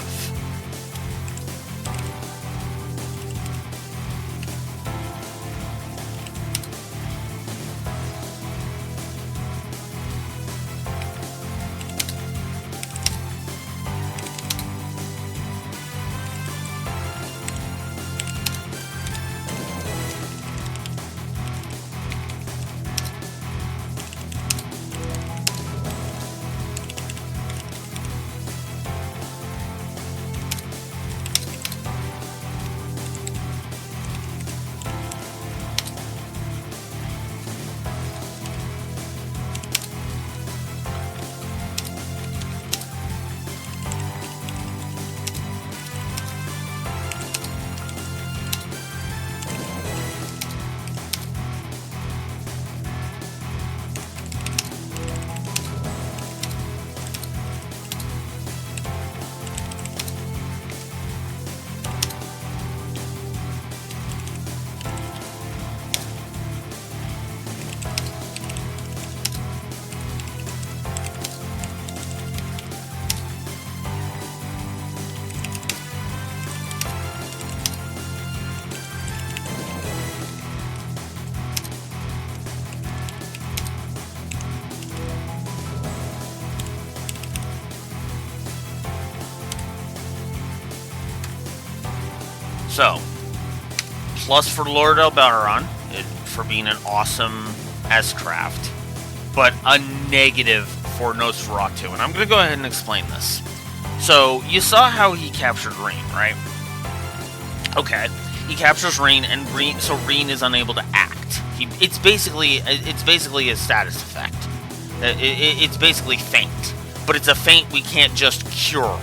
So, plus for Lord Elberon for being an awesome S-craft, but a negative for Nosferatu. And I'm going to go ahead and explain this. So, you saw how he captured Reen, right? Okay, he captures Reen, and Reen is unable to act. It's basically a status effect. It's basically faint, but it's a faint we can't just cure.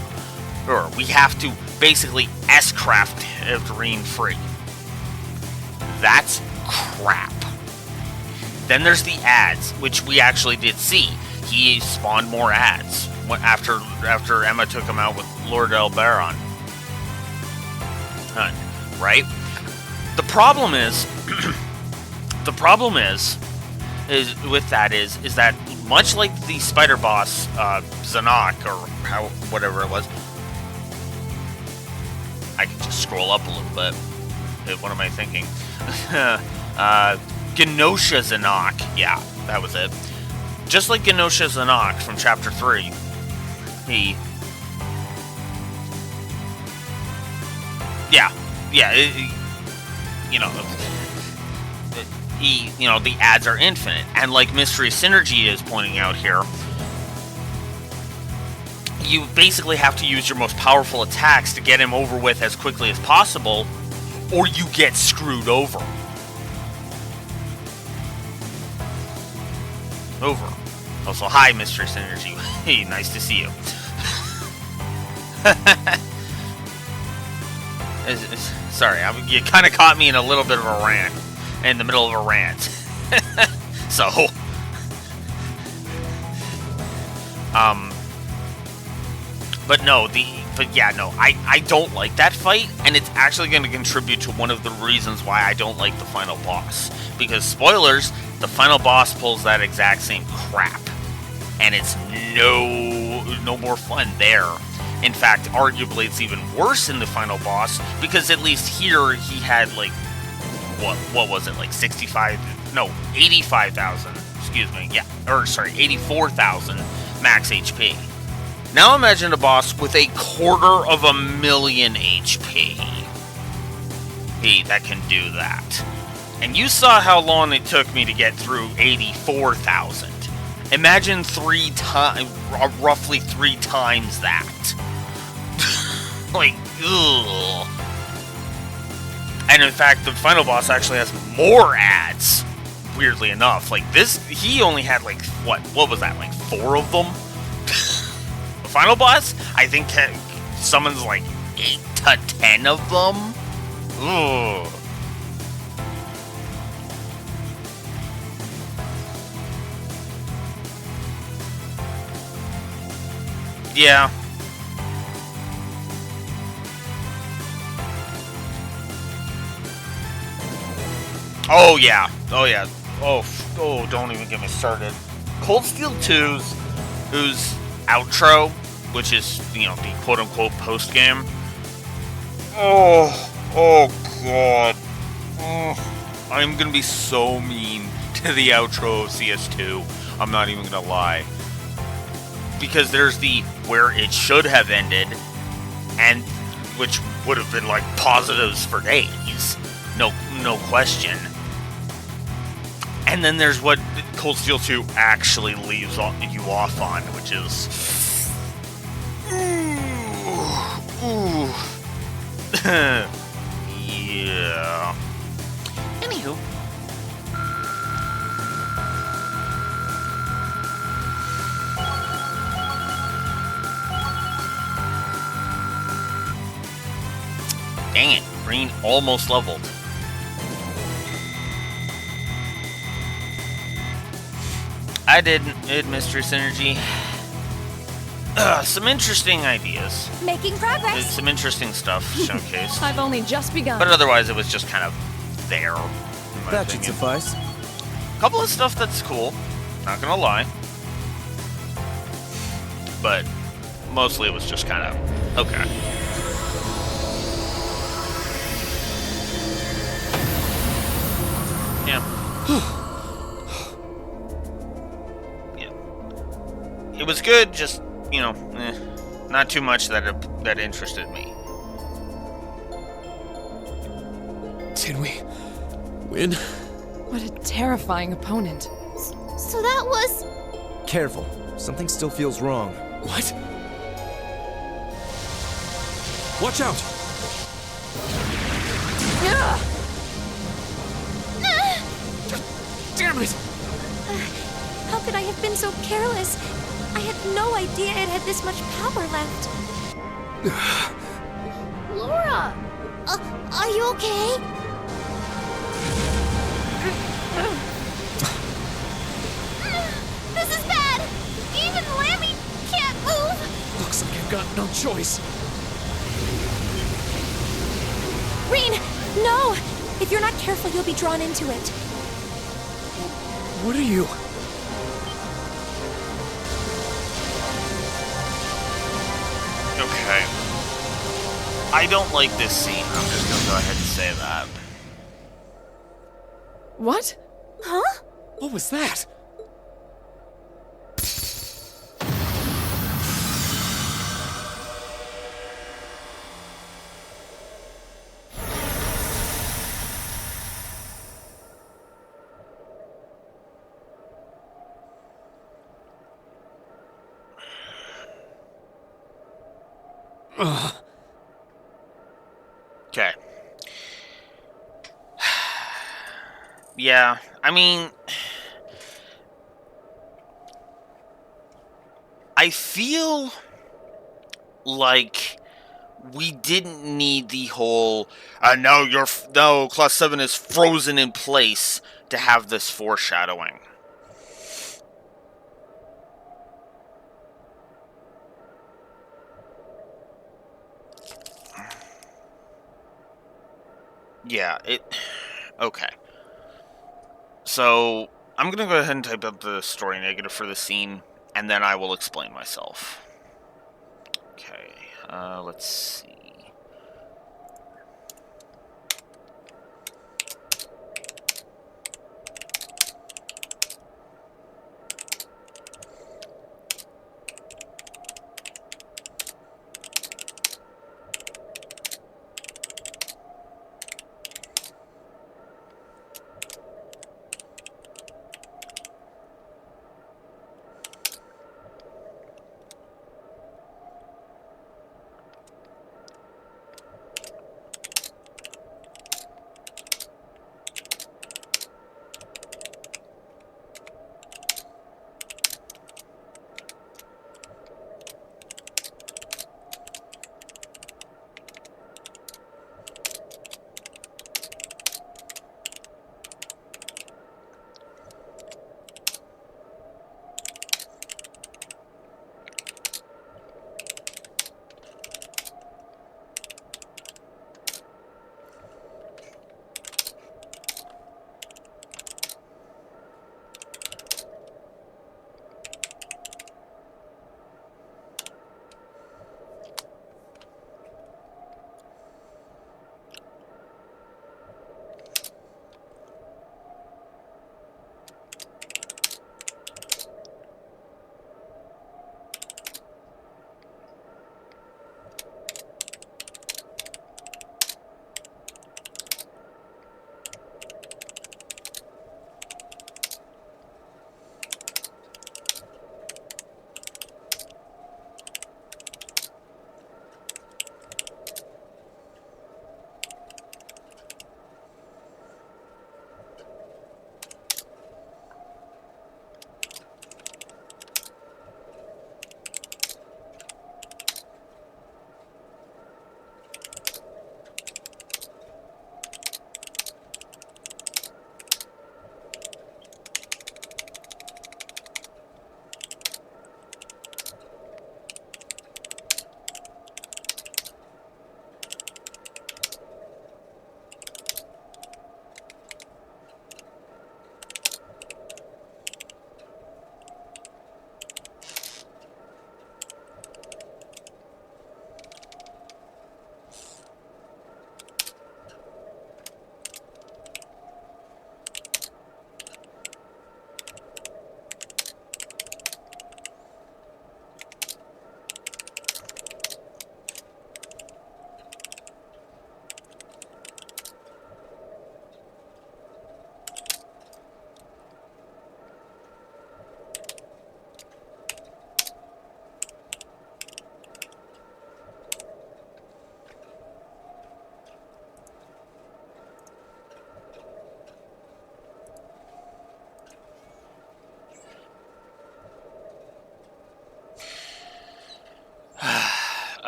Or we have to basically S-craft Reen free. That's crap. Then there's the ads, which we actually did see. He spawned more ads after Emma took him out with Lord Elberon. Right? The problem is with that is that much like the spider boss Zanak, or whatever it was. I can just scroll up a little bit. What am I thinking? Genosha Zanak. Yeah, that was it. Just like Genosha Zanak from Chapter 3, the ads are infinite. And like Mystery Synergy is pointing out here, you basically have to use your most powerful attacks to get him over with as quickly as possible, or you get screwed over. Also, hi, Mystery Synergy. Hey, nice to see you. Sorry, you kind of caught me in a little bit of a rant. In the middle of a rant. So... I don't like that fight, and it's actually going to contribute to one of the reasons why I don't like the final boss. Because, spoilers, the final boss pulls that exact same crap. And it's no more fun there. In fact, arguably, it's even worse in the final boss, because at least here, he had, like, what was it, like 85,000, excuse me, 84,000 max HP. Now imagine a boss with 250,000 HP. Hey, that can do that. And you saw how long it took me to get through 84,000. Imagine roughly 3 times that. Like, ugh. And in fact, the final boss actually has more ads, weirdly enough. Like this, he only had like, what was that, like 4 of them? The final boss, I think, summons like 8 to 10 of them. Ugh. Yeah. Oh yeah. Oh yeah. Oh, don't even get me started. Cold Steel 2's whose outro, which is, you know, the quote-unquote post-game. Oh god. I'm gonna be so mean to the outro of CS2. I'm not even gonna lie. Because there's the where it should have ended, and which would have been like positives for days. No question. And then there's what Cold Steel 2 actually leaves you off on, which is... Ooh. Yeah. Anywho. Dang it, green almost leveled. I didn't. Mystery Synergy. Some interesting ideas. Making progress. Some interesting stuff showcased. I've only just begun. But otherwise, it was just kind of there. That should suffice. Couple of stuff that's cool. Not gonna lie. But mostly it was just kind of okay. Yeah. Yeah. It was good, just, you know, not too much that interested me. Did we win? What a terrifying opponent. So that was... Careful. Something still feels wrong. What? Watch out! Damn it! How could I have been so careless? I had no idea it had this much power left. Laura! Are you okay? This is bad! Even Lammy can't move! Looks like I've got no choice. Reen, no! If you're not careful, you'll be drawn into it. What are you? Okay. I don't like this scene. I'm just gonna go ahead and say that. What? Huh? What was that? Okay. Yeah, I mean... I feel like we didn't need the whole, no, Class 7 is frozen in place to have this foreshadowing. Yeah, okay. So, I'm gonna go ahead and type up the story negative for the scene, and then I will explain myself. Okay, let's see.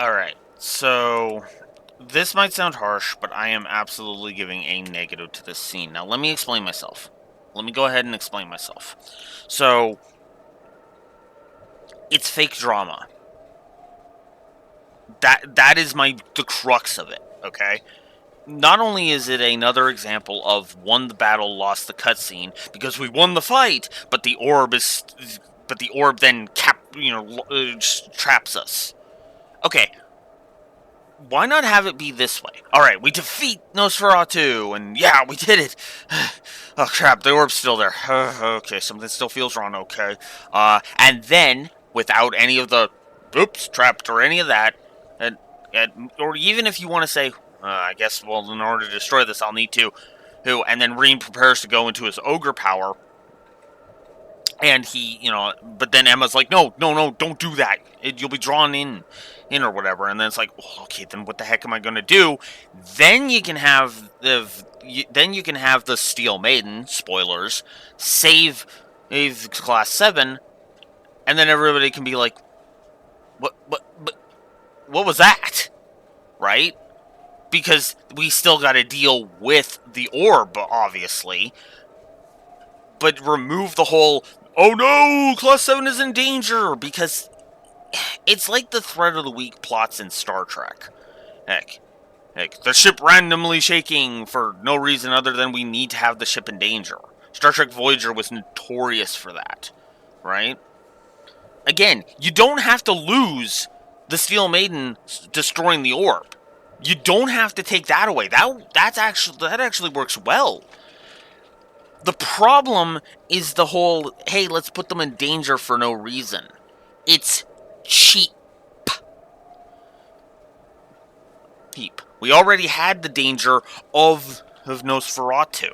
Alright, so this might sound harsh, but I am absolutely giving a negative to this scene. Now, let me explain myself. Let me go ahead and explain myself. So, it's fake drama. That is the crux of it, okay? Not only is it another example of won the battle, lost the cutscene, because we won the fight, but the orb then traps us. Okay, why not have it be this way? Alright, we defeat Nosferatu, and yeah, we did it. Oh crap, the orb's still there. Okay, something still feels wrong, okay. And then, without any of the, oops, trapped or any of that, or even if you want to say, I guess, well, in order to destroy this, I'll need to, and then Rean prepares to go into his ogre power, and he, but then Emma's like, no, don't do that. You'll be drawn in or whatever. And then it's like, oh, okay, then what the heck am I going to do? Then you can have the Steel Maiden, spoilers, save Class 7, and then everybody can be like, what was that? Right? Because we still got to deal with the orb, obviously. But remove the whole, oh no, Class 7 is in danger, because it's like the thread of the week plots in Star Trek. Heck, the ship randomly shaking for no reason other than we need to have the ship in danger. Star Trek Voyager was notorious for that, right? Again, you don't have to lose the Steel Maiden destroying the orb. You don't have to take that away. That actually works well. The problem is the whole, hey, let's put them in danger for no reason. It's cheap. We already had the danger of Nosferatu.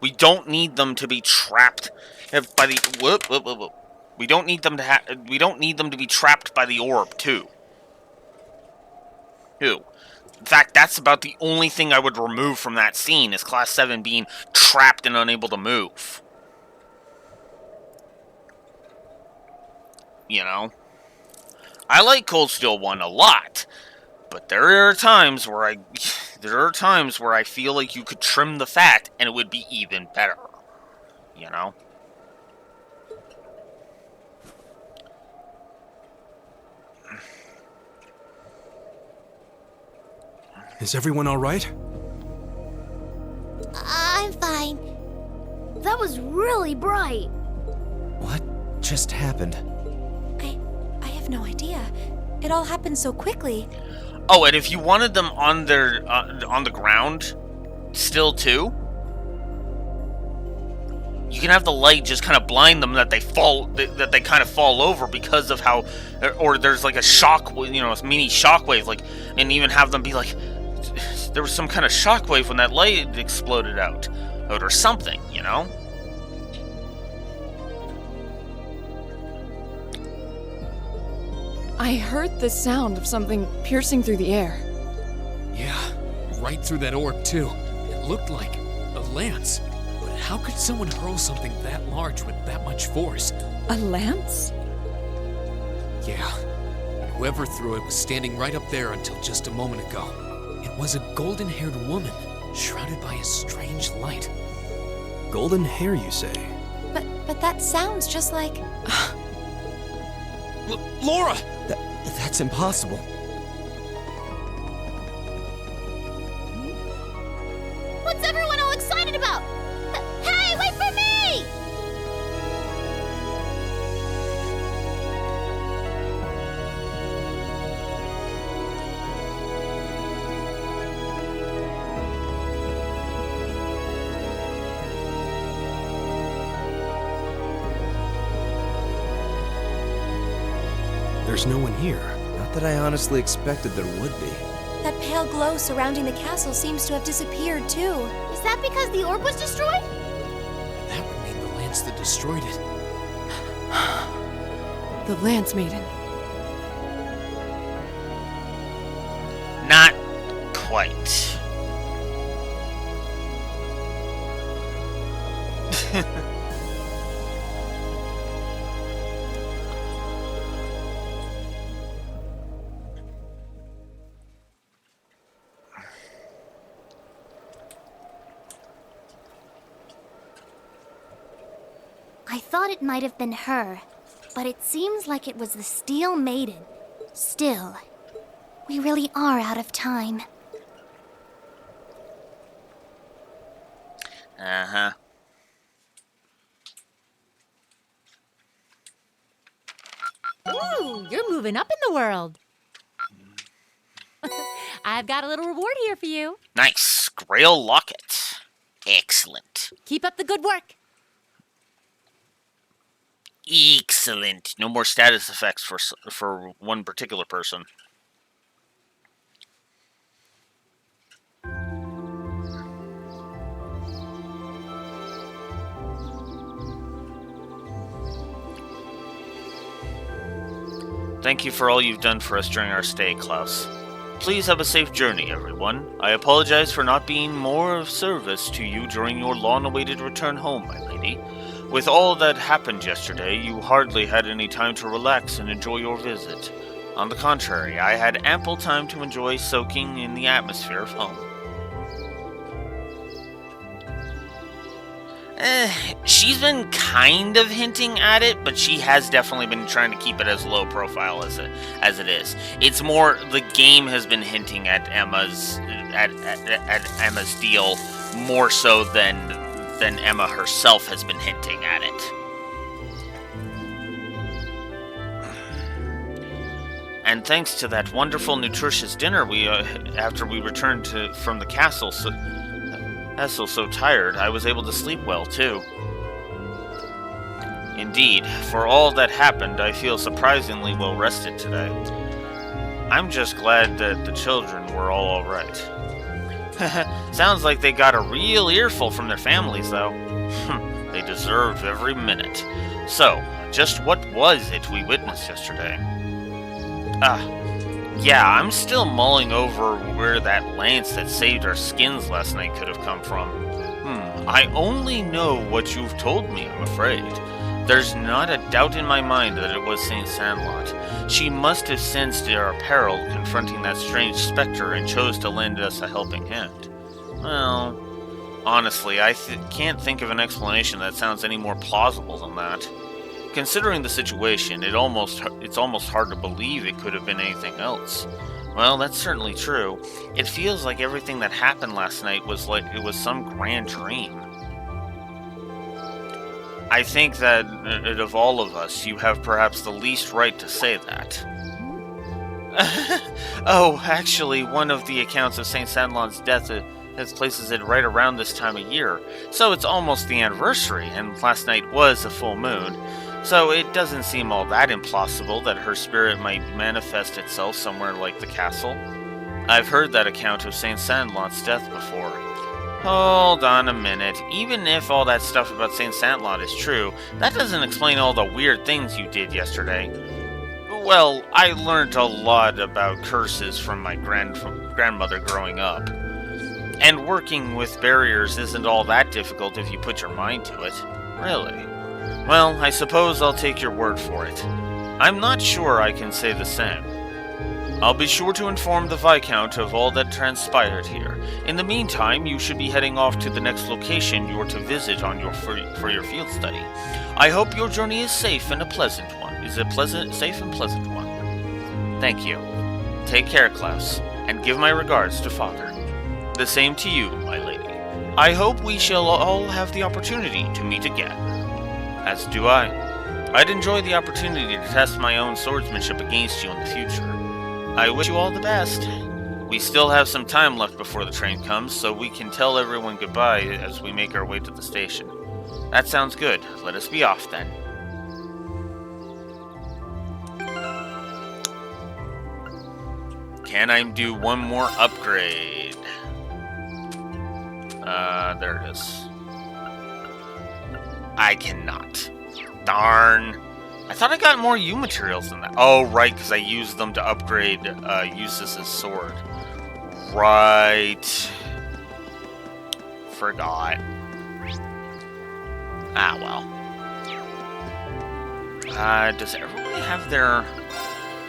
We don't need them to be trapped by the We don't need them to be trapped by the orb too. In fact, that's about the only thing I would remove from that scene, is Class 7 being trapped and unable to move. I like Cold Steel 1 a lot, but there are times where I feel like you could trim the fat and it would be even better. Is everyone all right? I'm fine. That was really bright. What just happened? I have no idea. It all happened so quickly. Oh, and if you wanted them on the ground still too, you can have the light just kind of blind them that they kind of fall over because of how, or there's like a shock, a mini shockwave, and even have them be like, there was some kind of shockwave when that light exploded out or something, I heard the sound of something piercing through the air. Yeah, right through that orb, too. It looked like a lance. But how could someone hurl something that large with that much force? A lance? Yeah. Whoever threw it was standing right up there until just a moment ago. It was a golden-haired woman, shrouded by a strange light. Golden hair, you say? But that sounds just like... Laura! That's impossible. What's everyone all excited about? Hey, wait for me! There's no one here. Not that I honestly expected there would be. That pale glow surrounding the castle seems to have disappeared, too. Is that because the orb was destroyed? That would mean the lance that destroyed it. The Lance Maiden. Not quite. I thought it might have been her, but it seems like it was the Steel Maiden. Still, we really are out of time. Uh-huh. Ooh, you're moving up in the world. I've got a little reward here for you. Nice. Grail Locket. Excellent. Keep up the good work. Excellent. No more status effects for one particular person. Thank you for all you've done for us during our stay, Klaus. Please have a safe journey, everyone. I apologize for not being more of service to you during your long-awaited return home, my lady. With all that happened yesterday, you hardly had any time to relax and enjoy your visit. On the contrary, I had ample time to enjoy soaking in the atmosphere of home. She's been kind of hinting at it, but she has definitely been trying to keep it as low profile as it is. It's more the game has been hinting at Emma's deal more so than Emma herself has been hinting at it. And thanks to that wonderful, nutritious dinner after we returned from the castle, so tired, I was able to sleep well, too. Indeed, for all that happened, I feel surprisingly well rested today. I'm just glad that the children were all alright. Sounds like they got a real earful from their families, though. They deserve every minute. So, just what was it we witnessed yesterday? Yeah, I'm still mulling over where that lance that saved our skins last night could have come from. I only know what you've told me, I'm afraid. There's not a doubt in my mind that it was St. Sandlot. She must have sensed our peril confronting that strange specter and chose to lend us a helping hand. Well, honestly, I can't think of an explanation that sounds any more plausible than that. Considering the situation, it's almost hard to believe it could have been anything else. Well, that's certainly true. It feels like everything that happened last night was like it was some grand dream. I think that of all of us, you have perhaps the least right to say that. Oh, actually, one of the accounts of St. Sandlot's death places it right around this time of year, so it's almost the anniversary, and last night was a full moon. So it doesn't seem all that implausible that her spirit might manifest itself somewhere like the castle. I've heard that account of St. Sandlot's death before. Hold on a minute. Even if all that stuff about St. Sandlot is true, that doesn't explain all the weird things you did yesterday. Well, I learned a lot about curses from my grandmother growing up. And working with barriers isn't all that difficult if you put your mind to it. Really. Well, I suppose I'll take your word for it. I'm not sure I can say the same. I'll be sure to inform the Viscount of all that transpired here. In the meantime, you should be heading off to the next location you're to visit for your field study. I hope your journey is safe and a pleasant one. Safe and pleasant one. Thank you. Take care, Klaus, and give my regards to Father. The same to you, my lady. I hope we shall all have the opportunity to meet again. As do I. I'd enjoy the opportunity to test my own swordsmanship against you in the future. I wish you all the best. We still have some time left before the train comes, so we can tell everyone goodbye as we make our way to the station. That sounds good. Let us be off then. Can I do one more upgrade? There it is. I cannot. Darn. I thought I got more U materials than that. Oh, right, because I used them to upgrade Eustace's sword. Right. Forgot. Ah, well. Does everybody have their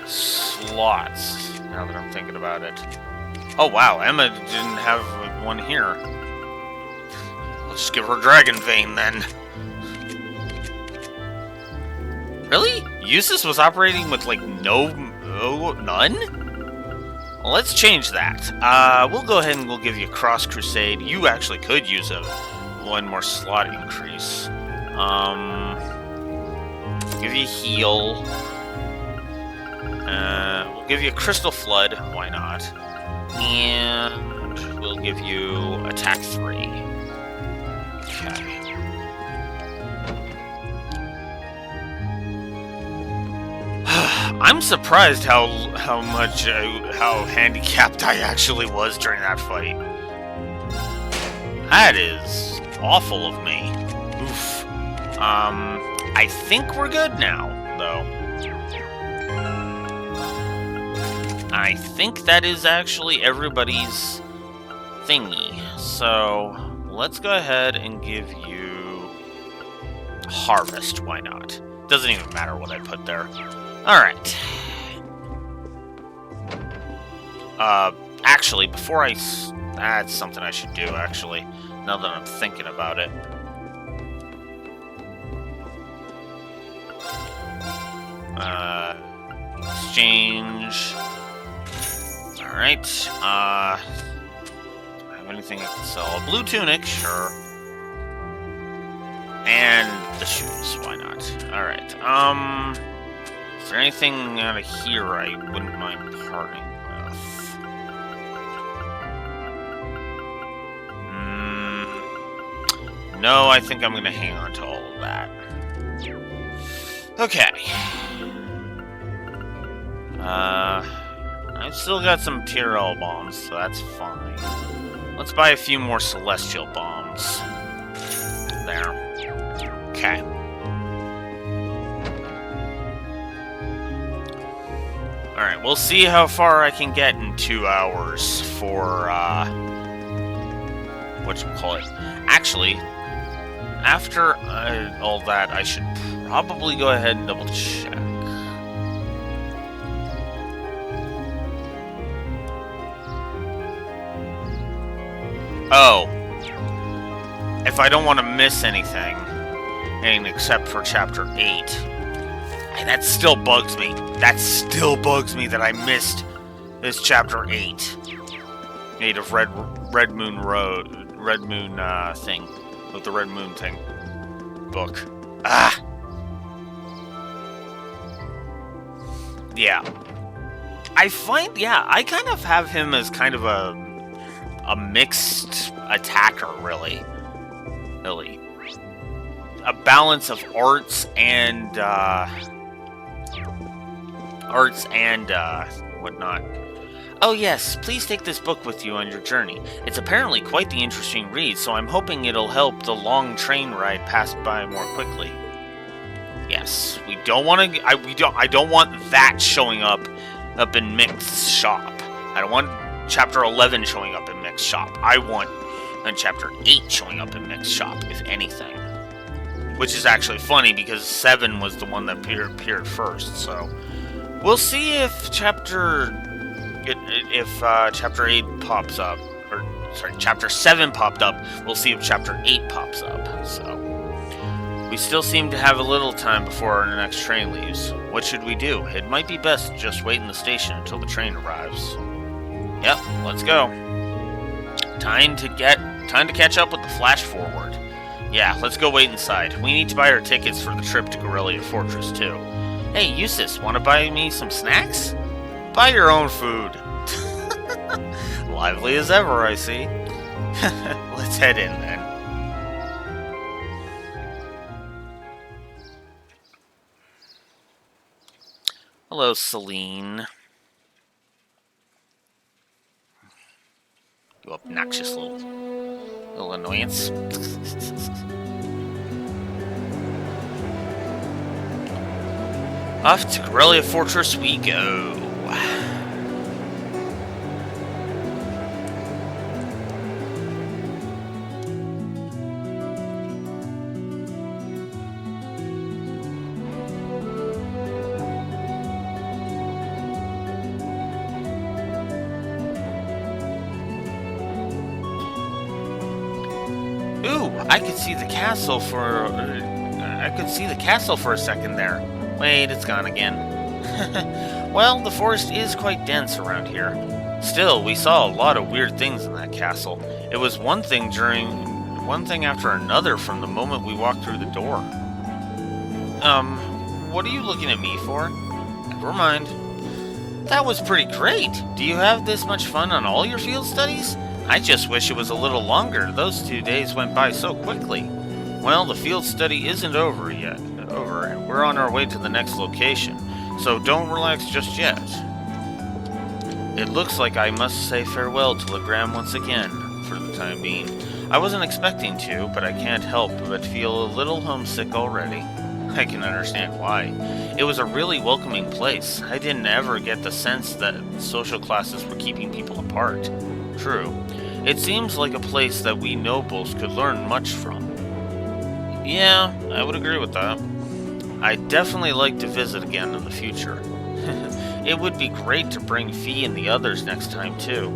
slots, now that I'm thinking about it? Oh, wow, Emma didn't have one here. Let's just give her Dragon Vein, then. Really? Eustace was operating with, like, none? Well, let's change that. We'll go ahead and we'll give you Cross Crusade. You actually could use one more slot increase. Give you Heal. We'll give you Crystal Flood. Why not? And we'll give you Attack 3. Okay. I'm surprised how handicapped I actually was during that fight. That is awful of me. Oof. I think we're good now, though. I think that is actually everybody's thingy. So let's go ahead and give you Harvest. Why not? Doesn't even matter what I put there. Alright. Actually, before that's something I should do, actually, now that I'm thinking about it. Exchange. Alright. Do I have anything I can sell? A blue tunic, sure. And the shoes, why not? Alright, is there anything out of here I wouldn't mind parting with? No, I think I'm gonna hang on to all of that. Okay. I've still got some Tyrell bombs, so that's fine. Let's buy a few more Celestial bombs. There. Okay. Alright, we'll see how far I can get in 2 hours for, whatchamacallit. Actually, after all that, I should probably go ahead and double check. Oh. If I don't want to miss anything, except for Chapter 8. And that still bugs me. That still bugs me that I missed this Chapter 8. 8 of Red Moon thing. With the Red Moon thing. Book. Ah! Yeah. I kind of have him as kind of a mixed attacker, really. A balance of arts and whatnot. Oh yes, please take this book with you on your journey. It's apparently quite the interesting read, so I'm hoping it'll help the long train ride pass by more quickly. Yes, we don't want to. I don't want that showing up in Mick's shop. I don't want Chapter 11 showing up in Mick's shop. I want Chapter 8 showing up in Mick's shop, if anything. Which is actually funny because 7 was the one that appeared first. So we'll see if Chapter 8 pops up, or sorry, Chapter 7 popped up. We'll see if Chapter 8 pops up. So we still seem to have a little time before our next train leaves. What should we do? It might be best to just wait in the station until the train arrives. Yep, let's go. Time to catch up with the flash forward. Yeah, let's go wait inside. We need to buy our tickets for the trip to Corellia Fortress, too. Hey, Eustace, want to buy me some snacks? Buy your own food. Lively as ever, I see. Let's head in, then. Hello, Celine. You obnoxious little annoyance. Off to Corellia Fortress we go. Ooh, I could see the castle for a second there. Wait, it's gone again. Well, the forest is quite dense around here. Still, we saw a lot of weird things in that castle. It was one thing after another from the moment we walked through the door. What are you looking at me for? Never mind. That was pretty great. Do you have this much fun on all your field studies? I just wish it was a little longer. Those 2 days went by so quickly. Well, the field study isn't over yet. And we're on our way to the next location, so don't relax just yet. It looks like I must say farewell to Legram once again, for the time being. I wasn't expecting to, but I can't help but feel a little homesick already. I can understand why. It was a really welcoming place. I didn't ever get the sense that social classes were keeping people apart. True. It seems like a place that we nobles could learn much from. Yeah, I would agree with that. I'd definitely like to visit again in the future. It would be great to bring Fee and the others next time, too.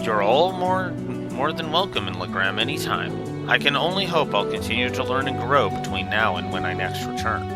You're all more than welcome in Legram anytime. I can only hope I'll continue to learn and grow between now and when I next return.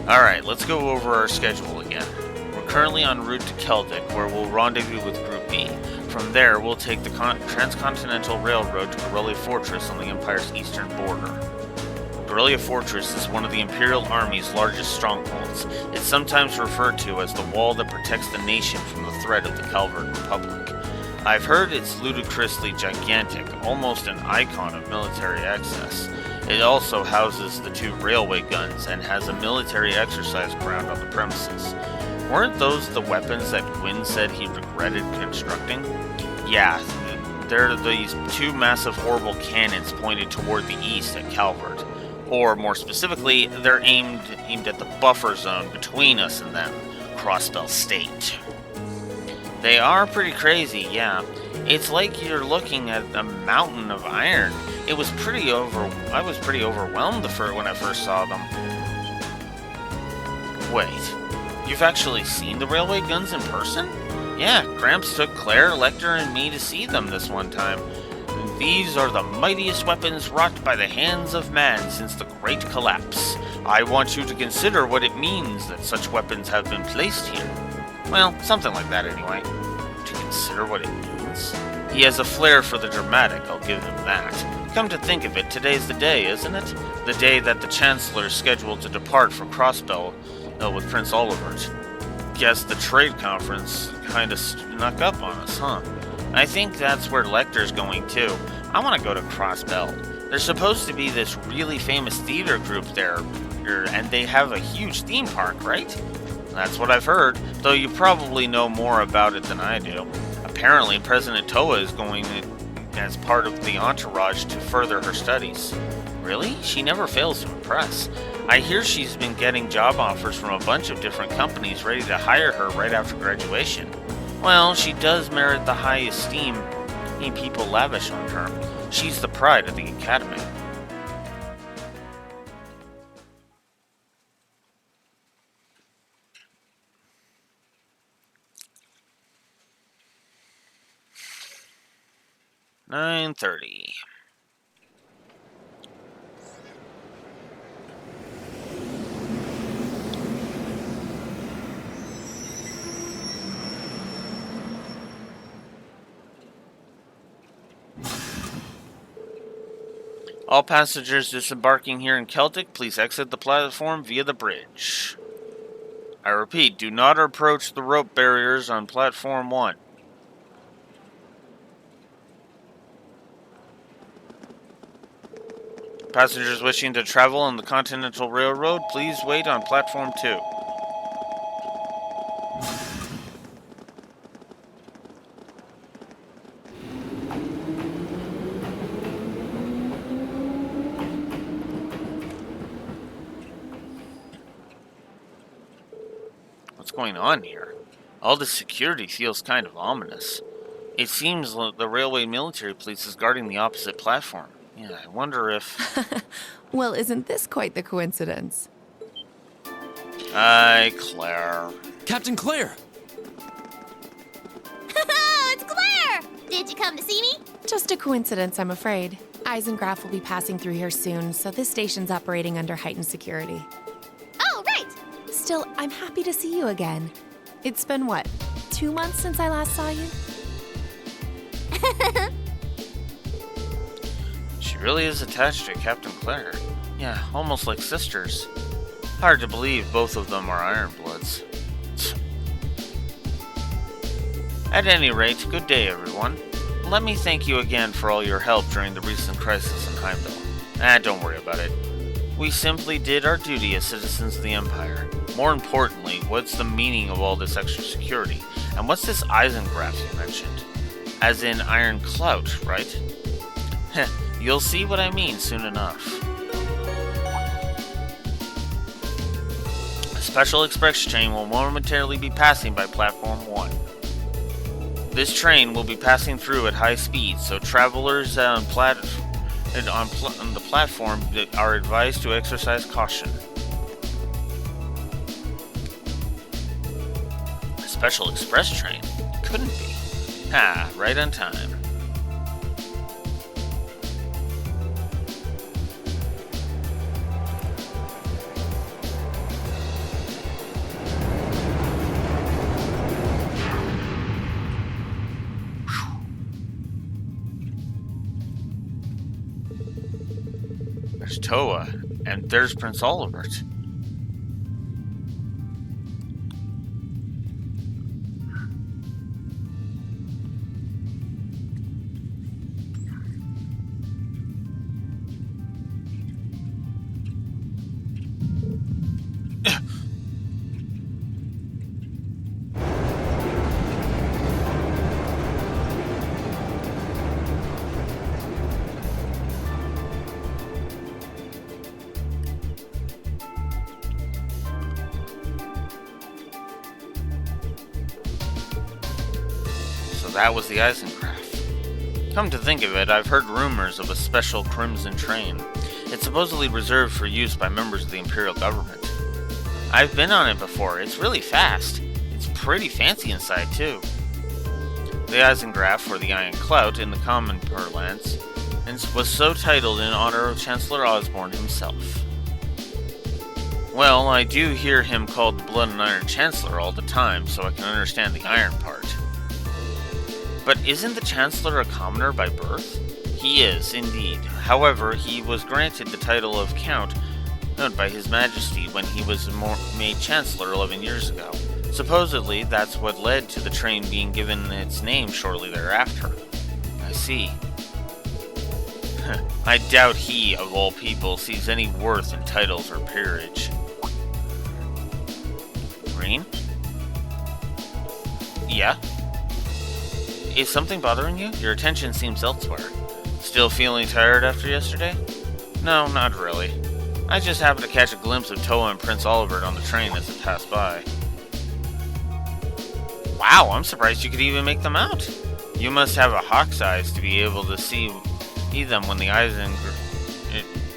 Alright, let's go over our schedule again. We're currently en route to Keldic, where we'll rendezvous with Group B. From there, we'll take the Transcontinental Railroad to Corellia Fortress on the Empire's eastern border. Corellia Fortress is one of the Imperial Army's largest strongholds. It's sometimes referred to as the wall that protects the nation from the threat of the Calvard Republic. I've heard it's ludicrously gigantic, almost an icon of military excess. It also houses the 2 railway guns and has a military exercise ground on the premises. Weren't those the weapons that Gwyn said he regretted constructing? Yeah, they're these 2 massive orbital cannons pointed toward the east at Calvard. Or more specifically, they're aimed at the buffer zone between us and them, Crossbell State. They are pretty crazy, yeah. It's like you're looking at a mountain of iron. I was pretty overwhelmed when I first saw them. Wait, you've actually seen the railway guns in person? Yeah, Gramps took Claire, Lecter, and me to see them this one time. These are the mightiest weapons wrought by the hands of man since the Great Collapse. I want you to consider what it means that such weapons have been placed here. Well, something like that anyway. To consider what it means? He has a flair for the dramatic, I'll give him that. Come to think of it, today's the day, isn't it? The day that the Chancellor is scheduled to depart for Crossbell with Prince Olivert. Guess the trade conference kinda snuck up on us, huh? I think that's where Lecter's going too. I want to go to Crossbell. There's supposed to be this really famous theater group there, and they have a huge theme park, right? That's what I've heard, though you probably know more about it than I do. Apparently, President Toa is going as part of the entourage to further her studies. Really? She never fails to impress. I hear she's been getting job offers from a bunch of different companies ready to hire her right after graduation. Well, she does merit the high esteem people lavish on her. She's the pride of the Academy. $9:30. All passengers disembarking here in Keldic, please exit the platform via the bridge. I repeat, do not approach the rope barriers on platform 1. Passengers wishing to travel on the Continental Railroad, please wait on platform 2. What's going on here? All the security feels kind of ominous. It seems the railway military police is guarding the opposite platform. Yeah, I wonder if... Well, isn't this quite the coincidence? Hi, Claire. Captain Claire! It's Claire! Did you come to see me? Just a coincidence, I'm afraid. Eisengraf will be passing through here soon, so this station's operating under heightened security. Oh, right! Still, I'm happy to see you again. It's been, what, 2 months since I last saw you? She really is attached to Captain Claire. Yeah, almost like sisters. Hard to believe both of them are Ironbloods. At any rate, good day, everyone. Let me thank you again for all your help during the recent crisis in Heimdall. Don't worry about it. We simply did our duty as citizens of the Empire. More importantly, what's the meaning of all this extra security? And what's this Eisengraf you mentioned? As in Iron Clout, right? You'll see what I mean soon enough. A special express train will momentarily be passing by Platform 1. This train will be passing through at high speed, so travelers on the platform are advised to exercise caution. A special express train? Couldn't be. Right on time. There's Toa, and there's Prince Olivert. That was the Eisengraf. Come to think of it, I've heard rumors of a special Crimson train. It's supposedly reserved for use by members of the Imperial government. I've been on it before. It's really fast. It's pretty fancy inside, too. The Eisengraf, or the Iron Clout in the common parlance, was so titled in honor of Chancellor Osborne himself. Well, I do hear him called the Blood and Iron Chancellor all the time, so I can understand the iron part. But isn't the Chancellor a commoner by birth? He is, indeed. However, he was granted the title of Count by His Majesty when he was made Chancellor 11 years ago. Supposedly, that's what led to the train being given its name shortly thereafter. I see. I doubt he, of all people, sees any worth in titles or peerage. Green? Yeah? Is something bothering you? Your attention seems elsewhere. Still feeling tired after yesterday? No, not really. I just happened to catch a glimpse of Toa and Prince Olivert on the train as it passed by. Wow, I'm surprised you could even make them out. You must have a hawk's eyes to be able to see them when the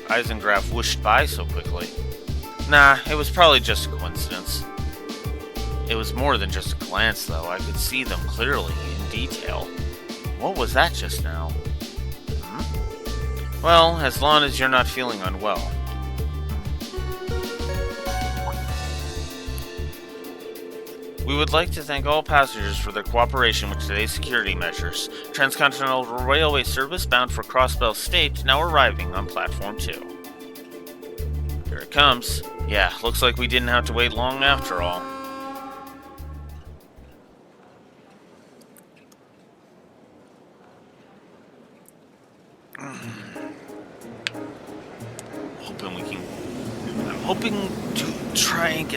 Eisengraf whooshed by so quickly. Nah, it was probably just a coincidence. It was more than just a glance, though. I could see them clearly, in detail. What was that just now? Well, as long as you're not feeling unwell. We would like to thank all passengers for their cooperation with today's security measures. Transcontinental Railway service bound for Crossbell State now arriving on Platform 2. Here it comes. Yeah, looks like we didn't have to wait long after all.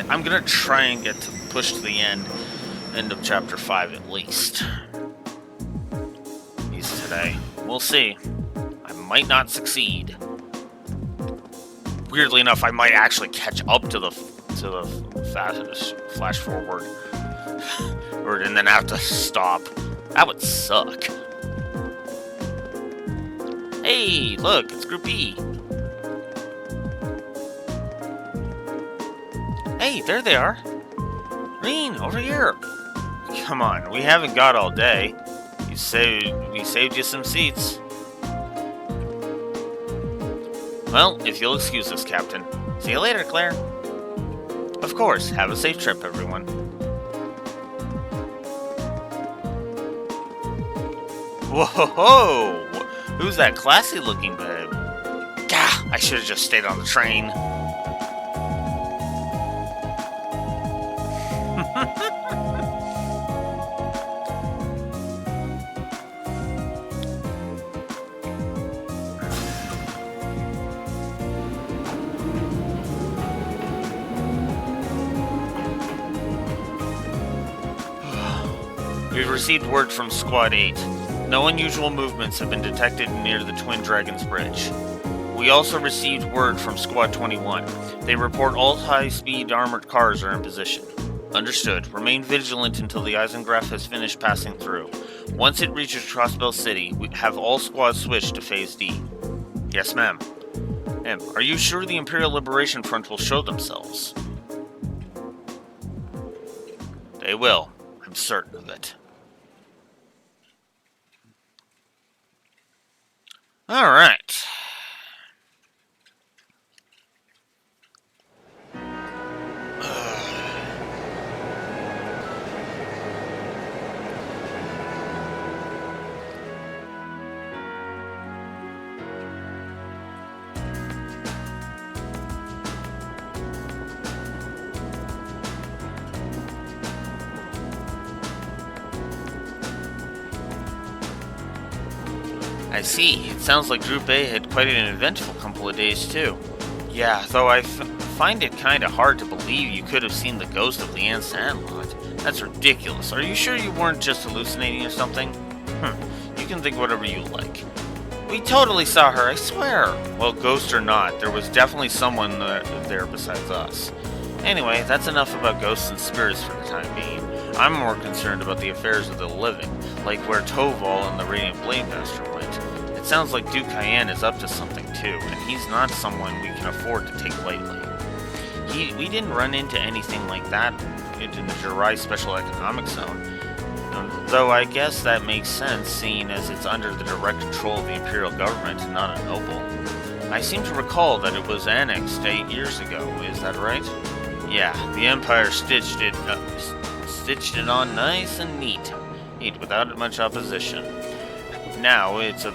I'm gonna try and get to push to the end of chapter 5 at least. He's today. We'll see. I might not succeed. Weirdly enough, I might actually catch up to the fastest flash forward, and then have to stop. That would suck. Hey, look, it's Group E. Hey, there they are. Reen, over here. Come on, we haven't got all day. We saved you some seats. Well, if you'll excuse us, Captain. See you later, Claire. Of course, have a safe trip, everyone. Whoa! Who's that classy-looking babe? Gah! I should have just stayed on the train. We've received word from Squad 8. No unusual movements have been detected near the Twin Dragons Bridge. We also received word from Squad 21. They report all high-speed armored cars are in position. Understood. Remain vigilant until the Eisengraph has finished passing through. Once it reaches Crossbell City, we have all squads switch to Phase D. Yes, ma'am. Ma'am, are you sure the Imperial Liberation Front will show themselves? They will. I'm certain of it. All right. I see. It sounds like Group A had quite an eventful couple of days, too. Yeah, though I find it kinda hard to believe you could have seen the ghost of Leanne Sandlot. That's ridiculous. Are you sure you weren't just hallucinating or something? You can think whatever you like. We totally saw her, I swear. Well, ghost or not, there was definitely someone there besides us. Anyway, that's enough about ghosts and spirits for the time being. I'm more concerned about the affairs of the living, like where Toval and the Radiant Blade Master went. It sounds like Duke Cayenne is up to something too, and he's not someone we can afford to take lightly. We didn't run into anything like that in the Jirai Special Economic Zone, though I guess that makes sense, seeing as it's under the direct control of the Imperial government and not a noble. I seem to recall that it was annexed 8 years ago, is that right? Yeah, the Empire stitched it on nice and neat, without much opposition. Now it's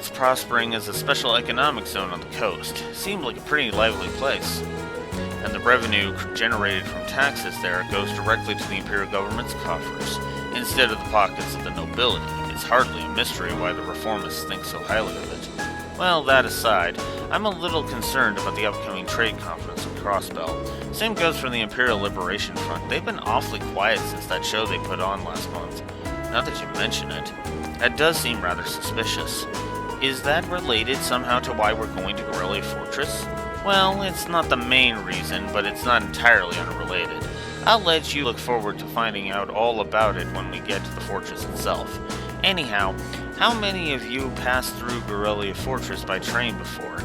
prospering as a special economic zone on the coast. Seemed like a pretty lively place. And the revenue generated from taxes there goes directly to the Imperial government's coffers, instead of the pockets of the nobility. It's hardly a mystery why the reformists think so highly of it. Well, that aside, I'm a little concerned about the upcoming trade conference in Crossbell. Same goes for the Imperial Liberation Front. They've been awfully quiet since that show they put on last month. Now that you mention it, that does seem rather suspicious. Is that related somehow to why we're going to Corellia Fortress? Well, it's not the main reason, but it's not entirely unrelated. I'll let you look forward to finding out all about it when we get to the fortress itself. Anyhow, how many of you passed through Corellia Fortress by train before?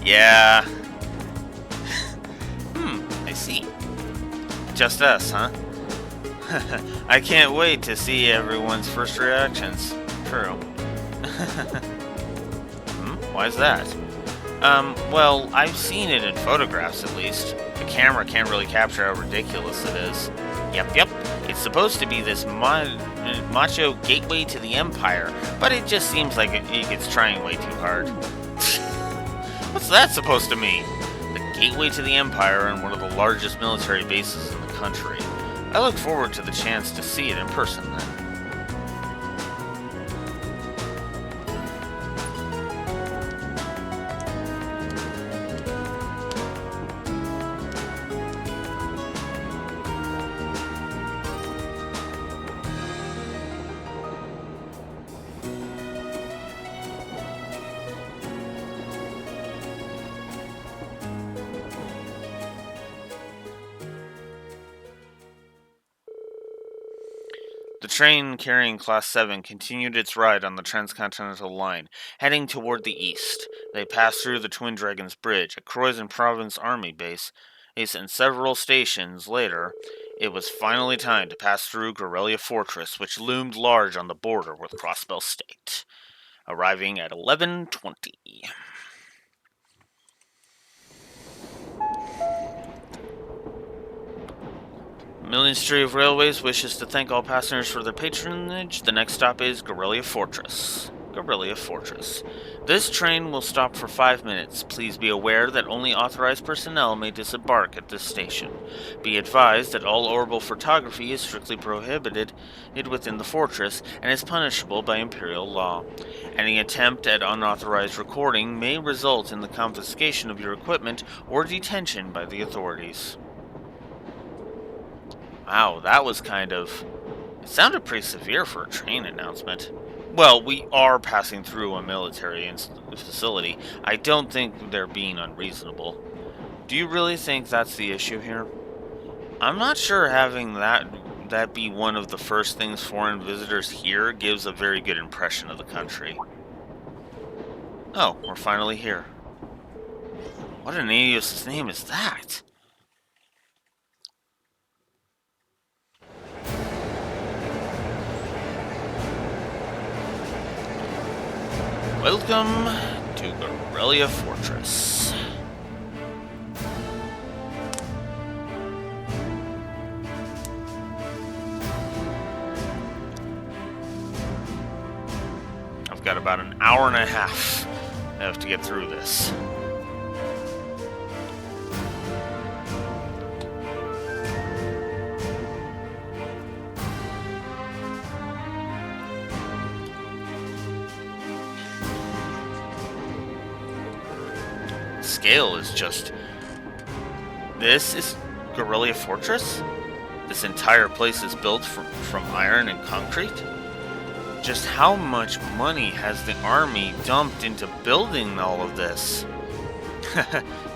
Yeah. I see. Just us, huh? I can't wait to see everyone's first reactions. True. Why's that? Well, I've seen it in photographs at least. The camera can't really capture how ridiculous it is. Yep. It's supposed to be this macho gateway to the Empire, but it just seems like it's trying way too hard. What's that supposed to mean? The gateway to the Empire and one of the largest military bases in the country. I look forward to the chance to see it in person then. The train carrying Class 7 continued its ride on the Transcontinental Line, heading toward the east. They passed through the Twin Dragons Bridge, a Croydon Province Army base, and several stations later, it was finally time to pass through Garrelia Fortress, which loomed large on the border with Crossbell State, arriving at 11:20. Ministry of Railways wishes to thank all passengers for their patronage. The next stop is Garrelia Fortress. Garrelia Fortress. This train will stop for 5 minutes. Please be aware that only authorized personnel may disembark at this station. Be advised that all orbital photography is strictly prohibited within the fortress and is punishable by imperial law. Any attempt at unauthorized recording may result in the confiscation of your equipment or detention by the authorities. Wow, that was it sounded pretty severe for a train announcement. Well, we are passing through a military facility. I don't think they're being unreasonable. Do you really think that's the issue here? I'm not sure having that be one of the first things foreign visitors hear gives a very good impression of the country. Oh, we're finally here. What an alias's name is that? Welcome to Garrelia Fortress. I've got about an hour and a half left to get through this. Scale is just... This is Garrelia Fortress? This entire place is built from iron and concrete? Just how much money has the army dumped into building all of this?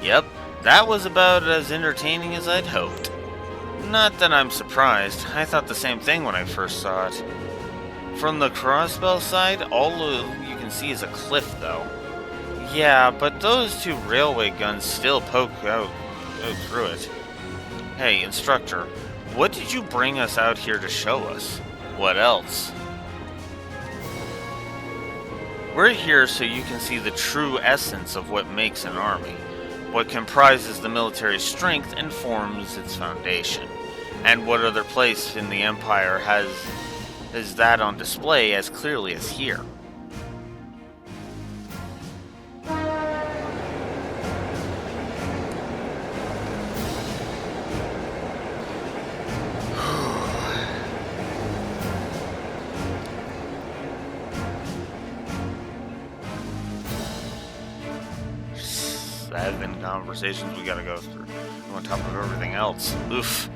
Yep, that was about as entertaining as I'd hoped. Not that I'm surprised, I thought the same thing when I first saw it. From the Crossbell side, all you can see is a cliff though. Yeah, but those two railway guns still poke out through it. Hey, instructor, what did you bring us out here to show us? What else? We're here so you can see the true essence of what makes an army, what comprises the military's strength and forms its foundation, and what other place in the Empire has that on display as clearly as here. Conversations we gotta go through on top of everything else. Oof.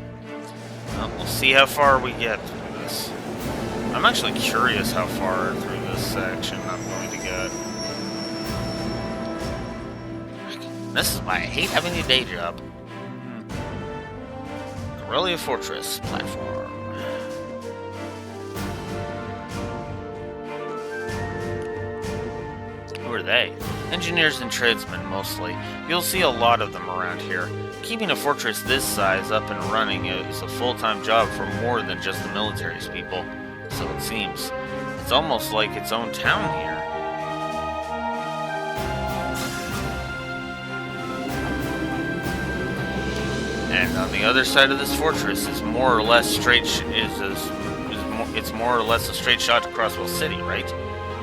Well, we'll see how far we get through this. I'm actually curious how far through this section I'm going to get. This is why I hate having a day job. Garrelia Fortress platform. Who are they? Engineers and tradesmen, mostly. You'll see a lot of them around here. Keeping a fortress this size up and running is a full-time job for more than just the military's people. So it seems. It's almost like its own town here. And on the other side of this fortress is more or less it's more or less a straight shot to Crossbell City, right?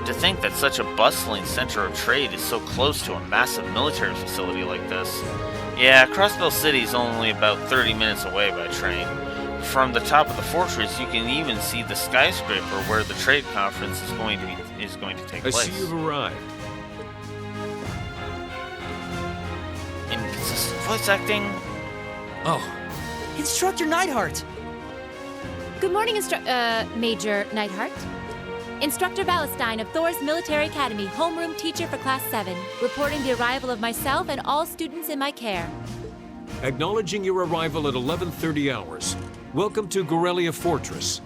To think that such a bustling center of trade is so close to a massive military facility like this. Yeah, Crossbell City is only about 30 minutes away by train, From the top of the fortress, you can even see the skyscraper where the trade conference is going to take place. I see you've arrived. Inconsistent voice acting. Oh, Instructor Neidhart! Good morning, Major Neidhart. Instructor Valestein of Thor's Military Academy, homeroom teacher for Class 7, reporting the arrival of myself and all students in my care. Acknowledging your arrival at 11:30 hours. Welcome to Gorelia Fortress.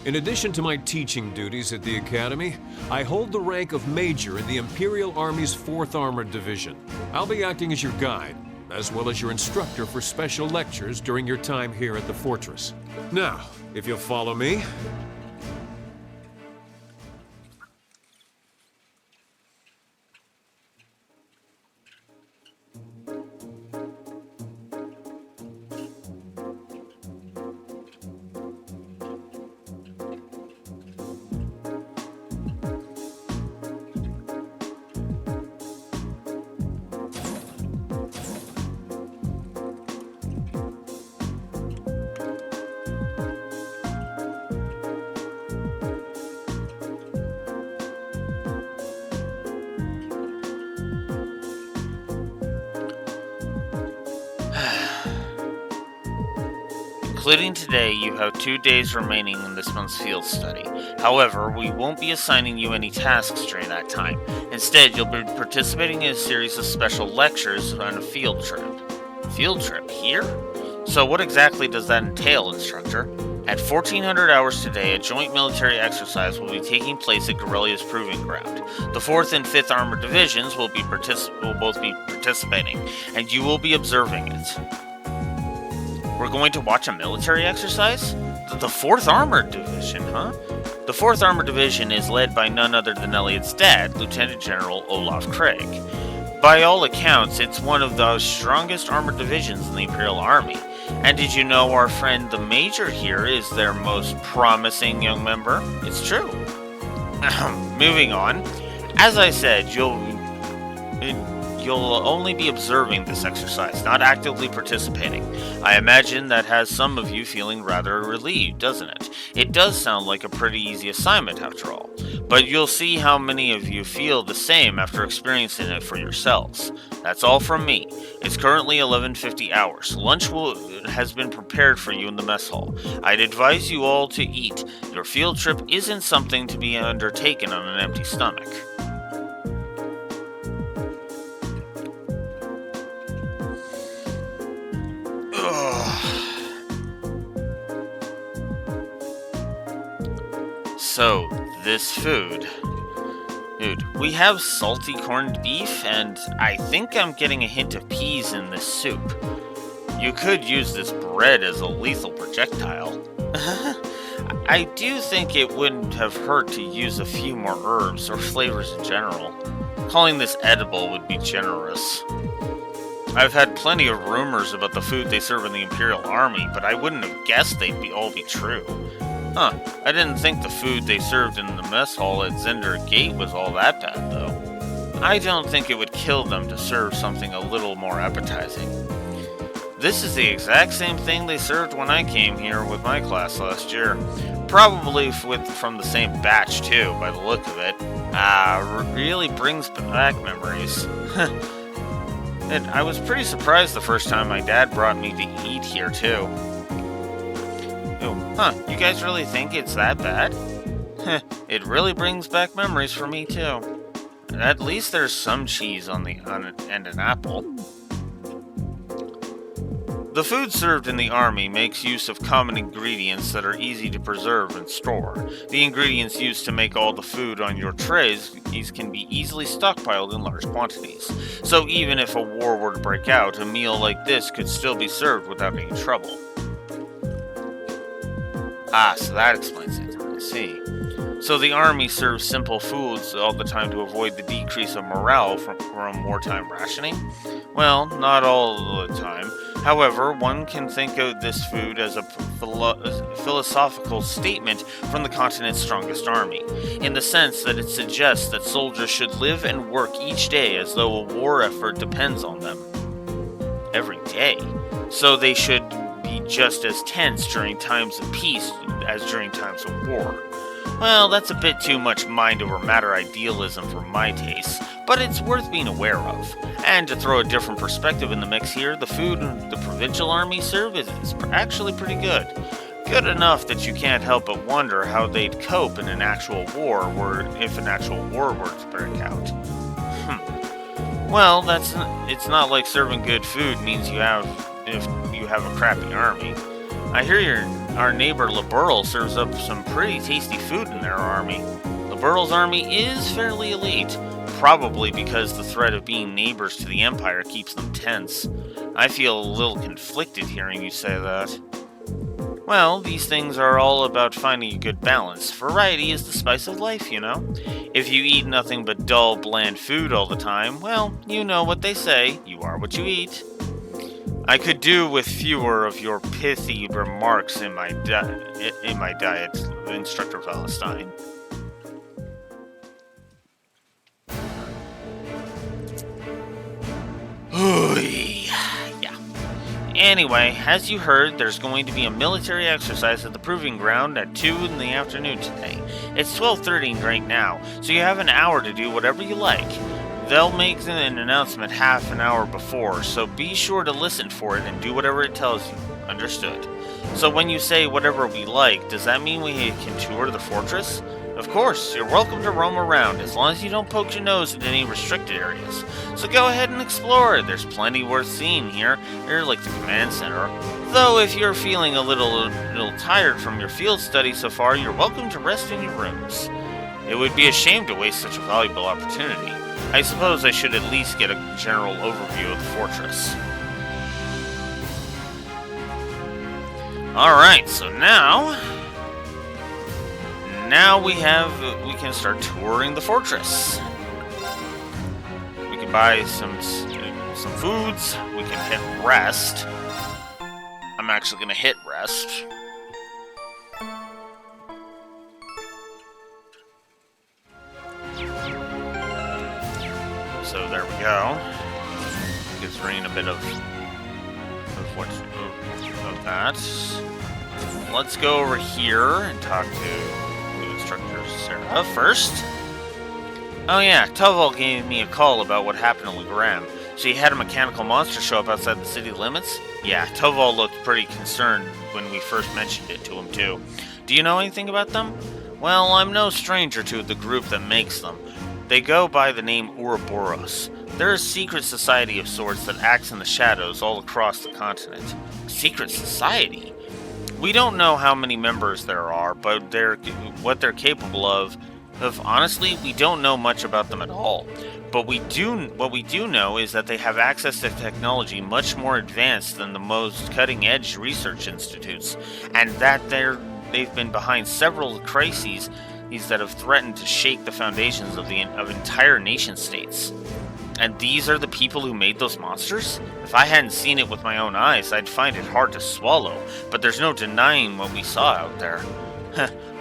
In addition to my teaching duties at the Academy, I hold the rank of Major in the Imperial Army's 4th Armored Division. I'll be acting as your guide, as well as your instructor for special lectures during your time here at the fortress. Now, if you'll follow me. Including today, you have 2 days remaining in this month's field study. However, we won't be assigning you any tasks during that time. Instead, you'll be participating in a series of special lectures on a field trip. Field trip here? So what exactly does that entail, Instructor? At 1400 hours today, a joint military exercise will be taking place at Gorelia's Proving Ground. The 4th and 5th Armored Divisions will both be participating, and you will be observing it. We're going to watch a military exercise? The 4th Armored Division, huh? The 4th Armored Division is led by none other than Elliot's dad, Lieutenant General Olaf Craig. By all accounts, it's one of the strongest armored divisions in the Imperial Army. And did you know our friend the Major here is their most promising young member? It's true. Moving on. As I said, you'll only be observing this exercise, not actively participating. I imagine that has some of you feeling rather relieved, doesn't it? It does sound like a pretty easy assignment after all, but you'll see how many of you feel the same after experiencing it for yourselves. That's all from me. It's currently 11:50 hours. Lunch has been prepared for you in the mess hall. I'd advise you all to eat. Your field trip isn't something to be undertaken on an empty stomach. So, this food. Dude, we have salty corned beef, and I think I'm getting a hint of peas in this soup. You could use this bread as a lethal projectile. I do think it wouldn't have hurt to use a few more herbs or flavors in general. Calling this edible would be generous. I've had plenty of rumors about the food they serve in the Imperial Army, but I wouldn't have guessed they'd all be true. Huh, I didn't think the food they served in the mess hall at Zender Gate was all that bad, though. I don't think it would kill them to serve something a little more appetizing. This is the exact same thing they served when I came here with my class last year. Probably from the same batch, too, by the look of it. Really brings back memories. And I was pretty surprised the first time my dad brought me to eat here, too. Oh, huh, you guys really think it's that bad? It really brings back memories for me, too. At least there's some cheese on it and an apple. The food served in the army makes use of common ingredients that are easy to preserve and store. The ingredients used to make all the food on your trays can be easily stockpiled in large quantities. So even if a war were to break out, a meal like this could still be served without any trouble. So that explains it. I see. So the army serves simple foods all the time to avoid the decrease of morale from wartime rationing? Well, not all the time. However, one can think of this food as a philosophical statement from the continent's strongest army, in the sense that it suggests that soldiers should live and work each day as though a war effort depends on them. Every day? so they should be just as tense during times of peace as during times of war. Well, that's a bit too much mind over matter idealism for my taste, but it's worth being aware of. And to throw a different perspective in the mix here, the food the provincial army serve is actually pretty good. Good enough that you can't help but wonder how they'd cope in an actual war, if an actual war were to break out. Well, it's not like serving good food means if you have a crappy army. I hear our neighbor Liberl serves up some pretty tasty food in their army. Liberl's army is fairly elite, probably because the threat of being neighbors to the Empire keeps them tense. I feel a little conflicted hearing you say that. Well, these things are all about finding a good balance. Variety is the spice of life, you know? If you eat nothing but dull, bland food all the time, well, you know what they say, you are what you eat. I could do with fewer of your pithy remarks in my diet, Instructor Valentine. Yeah. Anyway, as you heard, there's going to be a military exercise at the Proving Ground at 2 in the afternoon today. It's 12:30 right now, so you have an hour to do whatever you like. They'll make an announcement half an hour before, so be sure to listen for it and do whatever it tells you. Understood. So when you say whatever we like, does that mean we can tour the fortress? Of course, you're welcome to roam around, as long as you don't poke your nose in any restricted areas. So go ahead and explore, there's plenty worth seeing here, like the command center. Though if you're feeling a little tired from your field study so far, you're welcome to rest in your rooms. It would be a shame to waste such a valuable opportunity. I suppose I should at least get a general overview of the fortress. Alright, so now we can start touring the fortress. We can buy some foods. We can hit rest. I'm actually gonna hit rest. So there we go. Gives Rain a bit of that. Let's go over here and talk to Instructor Sarah first. Oh yeah, Toval gave me a call about what happened to Legram. So you had a mechanical monster show up outside the city limits? Yeah, Toval looked pretty concerned when we first mentioned it to him too. Do you know anything about them? Well, I'm no stranger to the group that makes them. They go by the name Ouroboros. They're a secret society of sorts that acts in the shadows all across the continent. Secret society? We don't know how many members there are, but what they're capable of honestly, we don't know much about them at all. But what we do know is that they have access to technology much more advanced than the most cutting-edge research institutes, and that they've been behind several crises that have threatened to shake the foundations of entire nation-states. And these are the people who made those monsters? If I hadn't seen it with my own eyes, I'd find it hard to swallow, but there's no denying what we saw out there.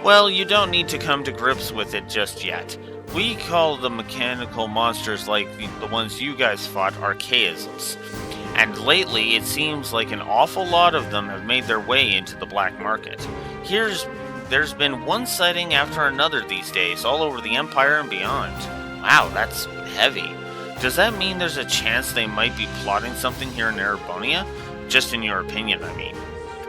Well, you don't need to come to grips with it just yet. We call the mechanical monsters like the ones you guys fought archaisms. And lately, it seems like an awful lot of them have made their way into the black market. There's been one sighting after another these days, all over the Empire and beyond. Wow, that's heavy. Does that mean there's a chance they might be plotting something here in Erebonia? Just in your opinion, I mean.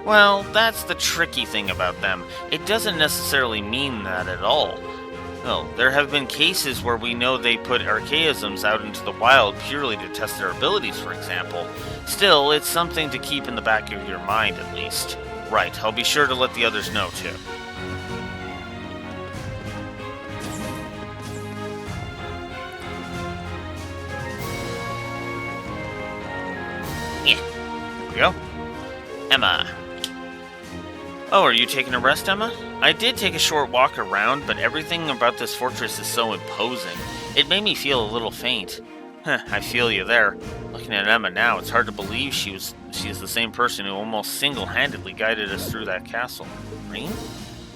Well, that's the tricky thing about them. It doesn't necessarily mean that at all. Well, there have been cases where we know they put archaisms out into the wild purely to test their abilities, for example. Still, it's something to keep in the back of your mind, at least. Right, I'll be sure to let the others know, too. There we go. Emma. Oh, are you taking a rest, Emma? I did take a short walk around, but everything about this fortress is so imposing. It made me feel a little faint. I feel you there. Looking at Emma now, it's hard to believe she is the same person who almost single-handedly guided us through that castle. Rain?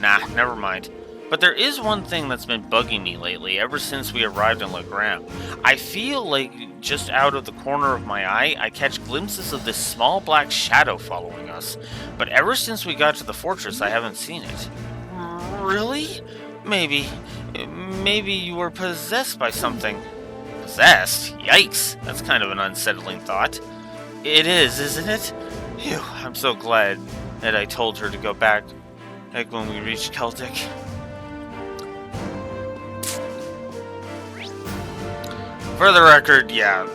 Nah, never mind. But there is one thing that's been bugging me lately ever since we arrived in Legram. I feel like just out of the corner of my eye, I catch glimpses of this small black shadow following us. But ever since we got to the fortress, I haven't seen it. Really? Maybe you were possessed by something. Possessed? Yikes! That's kind of an unsettling thought. It is, isn't it? Phew, I'm so glad that I told her to go back when we reached Celtic. For the record, yeah,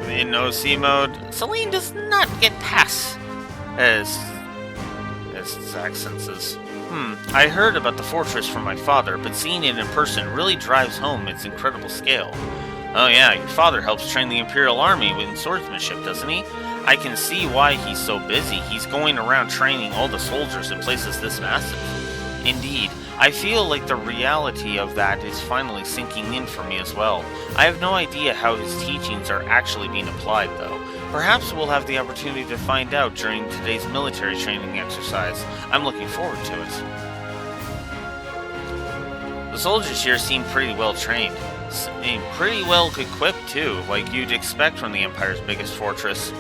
in OC mode, Celine does not get past as Zack senses. I heard about the fortress from my father, but seeing it in person really drives home its incredible scale. Oh yeah, your father helps train the Imperial Army with swordsmanship, doesn't he? I can see why he's so busy. He's going around training all the soldiers in places this massive. Indeed, I feel like the reality of that is finally sinking in for me as well. I have no idea how his teachings are actually being applied, though. Perhaps we'll have the opportunity to find out during today's military training exercise. I'm looking forward to it. The soldiers here seem pretty well trained. Seem pretty well equipped, too, like you'd expect from the Empire's biggest fortress.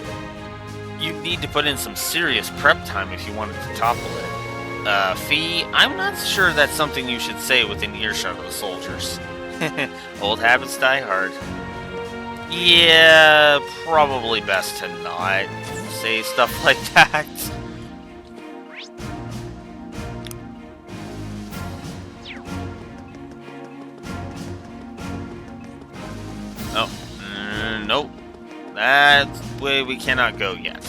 You'd need to put in some serious prep time if you wanted to topple it. Fee, I'm not sure that's something you should say within earshot of the soldiers. Old habits die hard. Yeah, probably best to not say stuff like that. Oh, nope. That's the way we cannot go yet.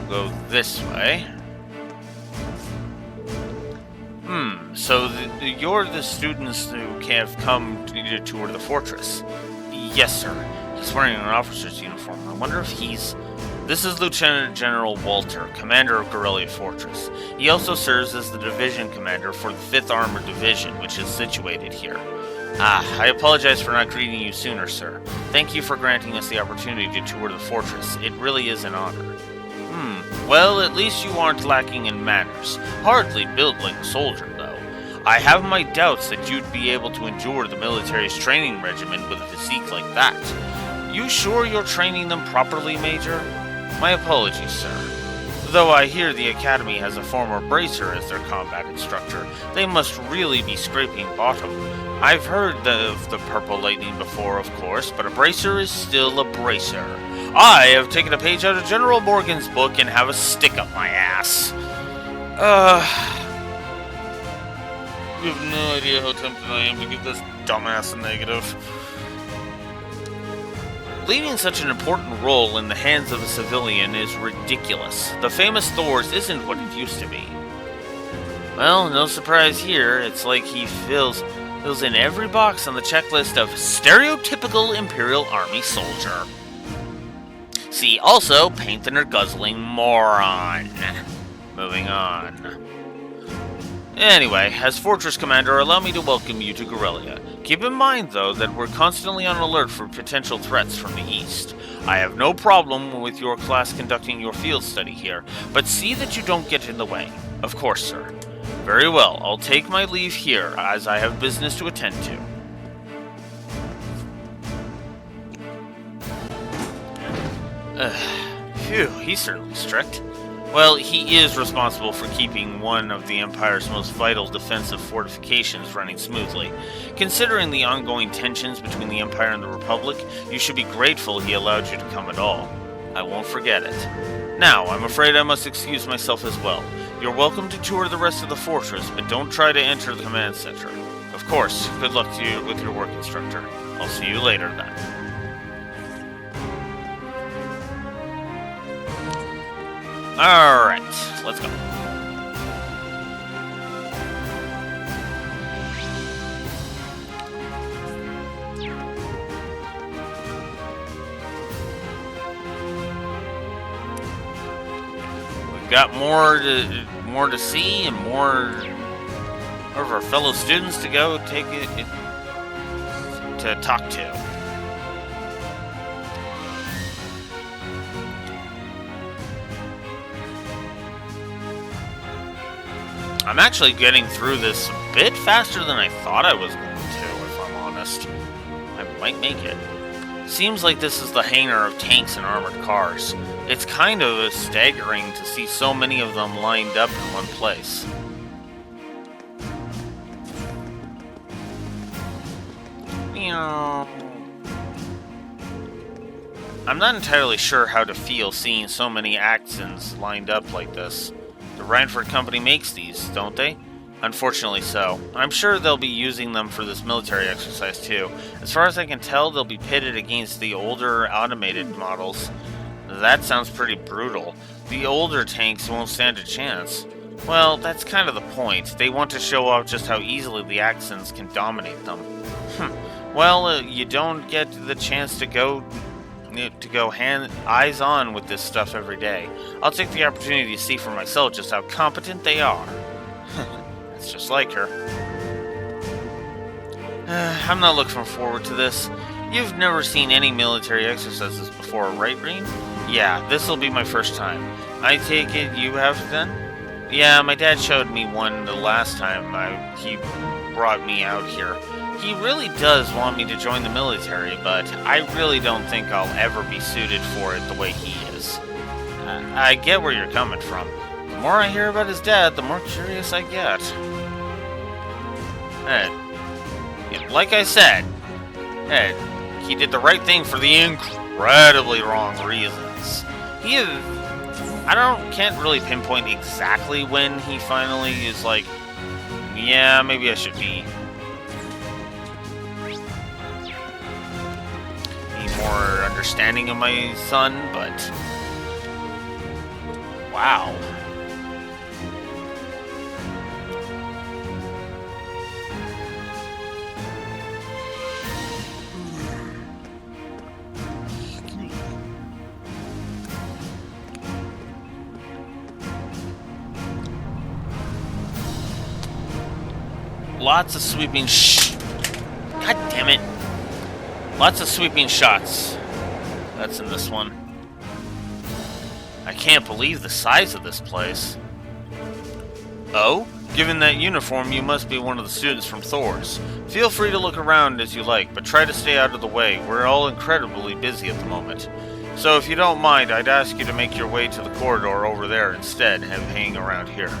Go this way. So you're the students who have come to tour the fortress? Yes, sir. He's wearing an officer's uniform. I wonder if he's... This is Lieutenant General Walter, commander of Guerrilla Fortress. He also serves as the division commander for the 5th Armored Division, which is situated here. I apologize for not greeting you sooner, sir. Thank you for granting us the opportunity to tour the fortress. It really is an honor. Well, at least you aren't lacking in manners. Hardly built like a soldier, though. I have my doubts that you'd be able to endure the military's training regimen with a physique like that. You sure you're training them properly, Major? My apologies, sir. Though I hear the Academy has a former bracer as their combat instructor, they must really be scraping bottom. I've heard of the Purple Lightning before, of course, but a bracer is still a bracer. I have taken a page out of General Morgan's book and have a stick up my ass. You have no idea how tempted I am to give this dumbass a negative. Leaving such an important role in the hands of a civilian is ridiculous. The famous Thors isn't what it used to be. Well, no surprise here. It's like he fills in every box on the checklist of stereotypical Imperial Army soldier. See also, paint thinner guzzling moron. Moving on. Anyway, as Fortress Commander, allow me to welcome you to Guerrilla. Keep in mind, though, that we're constantly on alert for potential threats from the east. I have no problem with your class conducting your field study here, but see that you don't get in the way. Of course, sir. Very well, I'll take my leave here, as I have business to attend to. Phew, he's certainly strict. Well, he is responsible for keeping one of the Empire's most vital defensive fortifications running smoothly. Considering the ongoing tensions between the Empire and the Republic, you should be grateful he allowed you to come at all. I won't forget it. Now, I'm afraid I must excuse myself as well. You're welcome to tour the rest of the fortress, but don't try to enter the command center. Of course, good luck to you with your work instructor. I'll see you later then. Alright, let's go. We've got more to see and more of our fellow students to go to talk to. I'm actually getting through this a bit faster than I thought I was going to, if I'm honest. I might make it. Seems like this is the hangar of tanks and armored cars. It's kind of staggering to see so many of them lined up in one place. I'm not entirely sure how to feel seeing so many Axons lined up like this. The Reinford Company makes these, don't they? Unfortunately so. I'm sure they'll be using them for this military exercise too. As far as I can tell, they'll be pitted against the older automated models. That sounds pretty brutal. The older tanks won't stand a chance. Well, that's kind of the point. They want to show off just how easily the Axons can dominate them. Well, you don't get the chance to go eyes on with this stuff every day. I'll take the opportunity to see for myself just how competent they are. That's just like her. I'm not looking forward to this. You've never seen any military exercises before, right, Rean? Yeah, this'll be my first time. I take it you have then? Yeah, my dad showed me one the last time he brought me out here. He really does want me to join the military, but I really don't think I'll ever be suited for it the way he is. I get where you're coming from. The more I hear about his dad, the more curious I get. Like I said, he did the right thing for the incredibly wrong reasons. Can't really pinpoint exactly when he finally is like, yeah, maybe I should be more understanding of my son, but wow. Lots of sweeping God damn it. Lots of sweeping shots. That's in this one. I can't believe the size of this place. Oh? Given that uniform, you must be one of the students from Thor's. Feel free to look around as you like, but try to stay out of the way. We're all incredibly busy at the moment. So if you don't mind, I'd ask you to make your way to the corridor over there instead and hang around here.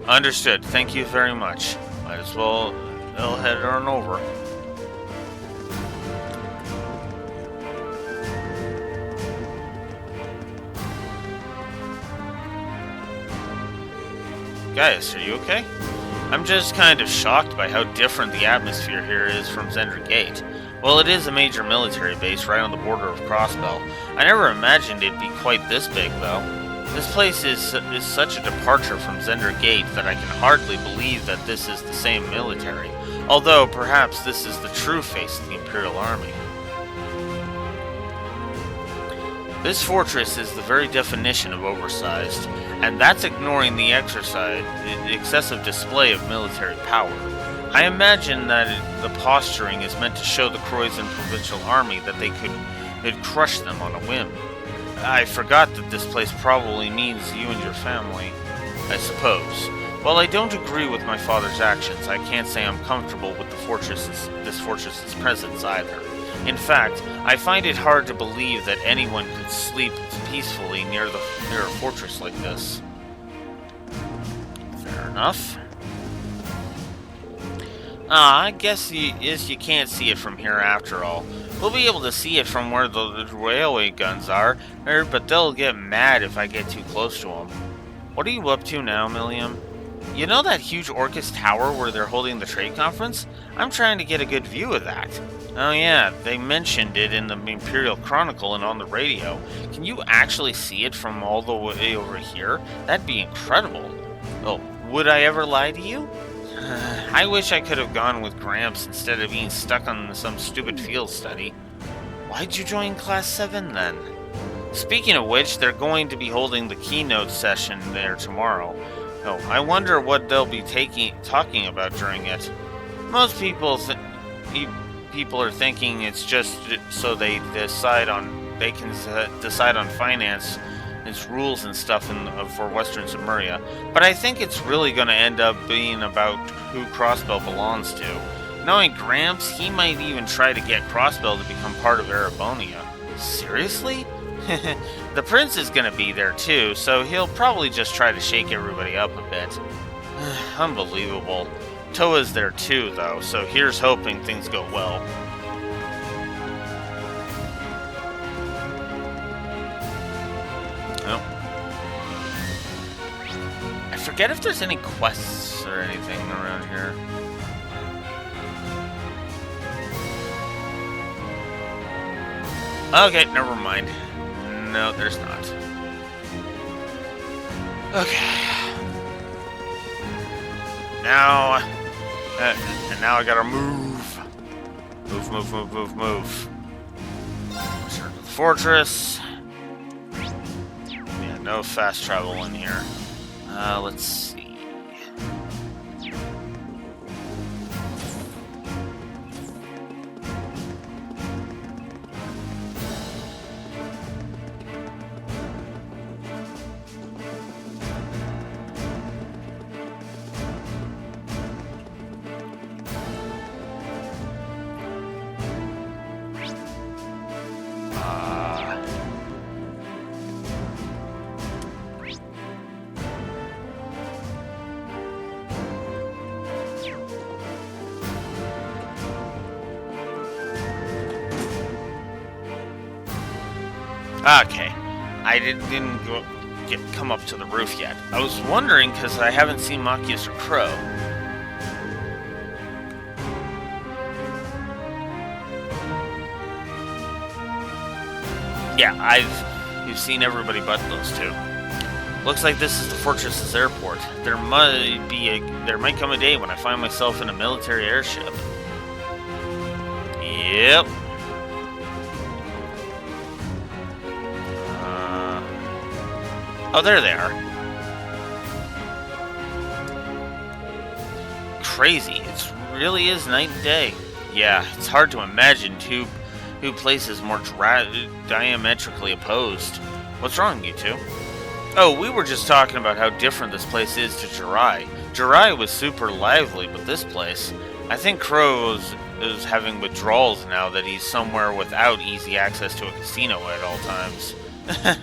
Understood. Thank you very much. Might as well head on over. Guys, are you okay? I'm just kind of shocked by how different the atmosphere here is from Zender Gate. Well, it is a major military base right on the border of Crossbell. I never imagined it'd be quite this big, though. This place is such a departure from Zender Gate that I can hardly believe that this is the same military. Although, perhaps this is the true face of the Imperial Army. This fortress is the very definition of oversized, and that's ignoring the excessive display of military power. I imagine that the posturing is meant to show the Croydon Provincial Army that they'd crush them on a whim. I forgot that this place probably means you and your family, I suppose. While I don't agree with my father's actions, I can't say I'm comfortable with this fortress's presence either. In fact, I find it hard to believe that anyone could sleep peacefully near a fortress like this. Fair enough. I guess you can't see it from here after all. We'll be able to see it from where the railway guns are, but they'll get mad if I get too close to them. What are you up to now, Milliam? You know that huge Orcus tower where they're holding the trade conference? I'm trying to get a good view of that. Oh yeah, they mentioned it in the Imperial Chronicle and on the radio. Can you actually see it from all the way over here? That'd be incredible. Oh, would I ever lie to you? I wish I could have gone with Gramps instead of being stuck on some stupid field study. Why'd you join Class 7 then? Speaking of which, they're going to be holding the keynote session there tomorrow. Oh, I wonder what they'll be talking about during it. Most people are thinking it's just so they can decide on finance its rules and stuff for Western Cimmeria, but I think it's really going to end up being about who Crossbell belongs to. Knowing Gramps, he might even try to get Crossbell to become part of Erebonia. Seriously? The prince is going to be there too, so he'll probably just try to shake everybody up a bit. Unbelievable. Toa's there too, though, so here's hoping things go well. Oh. I forget if there's any quests or anything around here. Okay, never mind. No, there's not. Okay. Now, and now I gotta move. Move. Return to the fortress. Yeah, no fast travel in here. Let's see. Okay, I didn't come up to the roof yet. I was wondering because I haven't seen Machias or Crow. Yeah, you've seen everybody but those two. Looks like this is the fortress's airport. There might come a day when I find myself in a military airship. Yep. Oh, there they are. Crazy. It really is night and day. Yeah, it's hard to imagine two places more diametrically opposed. What's wrong, you two? Oh, we were just talking about how different this place is to Jirai. Jirai was super lively, but this place... I think Crow is having withdrawals now that he's somewhere without easy access to a casino at all times.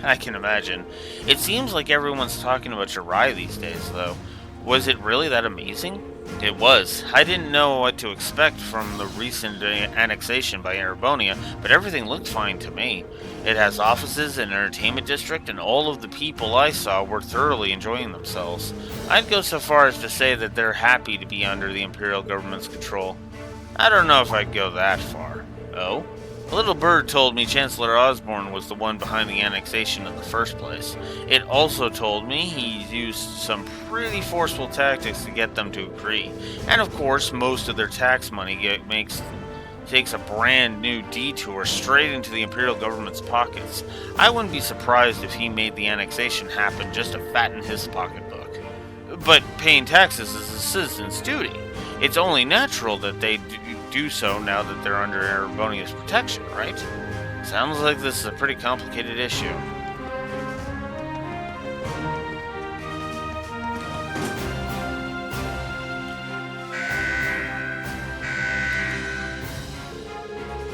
I can imagine. It seems like everyone's talking about Jirai these days, though. Was it really that amazing? It was. I didn't know what to expect from the recent annexation by Erebonia, but everything looked fine to me. It has offices, an entertainment district, and all of the people I saw were thoroughly enjoying themselves. I'd go so far as to say that they're happy to be under the Imperial government's control. I don't know if I'd go that far. Oh? A little bird told me Chancellor Osborne was the one behind the annexation in the first place. It also told me he used some pretty forceful tactics to get them to agree. And of course, most of their tax money takes a brand new detour straight into the Imperial government's pockets. I wouldn't be surprised if he made the annexation happen just to fatten his pocketbook. But paying taxes is a citizen's duty. It's only natural that they do so now that they're under Erebonia's protection, right? Sounds like this is a pretty complicated issue.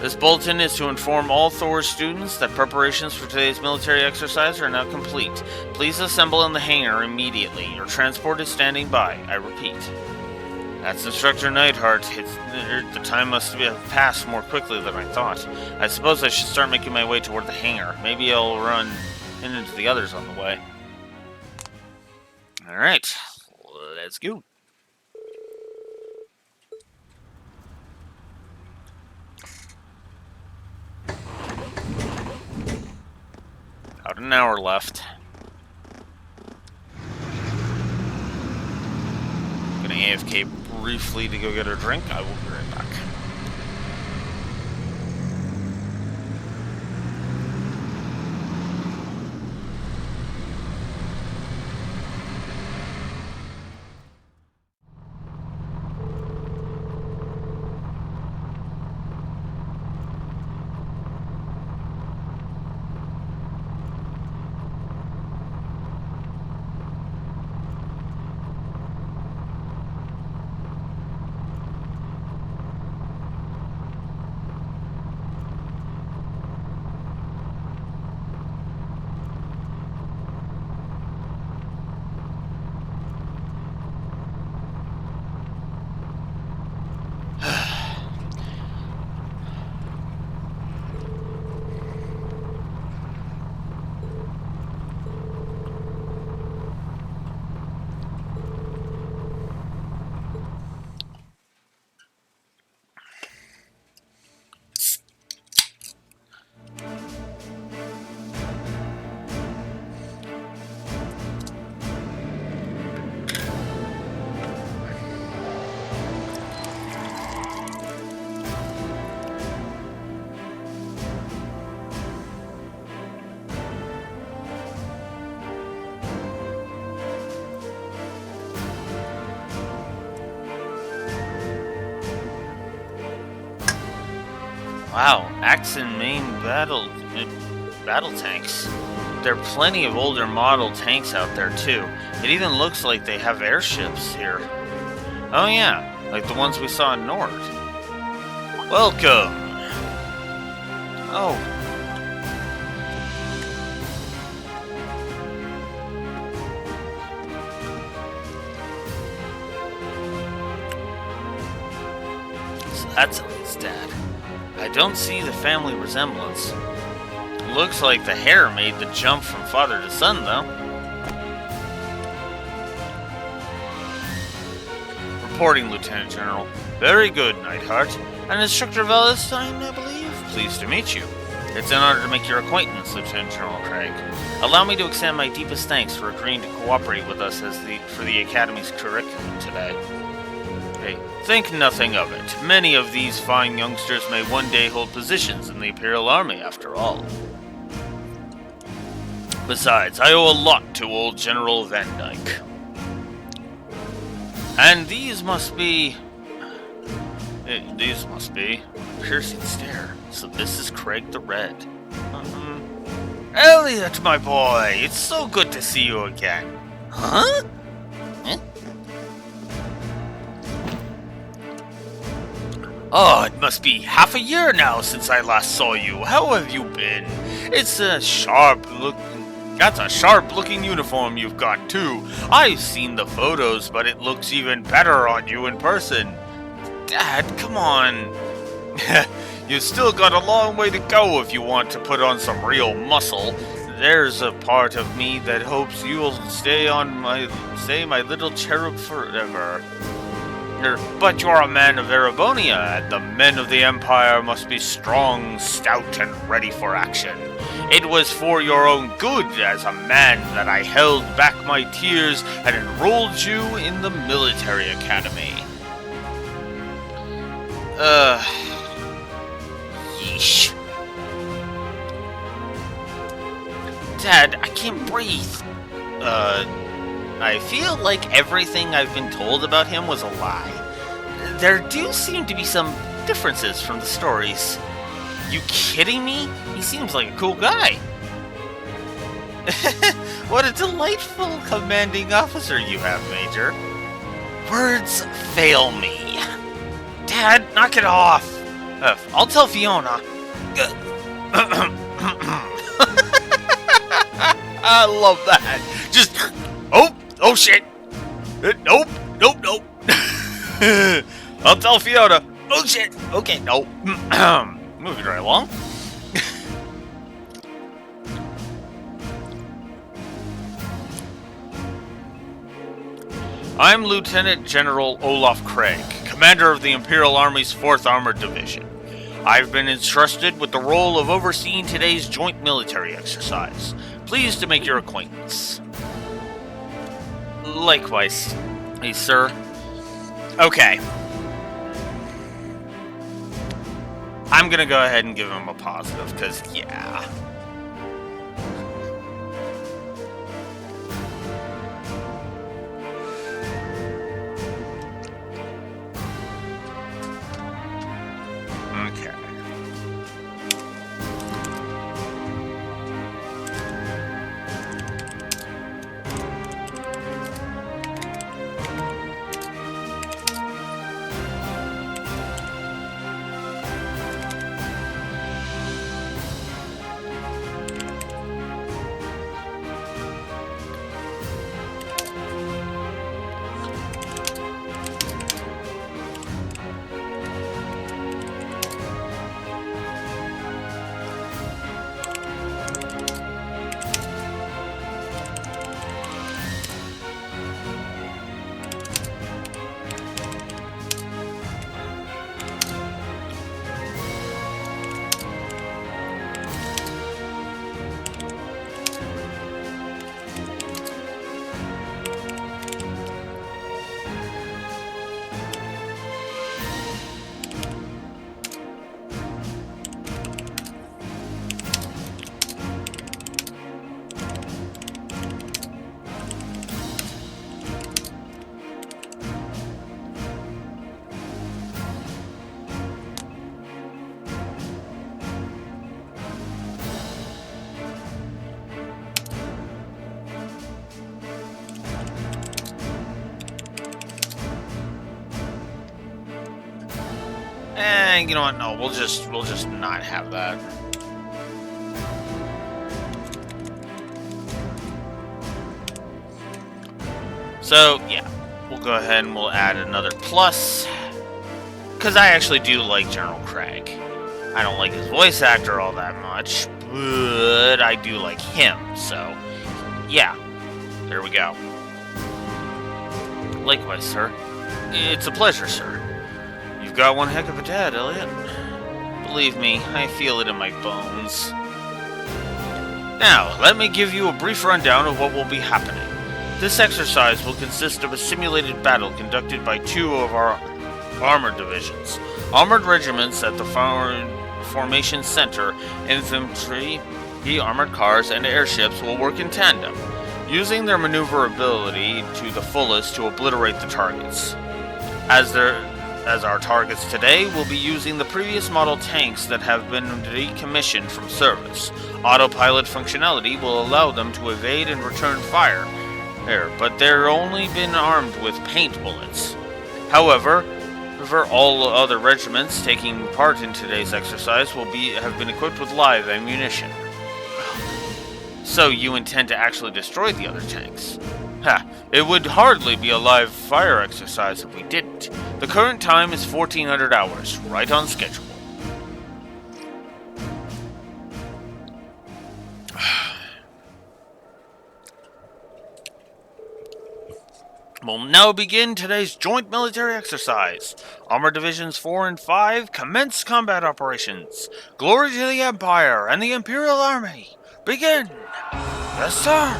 This bulletin is to inform all Thor students that preparations for today's military exercise are now complete. Please assemble in the hangar immediately. Your transport is standing by. I repeat. That's Instructor Neidhart. The time must have passed more quickly than I thought. I suppose I should start making my way toward the hangar. Maybe I'll run into the others on the way. Alright, let's go. About an hour left. Gonna AFK briefly to go get a drink. I will be right back. Wow, Axon main battle tanks. There are plenty of older model tanks out there too. It even looks like they have airships here. Oh yeah, like the ones we saw in Nord. Welcome! Oh. So that's Elite's dad. I don't see the family resemblance. Looks like the hair made the jump from father to son, though. Reporting, Lieutenant General. Very good, Neidhart. And Instructor Valentine, I believe? Pleased to meet you. It's an honor to make your acquaintance, Lieutenant General Craig. Allow me to extend my deepest thanks for agreeing to cooperate with us for the Academy's curriculum today. Hey, think nothing of it. Many of these fine youngsters may one day hold positions in the Imperial Army, after all. Besides, I owe a lot to old General Van Dyke. And these must be... Piercing stare. So this is Craig the Red. Elliot, my boy! It's so good to see you again. Huh? Oh, it must be half a year now since I last saw you. How have you been? That's a sharp-looking uniform you've got, too. I've seen the photos, but it looks even better on you in person. Dad, come on. You've still got a long way to go if you want to put on some real muscle. There's a part of me that hopes you'll stay my little cherub forever. But you're a man of Erebonia, and the men of the Empire must be strong, stout, and ready for action. It was for your own good as a man that I held back my tears and enrolled you in the military academy. Yeesh. Dad, I can't breathe. I feel like everything I've been told about him was a lie. There do seem to be some differences from the stories. You kidding me? He seems like a cool guy. What a delightful commanding officer you have, Major. Words fail me. Dad, knock it off. I'll tell Fiona. I love that. Just... Oh shit! Nope. I'll tell Fiona. Oh shit! Okay, no. Moving right along. I'm Lieutenant General Olaf Craig, Commander of the Imperial Army's 4th Armored Division. I've been entrusted with the role of overseeing today's joint military exercise. Pleased to make your acquaintance. Likewise, hey, sir. Okay. I'm gonna go ahead and give him a positive, because, yeah. Okay. you know what? No, we'll just not have that. So, yeah, we'll go ahead and we'll add another plus. Because I actually do like General Craig. I don't like his voice actor all that much, but I do like him, so yeah. There we go. Likewise, sir. It's a pleasure, sir. You've got one heck of a dad, Elliot. Believe me, I feel it in my bones. Now, let me give you a brief rundown of what will be happening. This exercise will consist of a simulated battle conducted by 2 of our armored divisions. Armored regiments at the formation center, infantry, armored cars, and airships will work in tandem, using their maneuverability to the fullest to obliterate the targets. As our targets today will be using the previous model tanks that have been decommissioned from service. Autopilot functionality will allow them to evade and return fire, but they're only been armed with paint bullets. However, all other regiments taking part in today's exercise have been equipped with live ammunition. So you intend to actually destroy the other tanks? Ha! It would hardly be a live fire exercise if we didn't. The current time is 1400 hours, right on schedule. We'll now begin today's joint military exercise. Armored Divisions 4 and 5 commence combat operations. Glory to the Empire and the Imperial Army. Begin! Yes, sir!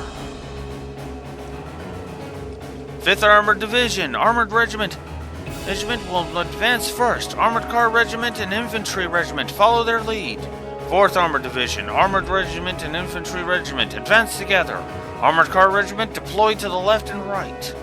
5th Armored Division, Armored Regiment will advance first. Armored Car Regiment and Infantry Regiment follow their lead. 4th Armored Division, Armored Regiment and Infantry Regiment advance together. Armored Car Regiment deploy to the left and right.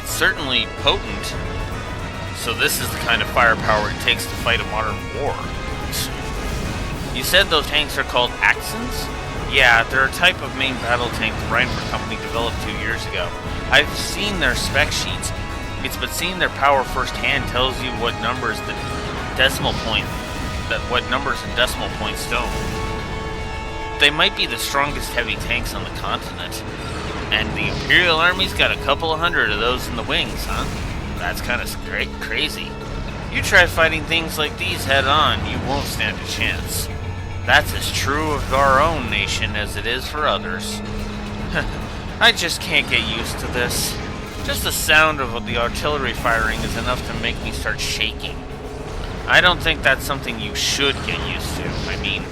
Certainly potent. So this is the kind of firepower it takes to fight a modern war. You said those tanks are called Axons? Yeah, they're a type of main battle tank the Reinford Company developed 2 years ago. I've seen their spec sheets. But seeing their power firsthand tells you what numbers and decimal points don't. They might be the strongest heavy tanks on the continent. And the Imperial Army's got a couple of hundred of those in the wings, huh? That's kind of crazy. You try fighting things like these head on, you won't stand a chance. That's as true of our own nation as it is for others. I just can't get used to this. Just the sound of the artillery firing is enough to make me start shaking. I don't think that's something you should get used to. I mean,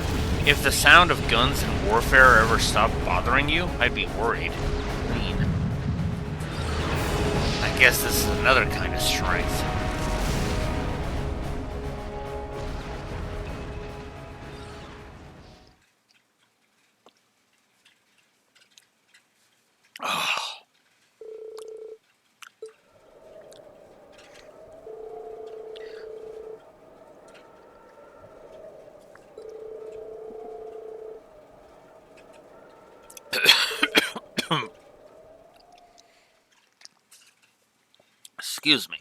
if the sound of guns and warfare ever stopped bothering you, I'd be worried. I guess this is another kind of strength. Excuse me.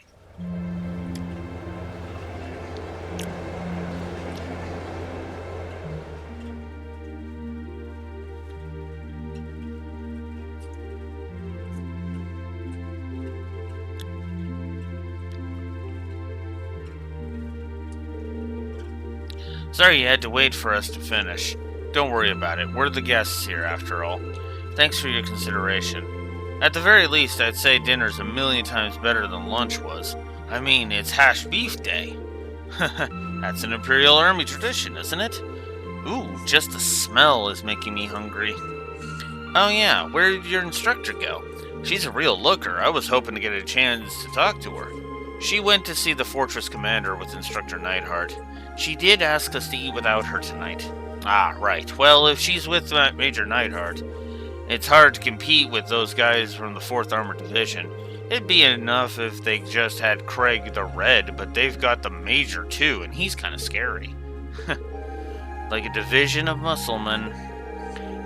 Sorry you had to wait for us to finish. Don't worry about it. We're the guests here, after all. Thanks for your consideration. At the very least, I'd say dinner's a million times better than lunch was. I mean, it's hash beef day. That's an Imperial Army tradition, isn't it? Ooh, just the smell is making me hungry. Oh yeah, where did your instructor go? She's a real looker. I was hoping to get a chance to talk to her. She went to see the fortress commander with Instructor Neidhart. She did ask us to eat without her tonight. Ah, right. Well, if she's with Major Neidhart, it's hard to compete with those guys from the 4th Armored Division. It'd be enough if they just had Craig the Red, but they've got the Major too, and he's kind of scary. Like a division of musclemen.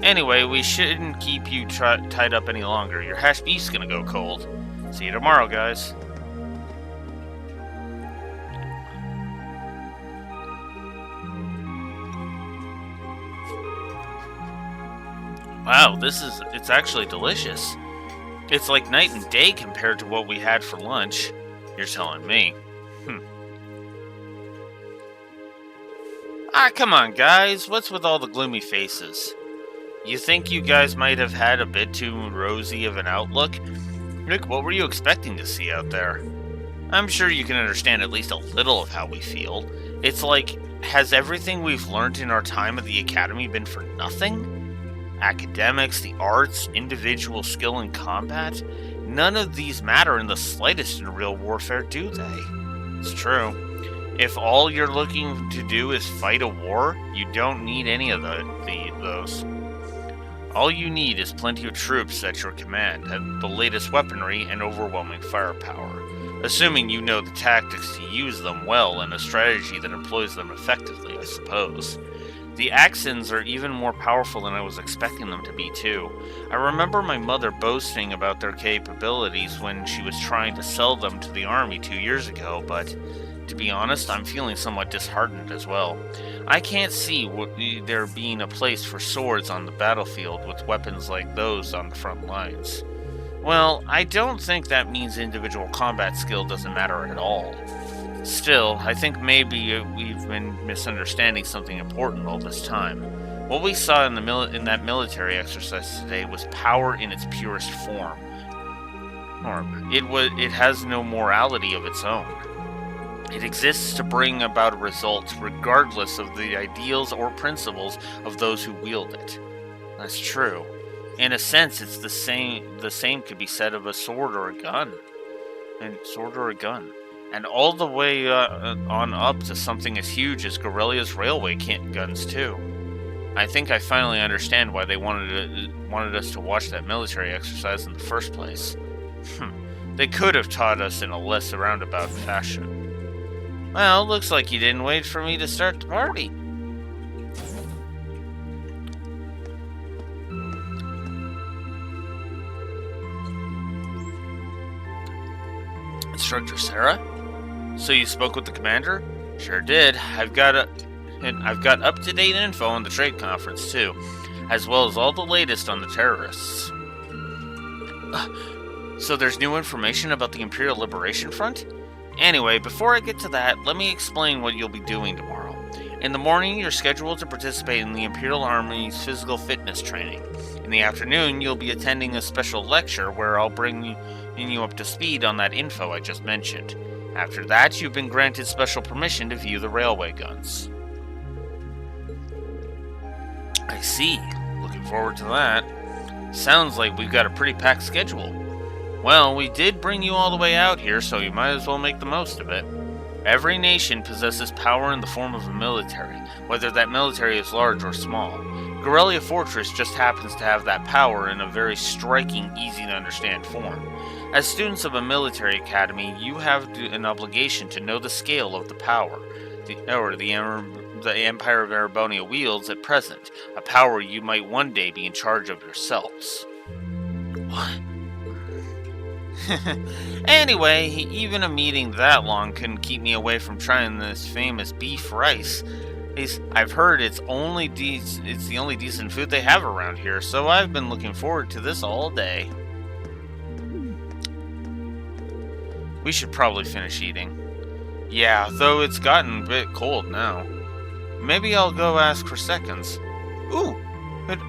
Anyway, we shouldn't keep you tied up any longer. Your hash beef's gonna go cold. See you tomorrow, guys. Wow, it's actually delicious. It's like night and day compared to what we had for lunch. You're telling me. Ah, come on, guys. What's with all the gloomy faces? You think you guys might have had a bit too rosy of an outlook? Rick, what were you expecting to see out there? I'm sure you can understand at least a little of how we feel. It's like, has everything we've learned in our time at the Academy been for nothing? Academics, the arts, individual skill in combat? None of these matter in the slightest in real warfare, do they? It's true. If all you're looking to do is fight a war, you don't need any of those. All you need is plenty of troops at your command, the latest weaponry, and overwhelming firepower. Assuming you know the tactics to use them well and a strategy that employs them effectively, I suppose. The Axons are even more powerful than I was expecting them to be, too. I remember my mother boasting about their capabilities when she was trying to sell them to the army 2 years ago, but to be honest, I'm feeling somewhat disheartened as well. I can't see there being a place for swords on the battlefield with weapons like those on the front lines. Well, I don't think that means individual combat skill doesn't matter at all. Still, I think maybe we've been misunderstanding something important all this time. What we saw in that military exercise today was power in its purest form. It has no morality of its own. It exists to bring about results regardless of the ideals or principles of those who wield it. That's true. In a sense, it's the same could be said of a sword or a gun. And all the way on up to something as huge as Gorelia's railway guns too. I think I finally understand why they wanted us to watch that military exercise in the first place. They could have taught us in a less roundabout fashion. Well, looks like you didn't wait for me to start the party. Instructor Sarah? So you spoke with the commander? Sure did. I've got up-to-date info on the trade conference too, as well as all the latest on the terrorists. So there's new information about the Imperial Liberation Front? Anyway, before I get to that, let me explain what you'll be doing tomorrow. In the morning, you're scheduled to participate in the Imperial Army's physical fitness training. In the afternoon, you'll be attending a special lecture where I'll bring you up to speed on that info I just mentioned. After that, you've been granted special permission to view the railway guns. I see. Looking forward to that. Sounds like we've got a pretty packed schedule. Well, we did bring you all the way out here, so you might as well make the most of it. Every nation possesses power in the form of a military, whether that military is large or small. Gorelia Fortress just happens to have that power in a very striking, easy-to-understand form. As students of a military academy, you have an obligation to know the scale of the power the Empire of Erebonia wields at present, a power you might one day be in charge of yourselves. What? Anyway, even a meeting that long couldn't keep me away from trying this famous beef rice. I've heard it's the only decent food they have around here, so I've been looking forward to this all day. We should probably finish eating. Yeah, though it's gotten a bit cold now. Maybe I'll go ask for seconds. Ooh!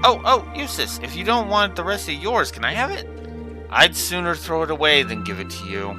Oh, Eustace, if you don't want the rest of yours, can I have it? I'd sooner throw it away than give it to you.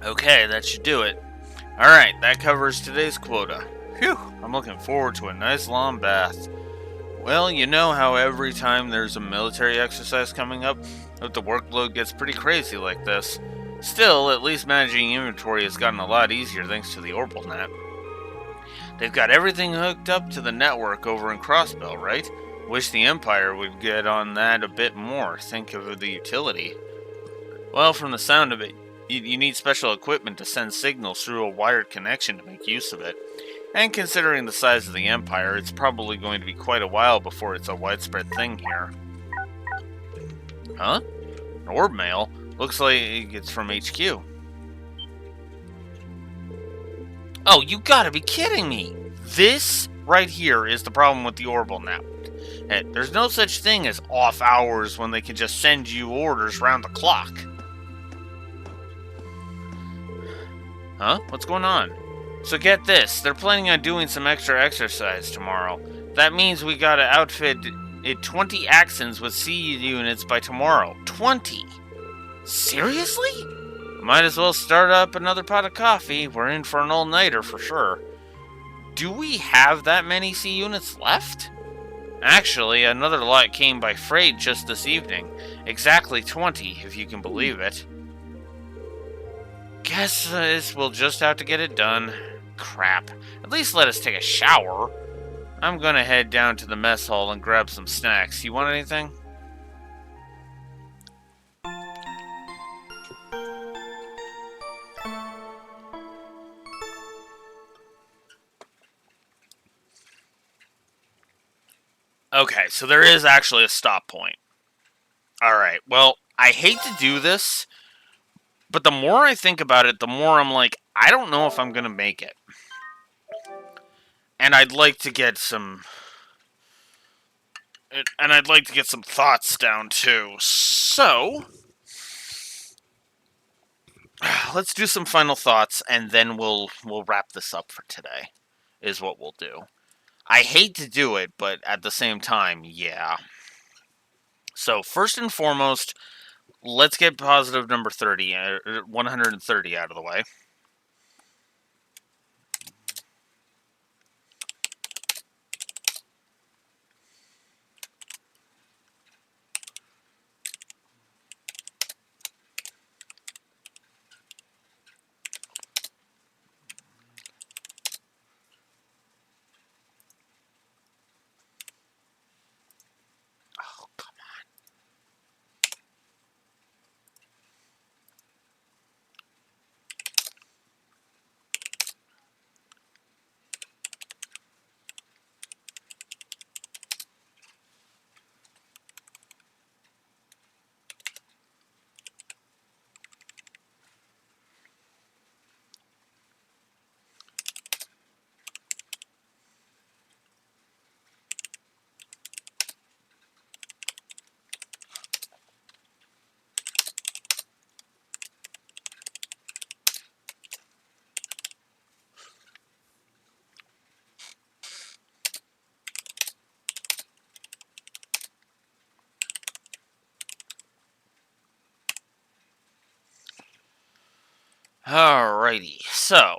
Okay, that should do it. Alright, that covers today's quota. Phew, I'm looking forward to a nice long bath. Well, you know how every time there's a military exercise coming up, the workload gets pretty crazy like this. Still, at least managing inventory has gotten a lot easier thanks to the OrbitalNet. They've got everything hooked up to the network over in Crossbell, right? Wish the Empire would get on that a bit more. Think of the utility. Well, from the sound of it, you need special equipment to send signals through a wired connection to make use of it. And considering the size of the Empire, it's probably going to be quite a while before it's a widespread thing here. Huh? An orb mail? Looks like it's from HQ. Oh, you gotta be kidding me! This right here is the problem with the OrbitalNet. There's no such thing as off hours when they can just send you orders round the clock. Huh? What's going on? So get this, they're planning on doing some extra exercise tomorrow. That means we gotta outfit 20 Axons with C units by tomorrow. 20? Seriously? Might as well start up another pot of coffee. We're in for an all-nighter for sure. Do we have that many C units left? Actually, another lot came by freight just this evening. Exactly 20, if you can believe it. Guess this we'll just have to get it done. Crap. At least let us take a shower. I'm gonna head down to the mess hall and grab some snacks. You want anything? Okay, so there is actually a stop point. Alright, well, I hate to do this, but the more I think about it, the more I'm like, I don't know if I'm gonna make it. And I'd like to get some... And I'd like to get some thoughts down, too. So... let's do some final thoughts, and then we'll wrap this up for today, is what we'll do. I hate to do it, but at the same time, yeah. So, first and foremost, let's get positive number 30, 130 out of the way. Alrighty, so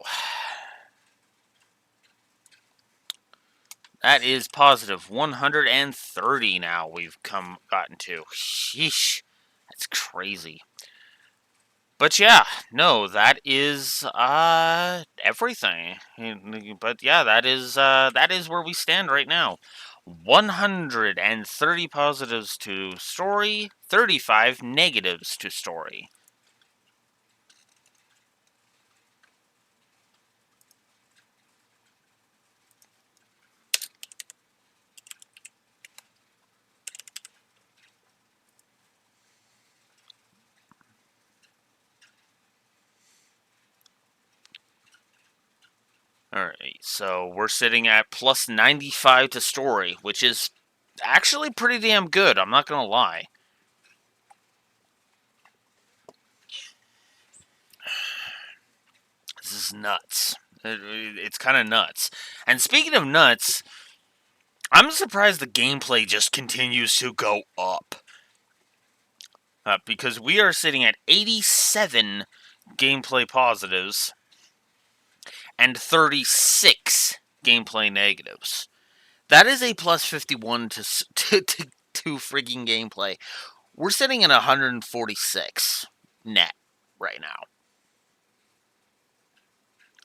that is positive 130 now we've gotten to. Sheesh, that's crazy. But yeah, no, that is everything. But yeah, that is where we stand right now. 130 positives to story, 35 negatives to story. Alright, so we're sitting at plus 95 to story, which is actually pretty damn good, I'm not gonna lie. This is nuts. It's kind of nuts. And speaking of nuts, I'm surprised the gameplay just continues to go up. Because we are sitting at 87 gameplay positives and 36 gameplay negatives. That is a plus 51 to frigging gameplay. We're sitting at 146 net right now.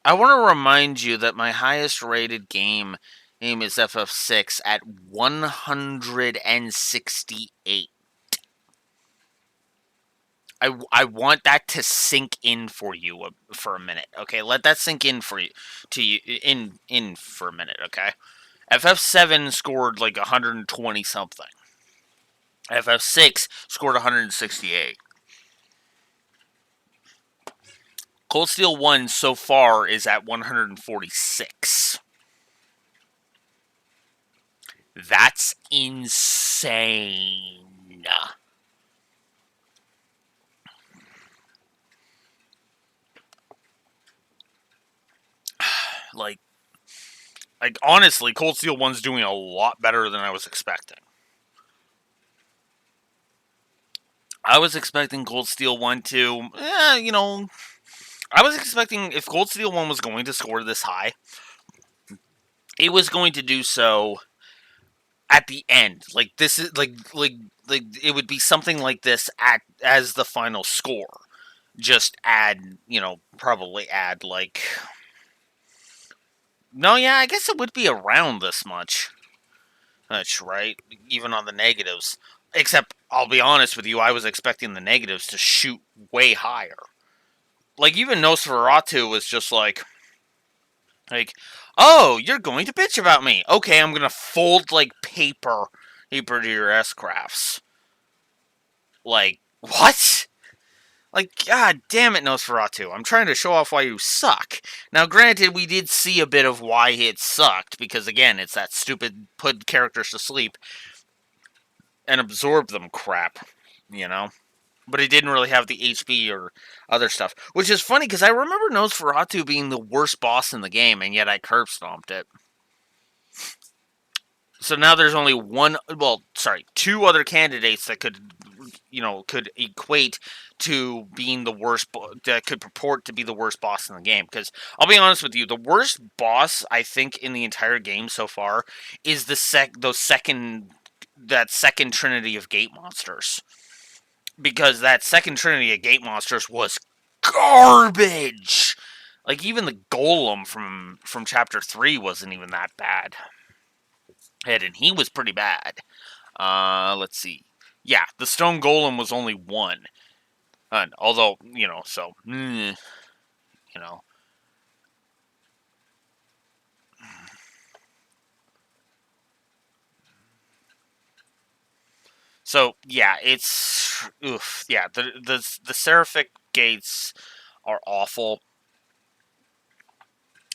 I want to remind you that my highest rated game is FF6 at 168. I want that to sink in for you for a minute, okay? Let that sink in for you in for a minute, okay? FF7 scored like 120 something. FF6 scored 168. Cold Steel 1 so far is at 146. That's insane. Like honestly, Cold Steel 1's doing a lot better than I was expecting. I was expecting Cold Steel 1 to, I was expecting if Cold Steel 1 was going to score this high, it was going to do so at the end. Like this is like it would be something like this as the final score. Just add, probably add like, no, yeah, I guess it would be around this much. That's right, even on the negatives. Except, I'll be honest with you, I was expecting the negatives to shoot way higher. Like, even Nosferatu was just like, oh, you're going to bitch about me. Okay, I'm going to fold, like, paper to your S-crafts. Like, what? Like, god damn it, Nosferatu. I'm trying to show off why you suck. Now, granted, we did see a bit of why it sucked, because, again, it's that stupid put characters to sleep and absorb them crap, But it didn't really have the HP or other stuff. Which is funny, because I remember Nosferatu being the worst boss in the game, and yet I curb stomped it. So now there's only two other candidates that could equate to being the worst, that could purport to be the worst boss in the game. Because, I'll be honest with you, the worst boss, I think, in the entire game so far, is that second trinity of gate monsters. Because that second trinity of gate monsters was garbage! Like, even the golem from chapter 3 wasn't even that bad. And he was pretty bad. Let's see. Yeah, the stone golem was only 1. Although, so, So, yeah, it's, oof, yeah, the Seraphic gates are awful,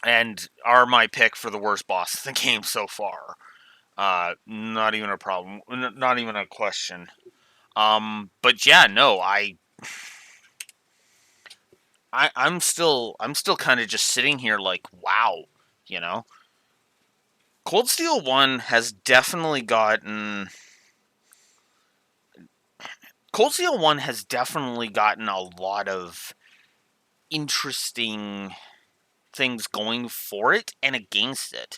and are my pick for the worst boss in the game so far. Not even a problem, not even a question. But yeah, no, I'm still kind of just sitting here like, wow, Cold Steel 1 has definitely gotten... Cold Steel 1 has definitely gotten a lot of interesting things going for it and against it.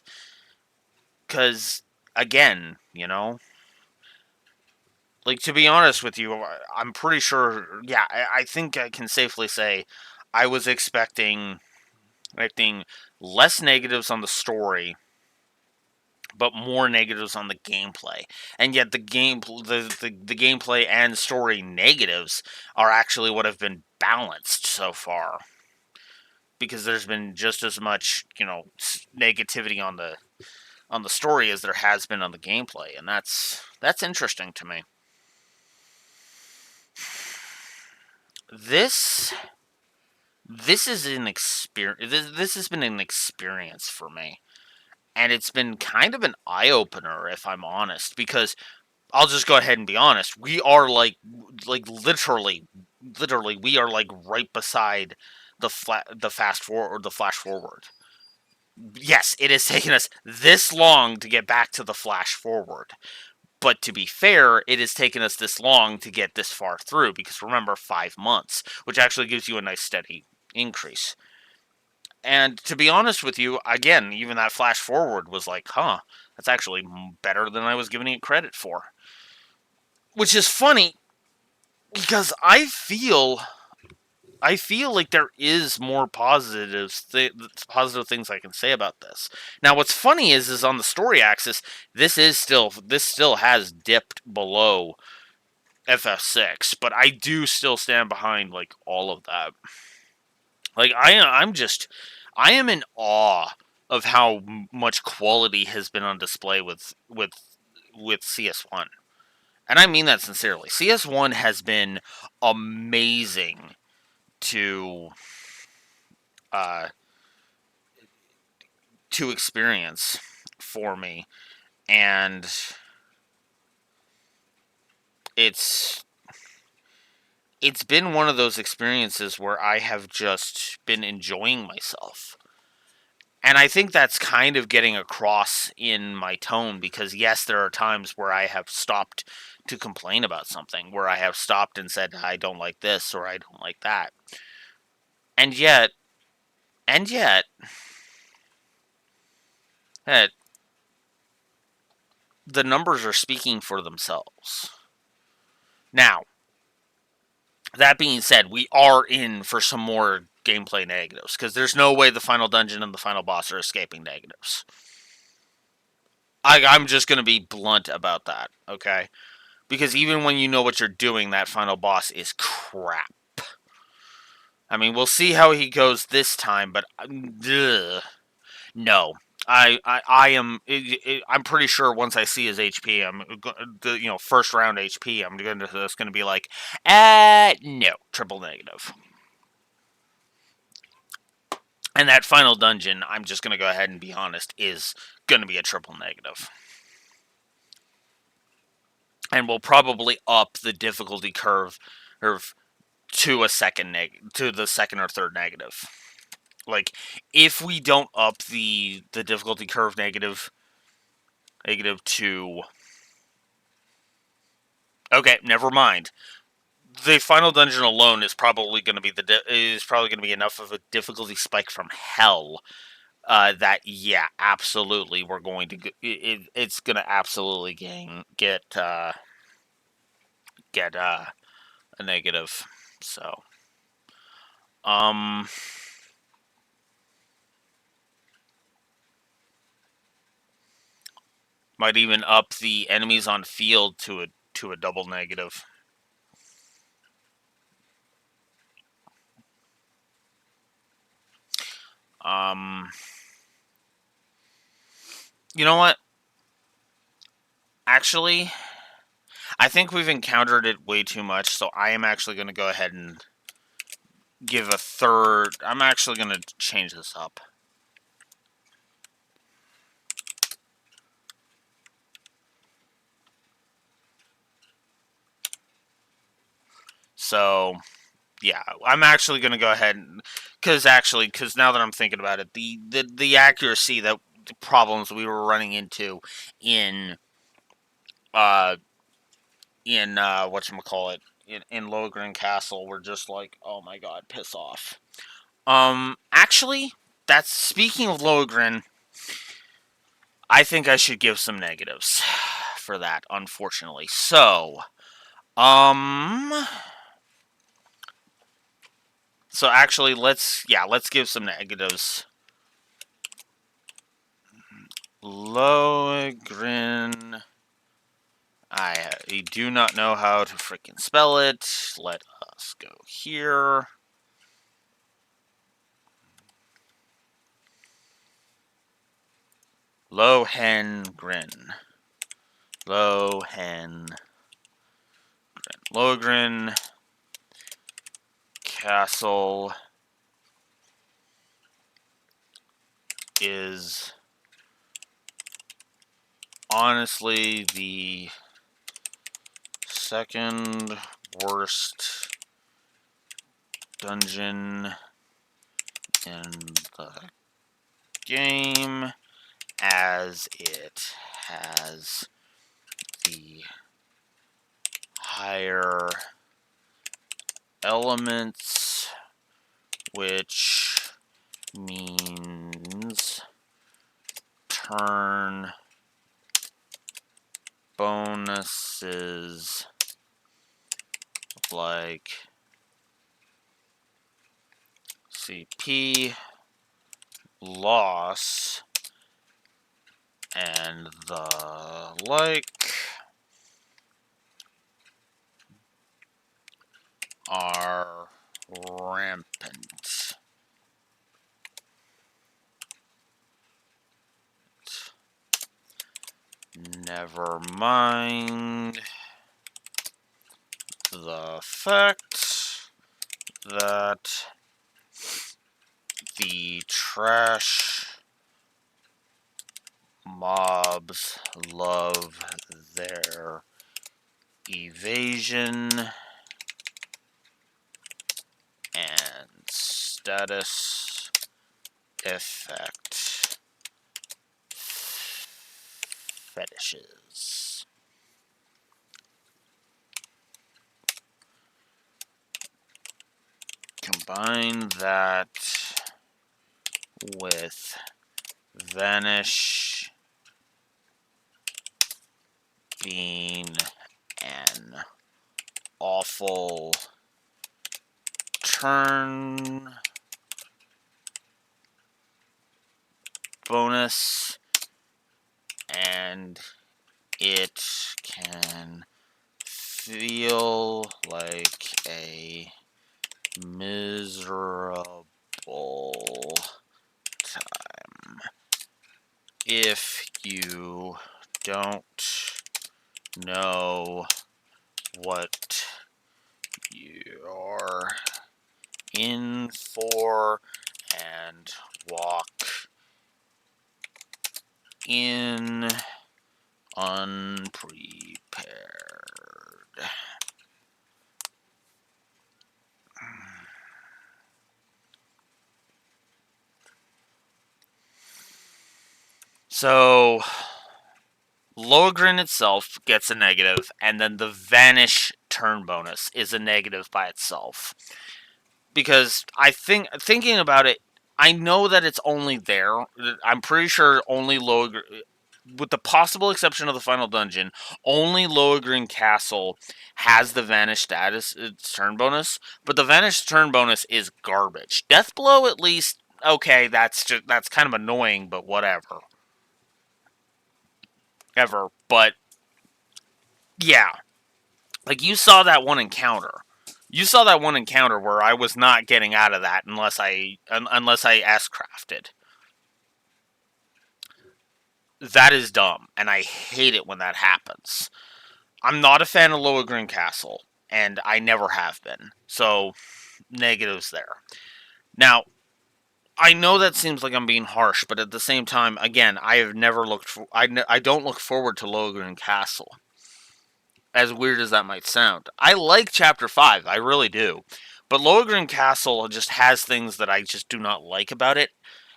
Because, again, like, to be honest with you, I'm pretty sure, yeah, I think I can safely say I was expecting less negatives on the story, but more negatives on the gameplay. And yet the gameplay and story negatives are actually what have been balanced so far. Because there's been just as much, negativity on the story as there has been on the gameplay, and that's interesting to me. This is an experience. This has been an experience for me. And it's been kind of an eye-opener, if I'm honest, because I'll just go ahead and be honest. We are like literally, we are like right beside the fast forward or the flash forward. Yes, it has taken us this long to get back to the flash forward, But to be fair, it has taken us this long to get this far through, because remember, 5 months, which actually gives you a nice steady increase. And to be honest with you, again, even that flash forward was like, huh, that's actually better than I was giving it credit for. Which is funny, because I feel like there is more positive things I can say about this. Now, what's funny is on the story axis, this still has dipped below FF6, but I do still stand behind like all of that. Like I am in awe of how much quality has been on display with CS1. And I mean that sincerely. CS1 has been amazing to experience for me, and it's been one of those experiences where I have just been enjoying myself. And I think that's kind of getting across in my tone, because yes, there are times where I have stopped to complain about something, where I have stopped and said, I don't like this or I don't like that. And yet, the numbers are speaking for themselves. Now, that being said, we are in for some more gameplay negatives, because there's no way the final dungeon and the final boss are escaping negatives. I'm just going to be blunt about that, okay? Because even when you know what you're doing, that final boss is crap. I mean, we'll see how he goes this time, but no. I'm pretty sure once I see his HP, first round HP, I'm just gonna be like, no, triple negative. And that final dungeon, I'm just gonna go ahead and be honest, is gonna be a triple negative. And we'll probably up the difficulty curve to the second or third negative. Like, if we don't up the difficulty curve negative to... Okay, never mind. The final dungeon alone is probably going to be enough of a difficulty spike from hell that, yeah, absolutely, we're going to... It's going to absolutely get a negative. So, might even up the enemies on field to a double negative. You know what? Actually, I think we've encountered it way too much, so I am actually going to go ahead and give a third... I'm actually going to change this up. So, yeah, I'm actually going to go ahead and... Because now that I'm thinking about it, the accuracy the problems we were running into in whatchamacallit, in Lohengrin Castle were just like, oh my god, piss off. Actually, that's... Speaking of Lohengrin, I think I should give some negatives for that, unfortunately. So, So actually, let's give some negatives. Lohengrin. I do not know how to freaking spell it. Let us go here. Lohengrin. Lohengrin Castle is honestly the second worst dungeon in the game, as it has the higher elements, which means turn bonuses like CP, loss, and the like are rampant. Never mind the fact that the trash mobs love their evasion and status effect fetishes. Combine that with vanish being an awful turn bonus, and it can feel like a miserable time if you don't know what you're in for and walk in unprepared. So Lohengrin itself gets a negative, and then the vanish turn bonus is a negative by itself. Because thinking about it, I know that it's only there. I'm pretty sure only Lohengrin, with the possible exception of the final dungeon, only Lohengrin Castle has the vanish status turn bonus. But the vanish turn bonus is garbage. Deathblow, at least, okay, that's kind of annoying, but whatever. But yeah, like you saw that one encounter. You saw that one encounter where I was not getting out of that unless I S-crafted. That is dumb, and I hate it when that happens. I'm not a fan of Lohengrin Castle, and I never have been. So, negatives there. Now, I know that seems like I'm being harsh, but at the same time, again, I have never looked for... I don't look forward to Lohengrin Castle. As weird as that might sound. I like Chapter 5, I really do. But Lohengrin Castle just has things that I just do not like about it.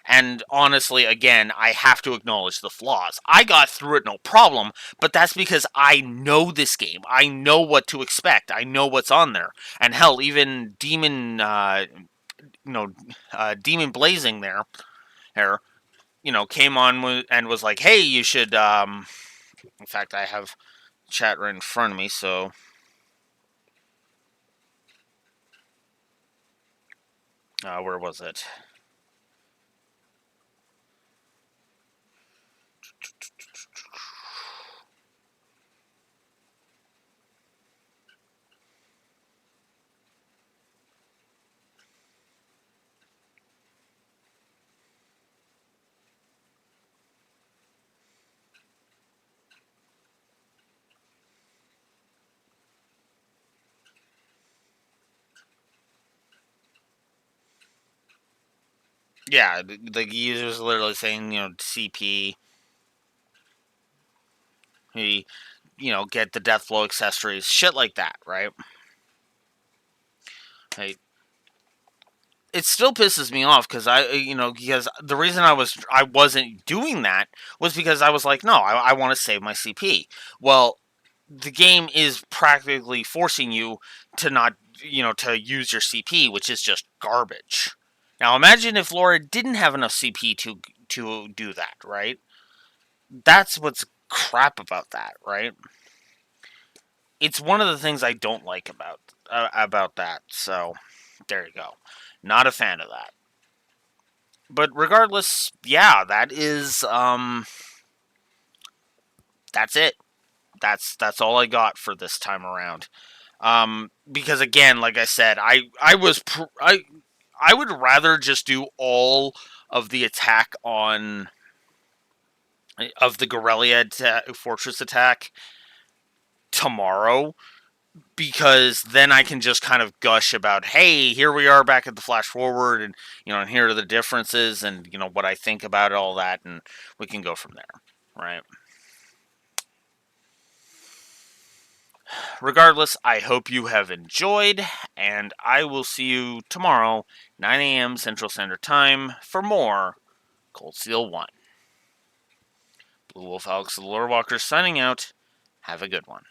And honestly, again, I have to acknowledge the flaws. I got through it no problem, but that's because I know this game. I know what to expect. I know what's on there. And hell, even Demon Blazing there, came on and was like, hey, you should, in fact, I have chat right in front of me, so... where was it? Yeah, the user's literally saying, CP. He, get the Deathblow accessories, shit like that, right? Hey, it still pisses me off because because the reason I wasn't doing that was because I was like, no, I want to save my CP. Well, the game is practically forcing you to not, to use your CP, which is just garbage. Now imagine if Laura didn't have enough CP to do that, right? That's what's crap about that, right? It's one of the things I don't like about that. So there you go. Not a fan of that. But regardless, yeah, that is that's it. That's all I got for this time around. Because again, like I said, I would rather just do all of the attack of the Garrelia fortress attack tomorrow, because then I can just kind of gush about, hey, here we are back at the flash forward, and and here are the differences, and what I think about all that, and we can go from there, right? Regardless, I hope you have enjoyed, and I will see you tomorrow, 9 a.m. Central Standard Time, for more Cold Steel 1. Blue Wolf Alex the Lore Walker signing out. Have a good one.